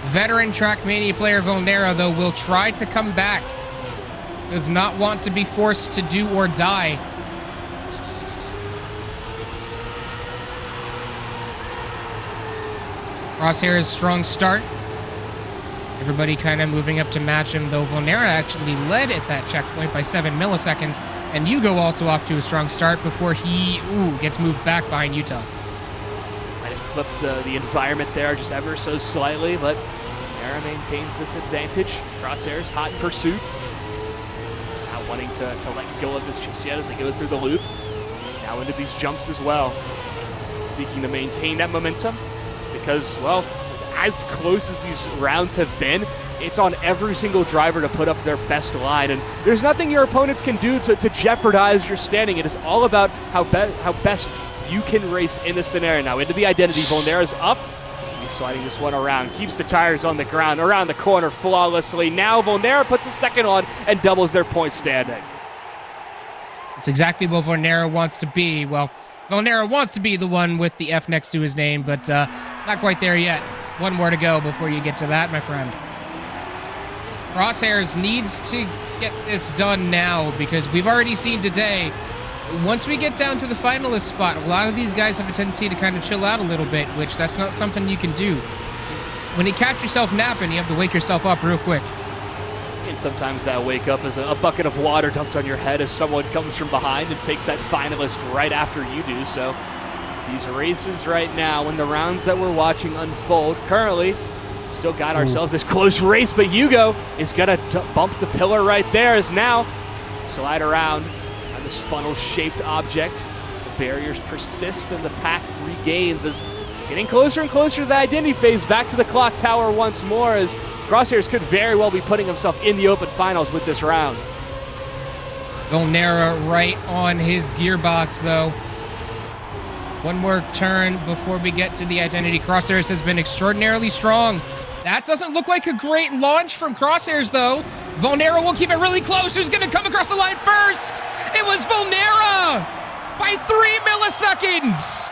Veteran Trackmania player Volnera, though, will try to come back. Does not want to be forced to do or die. Crosshairs strong start. Everybody kind of moving up to match him, though Volnera actually led at that checkpoint by 7 milliseconds. And Hugo also off to a strong start before he gets moved back behind Utah. Might have clipped the environment there just ever so slightly, but Volnera maintains this advantage. Crosshairs hot in pursuit. Not wanting to let go of this just yet as they go through the loop. Now into these jumps as well. Seeking to maintain that momentum. Because, well, as close as these rounds have been, it's on every single driver to put up their best line. And there's nothing your opponents can do to jeopardize your standing. It is all about how best you can race in this scenario. Now into the identity. Volnera's up. He's sliding this one around. Keeps the tires on the ground, around the corner flawlessly. Now Volnera puts a second on and doubles their point standing. That's exactly what Volnera wants to be. Well, Volnera wants to be the one with the F next to his name, but not quite there yet. One more to go before you get to that, my friend. Crosshairs needs to get this done now because we've already seen today, once we get down to the finalist spot, a lot of these guys have a tendency to kind of chill out a little bit, which that's not something you can do. When you catch yourself napping, you have to wake yourself up real quick. And sometimes that wake up is a bucket of water dumped on your head as someone comes from behind and takes that finalist right after you do. So these races right now, when the rounds that we're watching unfold, currently still got ourselves this close race, but Hugo is going to bump the pillar right there as now slide around on this funnel-shaped object. The barriers persist and the pack regains as getting closer and closer to the identity phase, back to the clock tower once more as Crosshairs could very well be putting himself in the open finals with this round. Volnera right on his gearbox, though. One more turn before we get to the identity. Crosshairs has been extraordinarily strong. That doesn't look like a great launch from Crosshairs, though. Volnera will keep it really close. Who's going to come across the line first? It was Volnera by 3 milliseconds.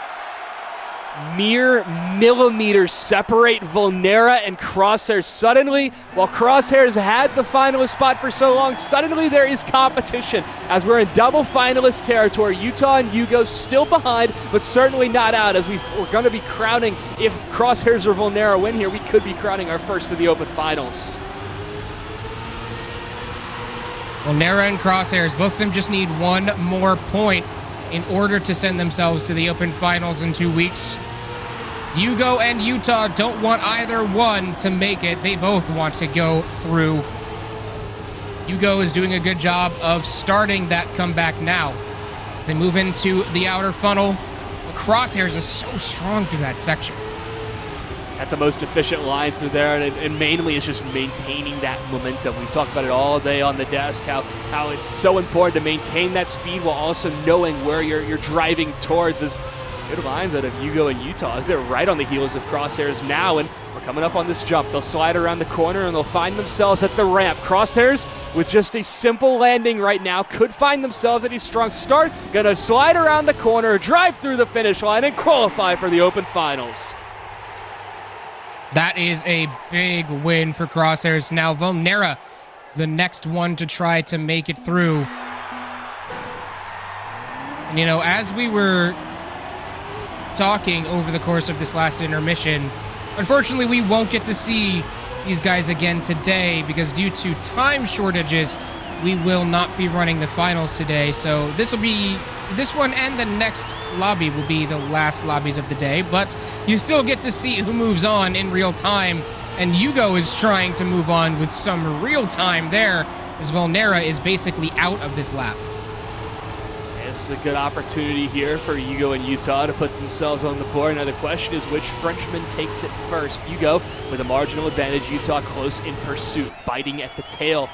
Mere millimeters separate Volnera and Crosshairs. Suddenly, while Crosshairs had the finalist spot for so long, suddenly there is competition as we're in double finalist territory. Utah and Hugo still behind, but certainly not out as we're going to be crowning, if Crosshairs or Volnera win here, we could be crowning our first to the open finals. Volnera and Crosshairs, both of them just need one more point in order to send themselves to the Open Finals in 2 weeks. Hugo and Utah don't want either one to make it. They both want to go through. Hugo is doing a good job of starting that comeback now as they move into the outer funnel. But Crosshairs is so strong through that section. At the most efficient line through there, and mainly it's just maintaining that momentum. We've talked about it all day on the desk, how it's so important to maintain that speed while also knowing where you're driving towards. As good lines out of Hugo and Utah as they're right on the heels of Crosshairs now, and we're coming up on this jump. They'll slide around the corner and they'll find themselves at the ramp. Crosshairs, with just a simple landing right now, could find themselves at a strong start. Gonna slide around the corner, drive through the finish line, and qualify for the Open Finals. That is a big win for Crosshairs. Now Volnera, the next one to try to make it through. And, you know, as we were talking over the course of this last intermission, unfortunately, we won't get to see these guys again today because due to time shortages, we will not be running the finals today. So this one and the next lobby will be the last lobbies of the day, but you still get to see who moves on in real time. And Hugo is trying to move on with some real time there as Volnera is basically out of this lap. This is a good opportunity here for Hugo and Utah to put themselves on the board. Now the question is which Frenchman takes it first. Hugo with a marginal advantage, Utah close in pursuit, biting at the tail.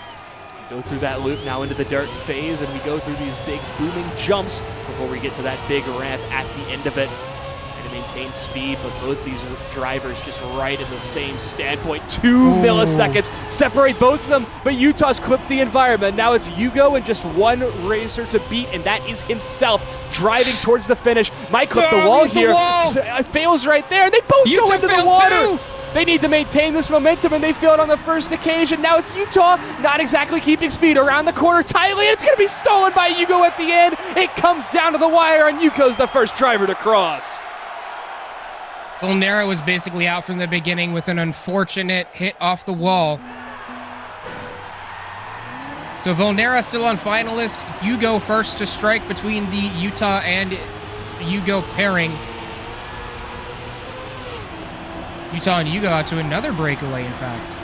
As we go through that loop now into the dirt phase, and we go through these big booming jumps before we get to that big ramp at the end of it. And to maintain speed, but both these drivers just right in the same standpoint. 2 milliseconds separate both of them, but Utah's clipped the environment. Now it's Hugo and just one racer to beat, and that is himself driving towards the finish. Might clip the wall here. Fails right there. They both go into the water. They need to maintain this momentum, and they failed on the first occasion. Now it's Utah, not exactly keeping speed around the corner tightly, and it's going to be stolen by Hugo at the end. It comes down to the wire, and Hugo's the first driver to cross. Volnera was basically out from the beginning with an unfortunate hit off the wall. So Volnera still on finalist. Hugo first to strike between the Utah and Hugo pairing. Utah and Hugo out to another breakaway, in fact.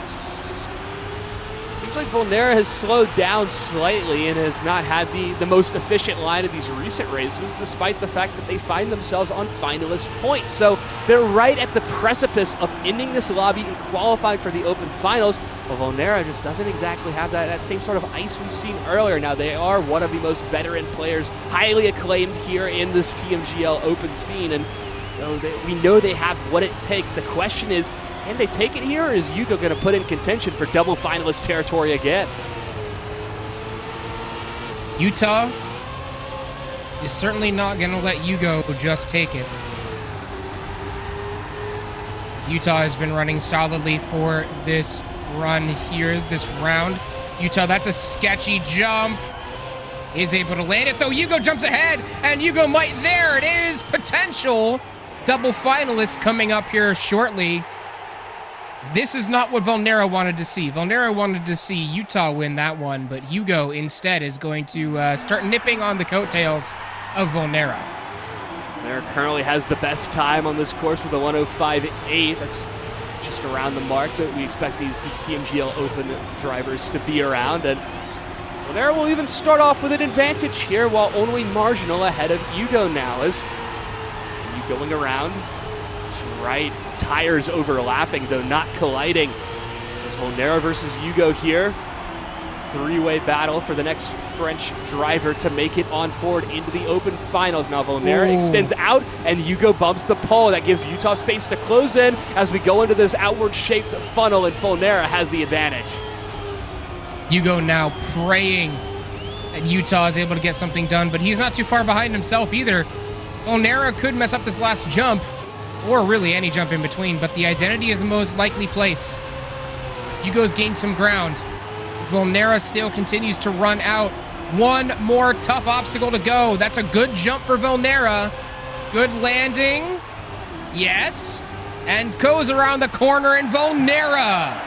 Seems like Volnera has slowed down slightly and has not had the most efficient line of these recent races, despite the fact that they find themselves on finalist points. So they're right at the precipice of ending this lobby and qualifying for the Open Finals. Well, Volnera just doesn't exactly have that same sort of ice we've seen earlier. Now, they are one of the most veteran players, highly acclaimed here in this Tmgl Open scene, and so we know they have what it takes. The question is, can they take it here, or is Hugo going to put in contention for double finalist territory again? Utah is certainly not going to let Hugo just take it. As Utah has been running solidly for this run here, this round. Utah, that's a sketchy jump. Is able to land it, though. Hugo jumps ahead, and Hugo might. There it is. Potential double finalist coming up here shortly. This is not what Volnera wanted to see. Volnera wanted to see Utah win that one, but Hugo instead is going to start nipping on the coattails of Volnera. Volnera currently has the best time on this course with a 105.8. That's just around the mark that we expect these Tmgl Open drivers to be around. And Volnera will even start off with an advantage here, while only marginal ahead of Hugo now. As continue going around, just right. Tires overlapping, though not colliding. This is Volnera versus Hugo here. Three-way battle for the next French driver to make it on forward into the Open Finals. Now Volnera extends out, and Hugo bumps the pole. That gives Utah space to close in as we go into this outward-shaped funnel, and Volnera has the advantage. Hugo now praying that Utah is able to get something done, but he's not too far behind himself either. Volnera could mess up this last jump, or really any jump in between, but the identity is the most likely place. Hugo's gained some ground. Volnera still continues to run out. One more tough obstacle to go. That's a good jump for Volnera. Good landing. Yes. And goes around the corner, and Volnera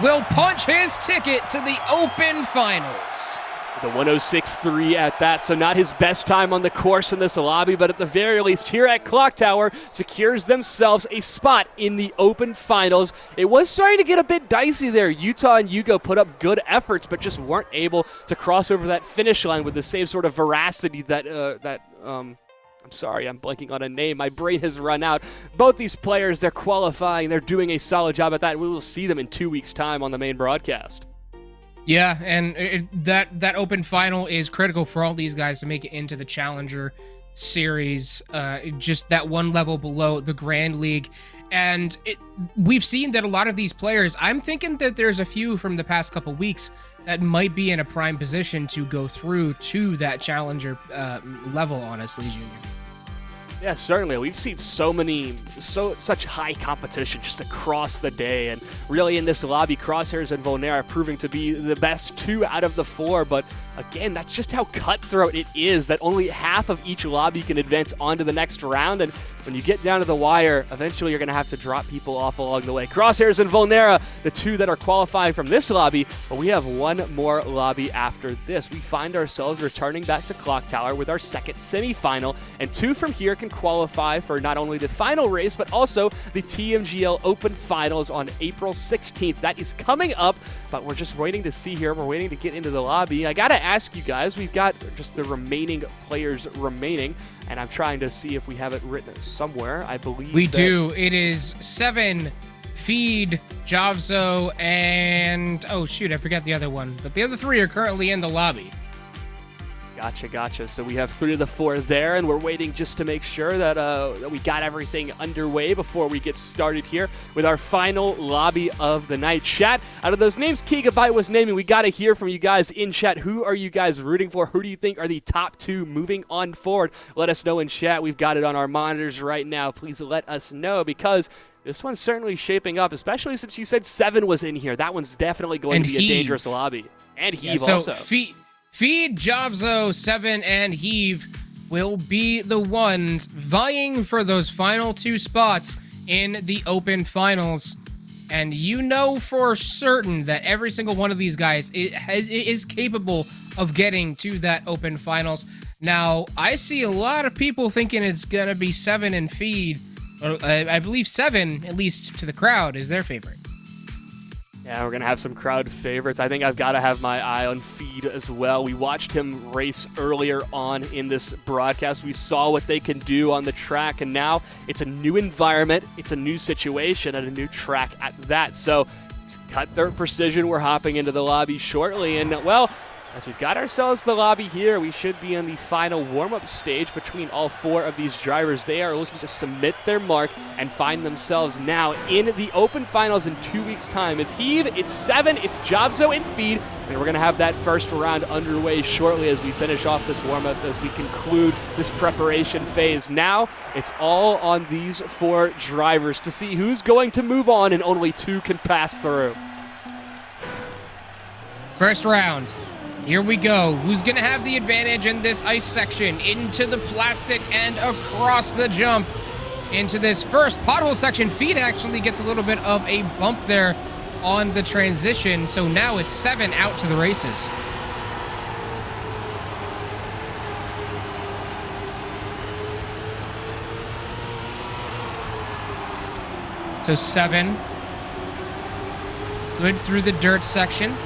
will punch his ticket to the Open Finals. The 106.3 at that, so not his best time on the course in this lobby, but at the very least here at Clock Tower secures themselves a spot in the Open Finals. It was starting to get a bit dicey there. Utah and Yugo put up good efforts, but just weren't able to cross over that finish line with the same sort of veracity that I'm sorry, I'm blanking on a name. My brain has run out. Both these players, they're qualifying. They're doing a solid job at that. We will see them in 2 weeks' time on the main broadcast. Yeah, and that open final is critical for all these guys to make it into the Challenger Series, just that one level below the Grand League. And we've seen that a lot of these players, I'm thinking that there's a few from the past couple weeks that might be in a prime position to go through to that Challenger level, honestly, Junior. Yeah, certainly. We've seen such high competition just across the day, and really in this lobby, Crosshairs and Volnera proving to be the best 2 out of the 4, but again, that's just how cutthroat it is, that only half of each lobby can advance onto the next round, and when you get down to the wire, eventually you're going to have to drop people off along the way. Crosshairs and Volnera, the 2 that are qualifying from this lobby, but we have one more lobby after this. We find ourselves returning back to Clock Tower with our second semifinal, and 2 from here can qualify for not only the final race, but also the Tmgl Open Finals on April 16th. That is coming up, but we're just waiting to see here. We're waiting to get into the lobby. I gotta ask you guys, we've got just the remaining players remaining, and I'm trying to see if we have it written somewhere. I believe we do. It is 7, Feed, Javzo, and oh shoot, I forgot the other one. But the other 3 are currently in the lobby. Gotcha. So we have 3 of the 4 there, and we're waiting just to make sure that we got everything underway before we get started here with our final lobby of the night. Chat, out of those names Gigabyte was naming, we got to hear from you guys in chat. Who are you guys rooting for? Who do you think are the top 2 moving on forward? Let us know in chat. We've got it on our monitors right now. Please let us know, because this one's certainly shaping up, especially since you said 7 was in here. That one's definitely going to be a dangerous lobby. And Heave also. Feed, Javzo, 7, and Heave will be the ones vying for those final 2 spots in the Open Finals. And you know for certain that every single one of these guys is capable of getting to that Open Finals. Now, I see a lot of people thinking it's going to be 7 and Feed. I believe 7, at least to the crowd, is their favorite. Yeah, we're going to have some crowd favorites. I think I've got to have my eye on Feed as well. We watched him race earlier on in this broadcast. We saw what they can do on the track, and now it's a new environment, it's a new situation, and a new track at that. So it's cutthroat precision. We're hopping into the lobby shortly, and well, as we've got ourselves the lobby here, we should be in the final warm-up stage between all 4 of these drivers. They are looking to submit their mark and find themselves now in the Open Finals in 2 weeks' time. It's Heave, it's 7, it's Javzo, and Feed, and we're going to have that first round underway shortly as we finish off this warm-up, as we conclude this preparation phase. Now, it's all on these 4 drivers to see who's going to move on, and only 2 can pass through. First round. Here we go. Who's going to have the advantage in this ice section? Into the plastic and across the jump. Into this first pothole section. Feed actually gets a little bit of a bump there on the transition. So now it's 7 out to the races. So 7. Good through the dirt section.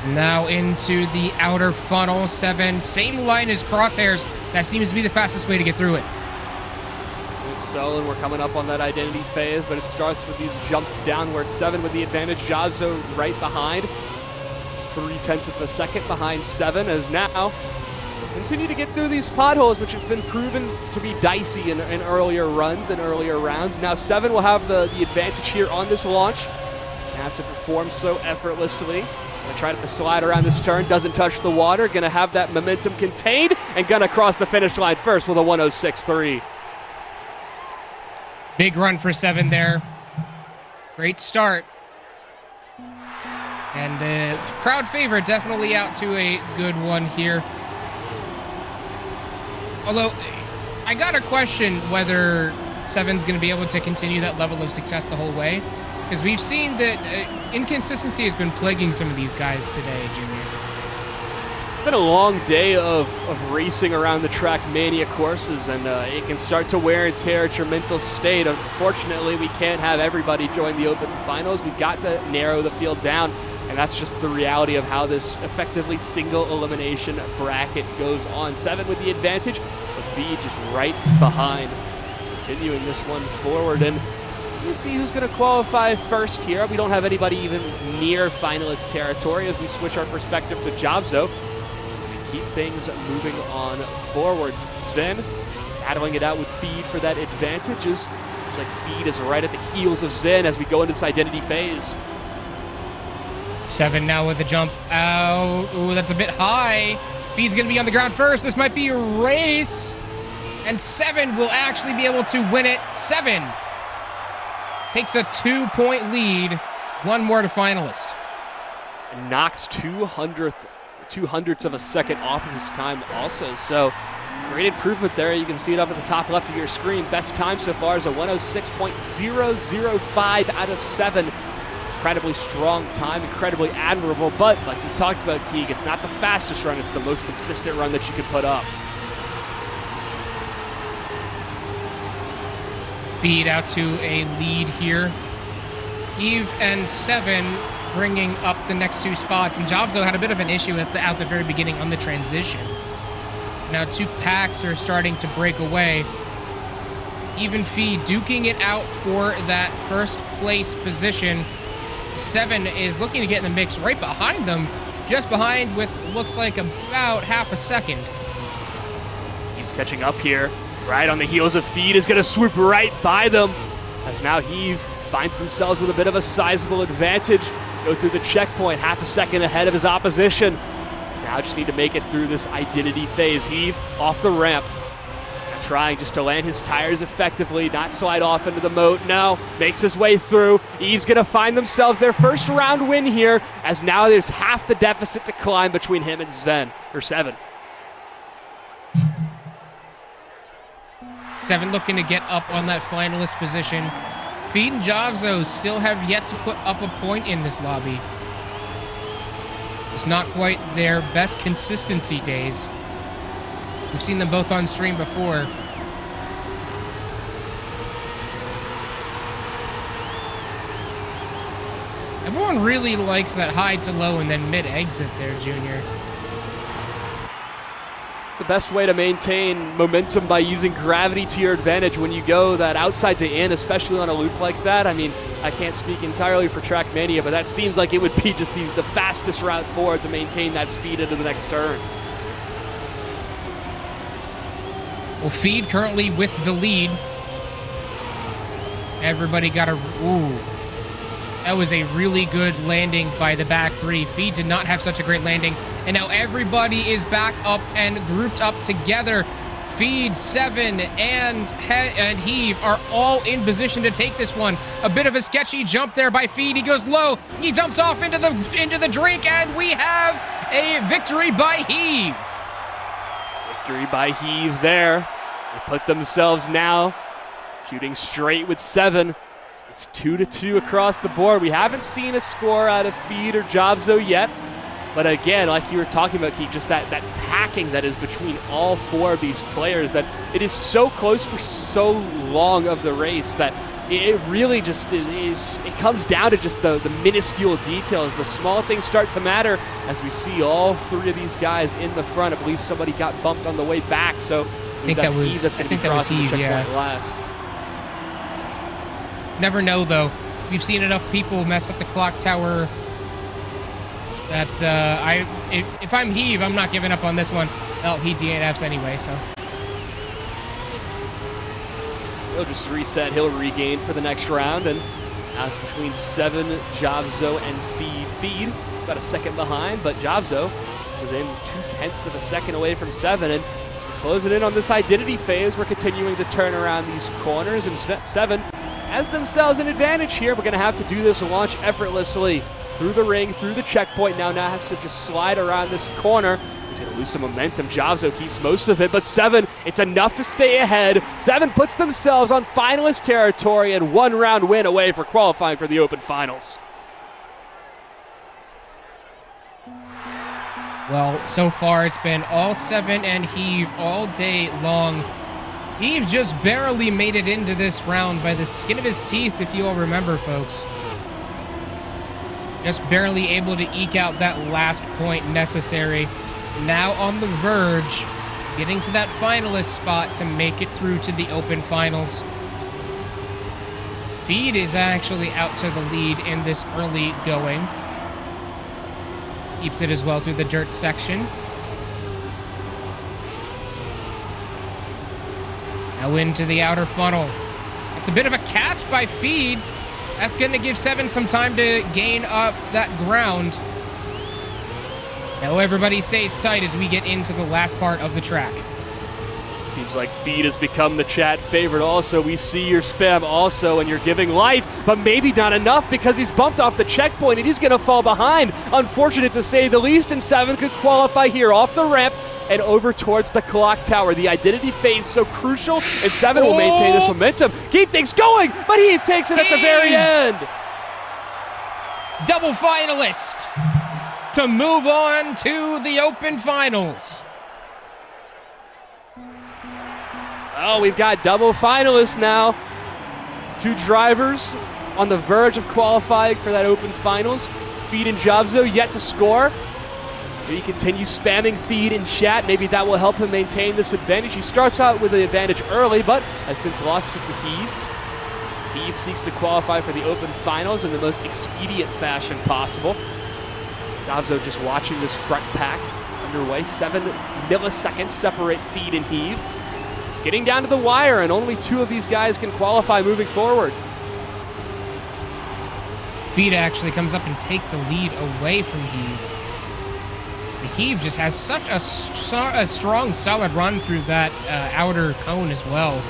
Now into the outer funnel, 7. Same line as Crosshairs. That seems to be the fastest way to get through it. So, and we're coming up on that identity phase, but it starts with these jumps downward. 7 with the advantage. Javzo right behind. 0.3 of a second behind 7, as now continue to get through these potholes, which have been proven to be dicey in earlier runs and earlier rounds. Now 7 will have the advantage here on this launch. And have to perform so effortlessly. Gonna try to slide around this turn, doesn't touch the water, gonna have that momentum contained, and gonna cross the finish line first with a 106.3. Big run for 7 there. Great start. And crowd favorite definitely out to a good one here. Although, I gotta question whether 7's gonna be able to continue that level of success the whole way. Because we've seen that inconsistency has been plaguing some of these guys today, Junior. It's been a long day of racing around the Trackmania courses, and it can start to wear and tear at your mental state. Unfortunately, we can't have everybody join the Open Finals. We've got to narrow the field down, and that's just the reality of how this effectively single elimination bracket goes on. 7 with the advantage, the feed just right behind, continuing this one forward. And we'll see who's going to qualify first here. We don't have anybody even near finalist territory as we switch our perspective to Javzo and keep things moving on forward. Sven battling it out with Feed for that advantage. Seems like Feed is right at the heels of Sven as we go into this identity phase. 7 now with the jump out. Ooh, that's a bit high. Feed's going to be on the ground first. This might be a race. And 7 will actually be able to win it. 7 takes a 2-point lead. One more to finalist. And knocks 200ths of a second off of his time also. So great improvement there. You can see it up at the top left of your screen. Best time so far is a 106.005 out of 7. Incredibly strong time, incredibly admirable, but like we talked about, Keeg, it's not the fastest run, it's the most consistent run that you could put up. Feed out to a lead here. Eve and 7 bringing up the next 2 spots, and Jobzo had a bit of an issue at the very beginning on the transition. Now 2 packs are starting to break away. Even Feed duking it out for that first place position. 7 is looking to get in the mix right behind them, just behind with looks like about half a second. He's catching up here, right on the heels of Feed, is going to swoop right by them, as now Heave finds themselves with a bit of a sizable advantage. Go through the checkpoint, half a second ahead of his opposition. He's now just need to make it through this identity phase. Heave off the ramp, trying just to land his tires effectively, not slide off into the moat. No, makes his way through. Eve's going to find themselves their first round win here, as now there's half the deficit to climb between him and Sven, or 7. 7 looking to get up on that finalist position. Feed and Javzo still have yet to put up a point in this lobby. It's not quite their best consistency days. We've seen them both on stream before. Everyone really likes that high to low and then mid-exit there, Junior. It's the best way to maintain momentum by using gravity to your advantage when you go that outside to in, especially on a loop like that. I mean, I can't speak entirely for Trackmania, but that seems like it would be just the fastest route forward to maintain that speed into the next turn. Well, Feed currently with the lead. Everybody got a... Ooh. That was a really good landing by the back 3. Feed did not have such a great landing. And now everybody is back up and grouped up together. Feed, 7, and Heave are all in position to take this one. A bit of a sketchy jump there by Feed. He goes low. He jumps off into the drink, and we have a victory by Heave. Victory by Heave there. They put themselves now shooting straight with 7. It's 2-2 across the board. We haven't seen a score out of Feed or Javzo yet. But again, like you were talking about, Keith, just that packing that is between all 4 of these players, that it is so close for so long of the race that it really just is, it comes down to just the minuscule details. The small things start to matter as we see all 3 of these guys in the front. I believe somebody got bumped on the way back, so I think that was Heave that's going to be crossing the checkpoint last. Never know, though. We've seen enough people mess up the clock tower that if I'm Heave, I'm not giving up on this one. Well, he DNFs anyway, so. He'll just reset. He'll regain for the next round, and now it's between 7, Javzo, and Feed. Feed about a second behind, but Javzo within 0.2 of a second away from 7, and closing in on this identity phase. We're continuing to turn around these corners, and 7 has themselves an advantage here. We're going to have to do this launch effortlessly through the ring, through the checkpoint. Now has to just slide around this corner. He's going to lose some momentum. Javzo keeps most of it, but 7, it's enough to stay ahead. 7 puts themselves on finalist territory and 1 round win away for qualifying for the Open Finals. Well, so far it's been all Seven and Heave all day long. Heave just barely made it into this round by the skin of his teeth, if you all remember, folks. Just barely able to eke out that last point necessary. Now on the verge, getting to that finalist spot to make it through to the open finals. Feed is actually out to the lead in this early going. Keeps it as well through the dirt section. Now into the outer funnel. It's a bit of a catch by Feed. That's going to give Seven some time to gain up that ground. Now everybody stays tight as we get into the last part of the track. Seems like Feed has become the chat favorite also. We see your spam also, and you're giving life, but maybe not enough because he's bumped off the checkpoint and he's going to fall behind. Unfortunate to say the least, and Seven could qualify here off the ramp and over towards the clock tower. The identity phase so crucial, and Seven will maintain this momentum. Keep things going, but Heave takes it at the very end. Double finalist to move on to the open finals. Oh, we've got double finalists now. Two drivers on the verge of qualifying for that open finals. Feed and Javzo yet to score. Maybe continue spamming Feed in chat. Maybe that will help him maintain this advantage. He starts out with the advantage early, but has since lost it to Heave. Heave seeks to qualify for the open finals in the most expedient fashion possible. Javzo just watching this front pack underway. 7 milliseconds separate Feed and Heave. It's getting down to the wire, and only 2 of these guys can qualify moving forward. Feed actually comes up and takes the lead away from Heave. The Heave just has such a strong, solid run through that outer cone as well.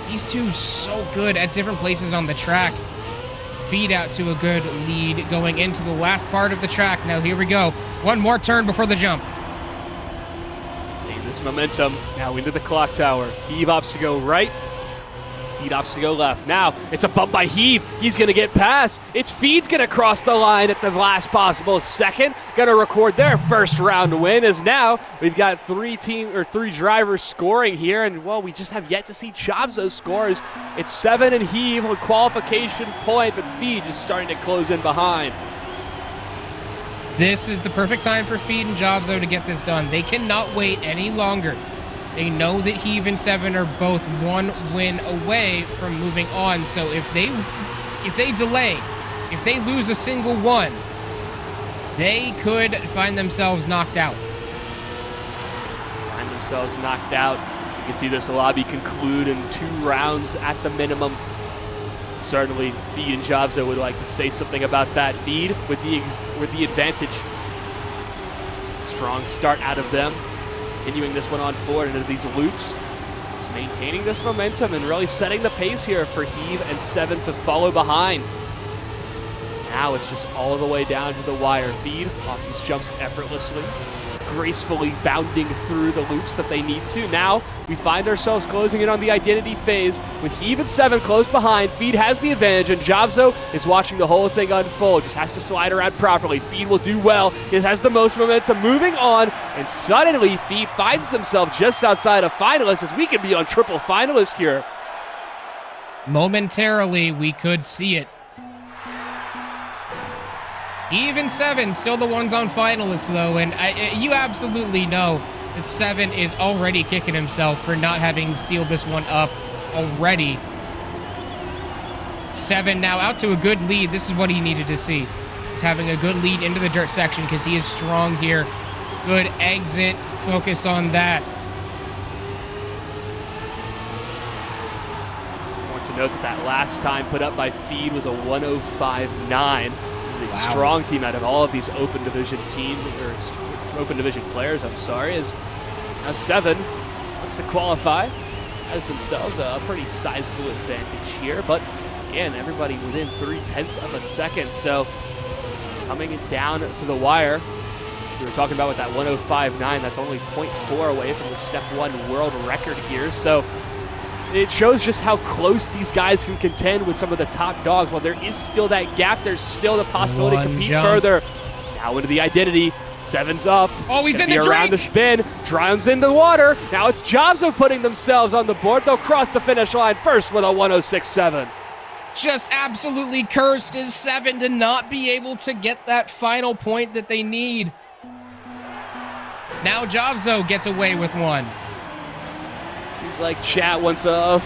These two so good at different places on the track. Feed out to a good lead going into the last part of the track. Now here we go. One more turn before the jump. Take this momentum now into the clock tower. Heave opts to go right. Feed opts to go left. Now it's a bump by Heave. He's going to get past. It's Feed's going to cross the line at the last possible second. Going to record their first round win, as now we've got 3 drivers scoring here, and well, we just have yet to see Javzo's scores. It's 7 and Heave with qualification point, but Feed just starting to close in behind. This is the perfect time for Feed and Javzo to get this done. They cannot wait any longer. They know that Heave and Seven are both 1 win away from moving on. So if they delay, if they lose a single one, they could find themselves knocked out. Find themselves knocked out. You can see this lobby conclude in 2 rounds at the minimum. Certainly, Feed and Javzo would like to say something about that. Feed with the advantage. Strong start out of them. Continuing this one on forward into these loops. Just maintaining this momentum and really setting the pace here for Heave and Seven to follow behind. Now it's just all the way down to the wire. Feed off these jumps effortlessly, gracefully bounding through the loops that they need to. Now we find ourselves closing in on the identity phase with Heave and Seven close behind. Feed has the advantage, and Javzo is watching the whole thing unfold. Just has to slide around properly. Feed will do well. It has the most momentum moving on, and suddenly Feed finds themselves just outside of finalists, as we could be on triple finalist here. Momentarily, we could see it. Even Seven, still the ones on finalist, though, and you absolutely know that Seven is already kicking himself for not having sealed this one up already. Seven now out to a good lead. This is what he needed to see. He's having a good lead into the dirt section because he is strong here. Good exit. Focus on that. I want to note that last time put up by Feed was a 105.9. A strong team out of all of these open division teams, or open division players, as Seven wants to qualify, has themselves a pretty sizable advantage here, but again, everybody within 0.3 of a second, so coming down to the wire. We were talking about with that 105.9, that's only 0.4 away from the Step 1 world record here, so it shows just how close these guys can contend with some of the top dogs. While there is still that gap, there's still the possibility to compete further. Now into the identity. Seven's up. Oh, he's in Gonna the be around drink. the spin. Drowns in the water. Now it's Jobzo putting themselves on the board. They'll cross the finish line first with a 106.7. Just absolutely cursed is 7 to not be able to get that final point that they need. Now Jobzo gets away with one. Seems like chat wants a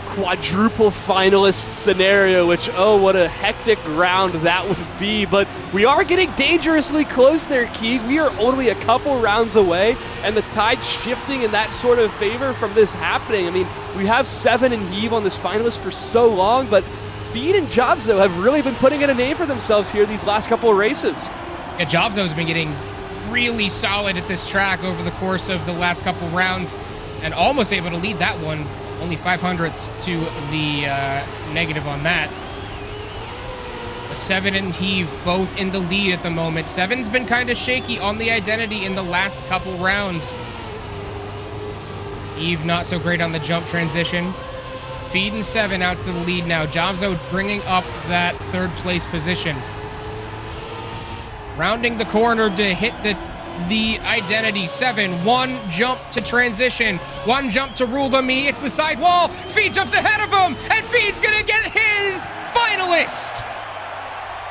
quadruple finalist scenario, which, oh, what a hectic round that would be. But we are getting dangerously close there, Keeg. We are only a couple rounds away, and the tide's shifting in that sort of favor from this happening. I mean, we have 7 and Heave on this finalist for so long, but Feed and Jobzo have really been putting in a name for themselves here these last couple of races. Yeah, Jobzo's been getting really solid at this track over the course of the last couple rounds, and almost able to lead that one. Only 0.05 to the negative on that. The 7 and Heave both in the lead at the moment. 7's been kind of shaky on the identity in the last couple rounds. Heave not so great on the jump transition. Feed and 7 out to the lead now. Jobzo bringing up that 3rd place position. Rounding the corner to hit the identity. 7, 1 jump to transition, 1 jump to rule them. He hits the side wall. Feed jumps ahead of him, and Feed's gonna get his finalist.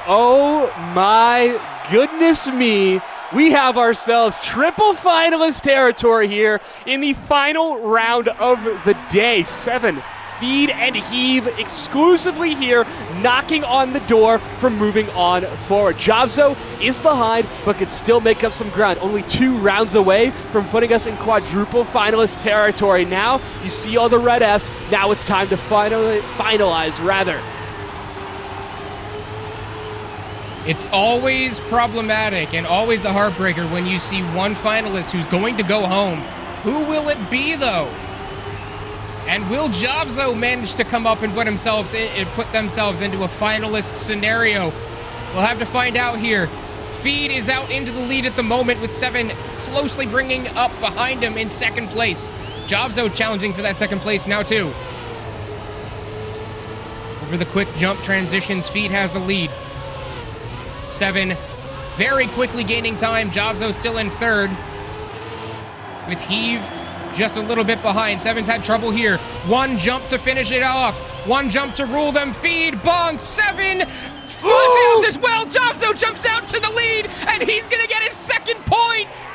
Oh my goodness me. We have ourselves triple finalist territory here in the final round of the day. 7, Feed and Heave exclusively here, knocking on the door from moving on forward. Jobzo is behind, but could still make up some ground. Only 2 rounds away from putting us in quadruple finalist territory. Now, you see all the red Fs. Now it's time to finalize. It's always problematic and always a heartbreaker when you see one finalist who's going to go home. Who will it be, though? And will Jobzo manage to come up and put themselves into a finalist scenario? We'll have to find out here. Feed is out into the lead at the moment with 7 closely bringing up behind him in 2nd place. Jobzo challenging for that 2nd place now too. Over the quick jump transitions, Feed has the lead. 7 very quickly gaining time. Jobzo still in 3rd with Heave just a little bit behind. 7's had trouble here. 1 jump to finish it off. 1 jump to rule them. Feed, bong, 7 fails as well. Jobzo jumps out to the lead, and he's gonna get his 2nd point.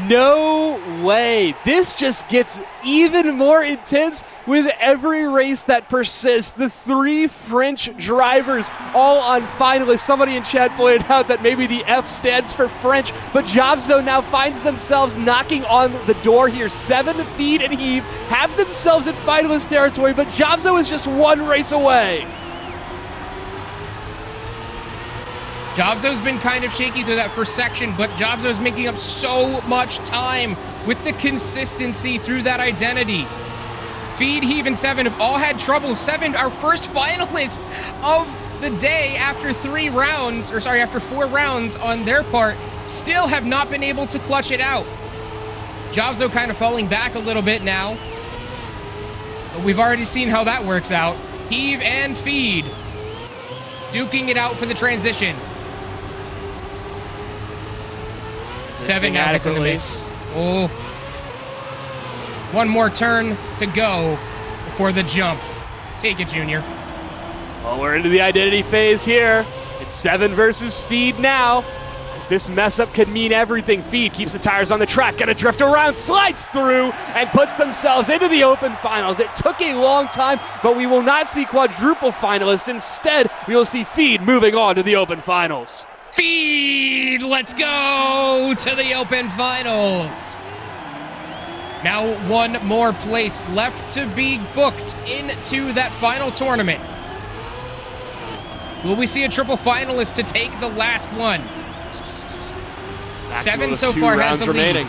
No way. This just gets even more intense with every race that persists. The 3 French drivers all on finalists. Somebody in chat pointed out that maybe the F stands for French, but Jobzo now finds themselves knocking on the door here. 7, Feed and Heave have themselves in finalist territory, but Jobzo is just 1 race away. Jobzo's been kind of shaky through that first section, but Jobzo's making up so much time with the consistency through that identity. Feed, Heave, and 7 have all had trouble. 7, our first finalist of the day after 4 rounds on their part, still have not been able to clutch it out. Jobzo kind of falling back a little bit now, but we've already seen how that works out. Heave and Feed duking it out for the transition. 7 now gets in the mix. Oh. 1 more turn to go before the jump. Take it, Junior. Well, we're into the identity phase here. It's 7 versus Feed now. As this mess up could mean everything. Feed keeps the tires on the track, gonna drift around, slides through, and puts themselves into the open finals. It took a long time, but we will not see quadruple finalists. Instead, we will see Feed moving on to the open finals. Feed, let's go to the open finals. Now 1 more place left to be booked into that final tournament. Will we see a triple finalist to take the last one? 7 so far has the lead.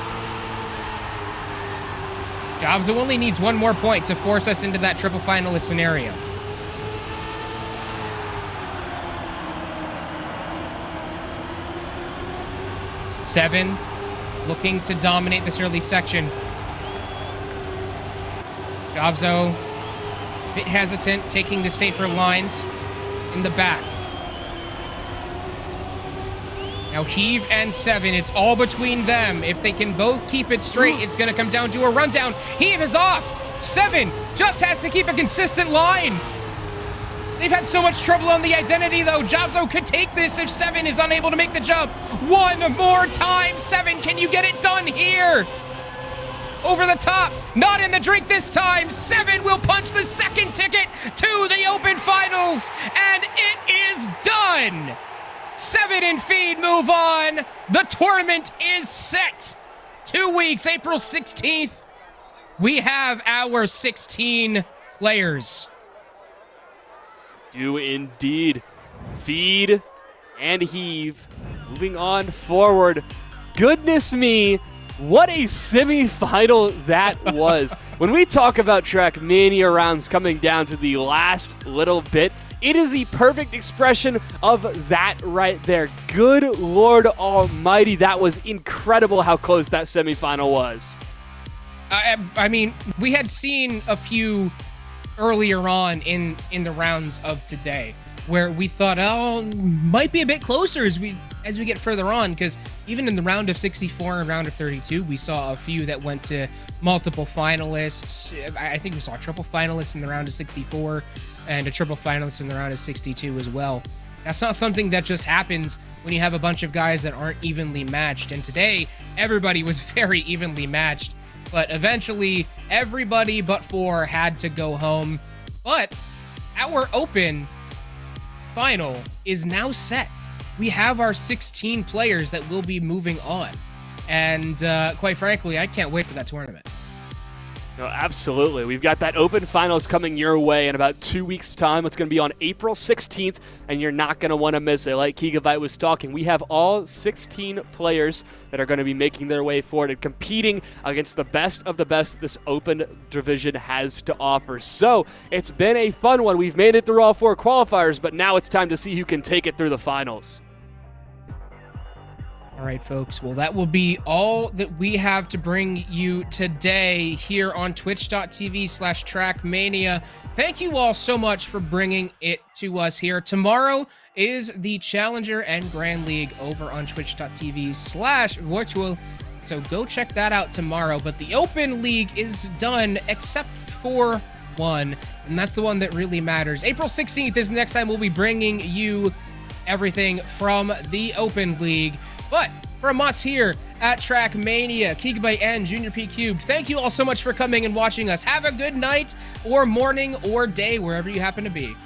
Jobzo only needs 1 more point to force us into that triple finalist scenario. Seven looking to dominate this early section. Jobzo a bit hesitant, taking the safer lines in the back. Now Heave and Seven, it's all between them. If they can both keep it straight, it's gonna come down to a rundown. Heave is off. Seven just has to keep a consistent line. They've had so much trouble on the identity though. Jobzo could take this if Seven is unable to make the jump. One more time, Seven, can you get it done here? Over the top, not in the drink this time. Seven will punch the second ticket to the Open Finals, and it is done. Seven and Feed move on. The tournament is set. 2 weeks, April 16th. We have our 16 players. Do indeed. Feed and Heave moving on forward. Goodness me, what a semifinal that was. When we talk about Trackmania rounds coming down to the last little bit, it is the perfect expression of that right there. Good Lord Almighty, that was incredible how close that semifinal was. I mean, we had seen a few earlier on in the rounds of today where we thought, oh, might be a bit closer as we get further on, because even in the round of 64 and round of 32, we saw a few that went to multiple finalists. I think we saw a triple finalist in the round of 64 and a triple finalist in the round of 62 as well. That's not something that just happens when you have a bunch of guys that aren't evenly matched. And today, everybody was very evenly matched. But eventually, everybody but four had to go home. But our Open final is now set. We have our 16 players that will be moving on. And quite frankly, I can't wait for that tournament. No, absolutely. We've got that Open Finals coming your way in about 2 weeks' time. It's going to be on April 16th, and you're not going to want to miss it. Like Gigabyte was talking, we have all 16 players that are going to be making their way forward and competing against the best of the best this Open division has to offer. So it's been a fun one. We've made it through all 4 qualifiers, but now it's time to see who can take it through the finals. All right, folks. Well, that will be all that we have to bring you today here on twitch.tv/Trackmania. Thank you all so much for bringing it to us here. Tomorrow is the Challenger and Grand League over on twitch.tv/virtual. So go check that out tomorrow. But the Open League is done except for one, and that's the one that really matters. April 16th is the next time we'll be bringing you everything from the Open League. But from us here at Trackmania, Gigabyte and Junior P Cubed, thank you all so much for coming and watching us. Have a good night or morning or day wherever you happen to be.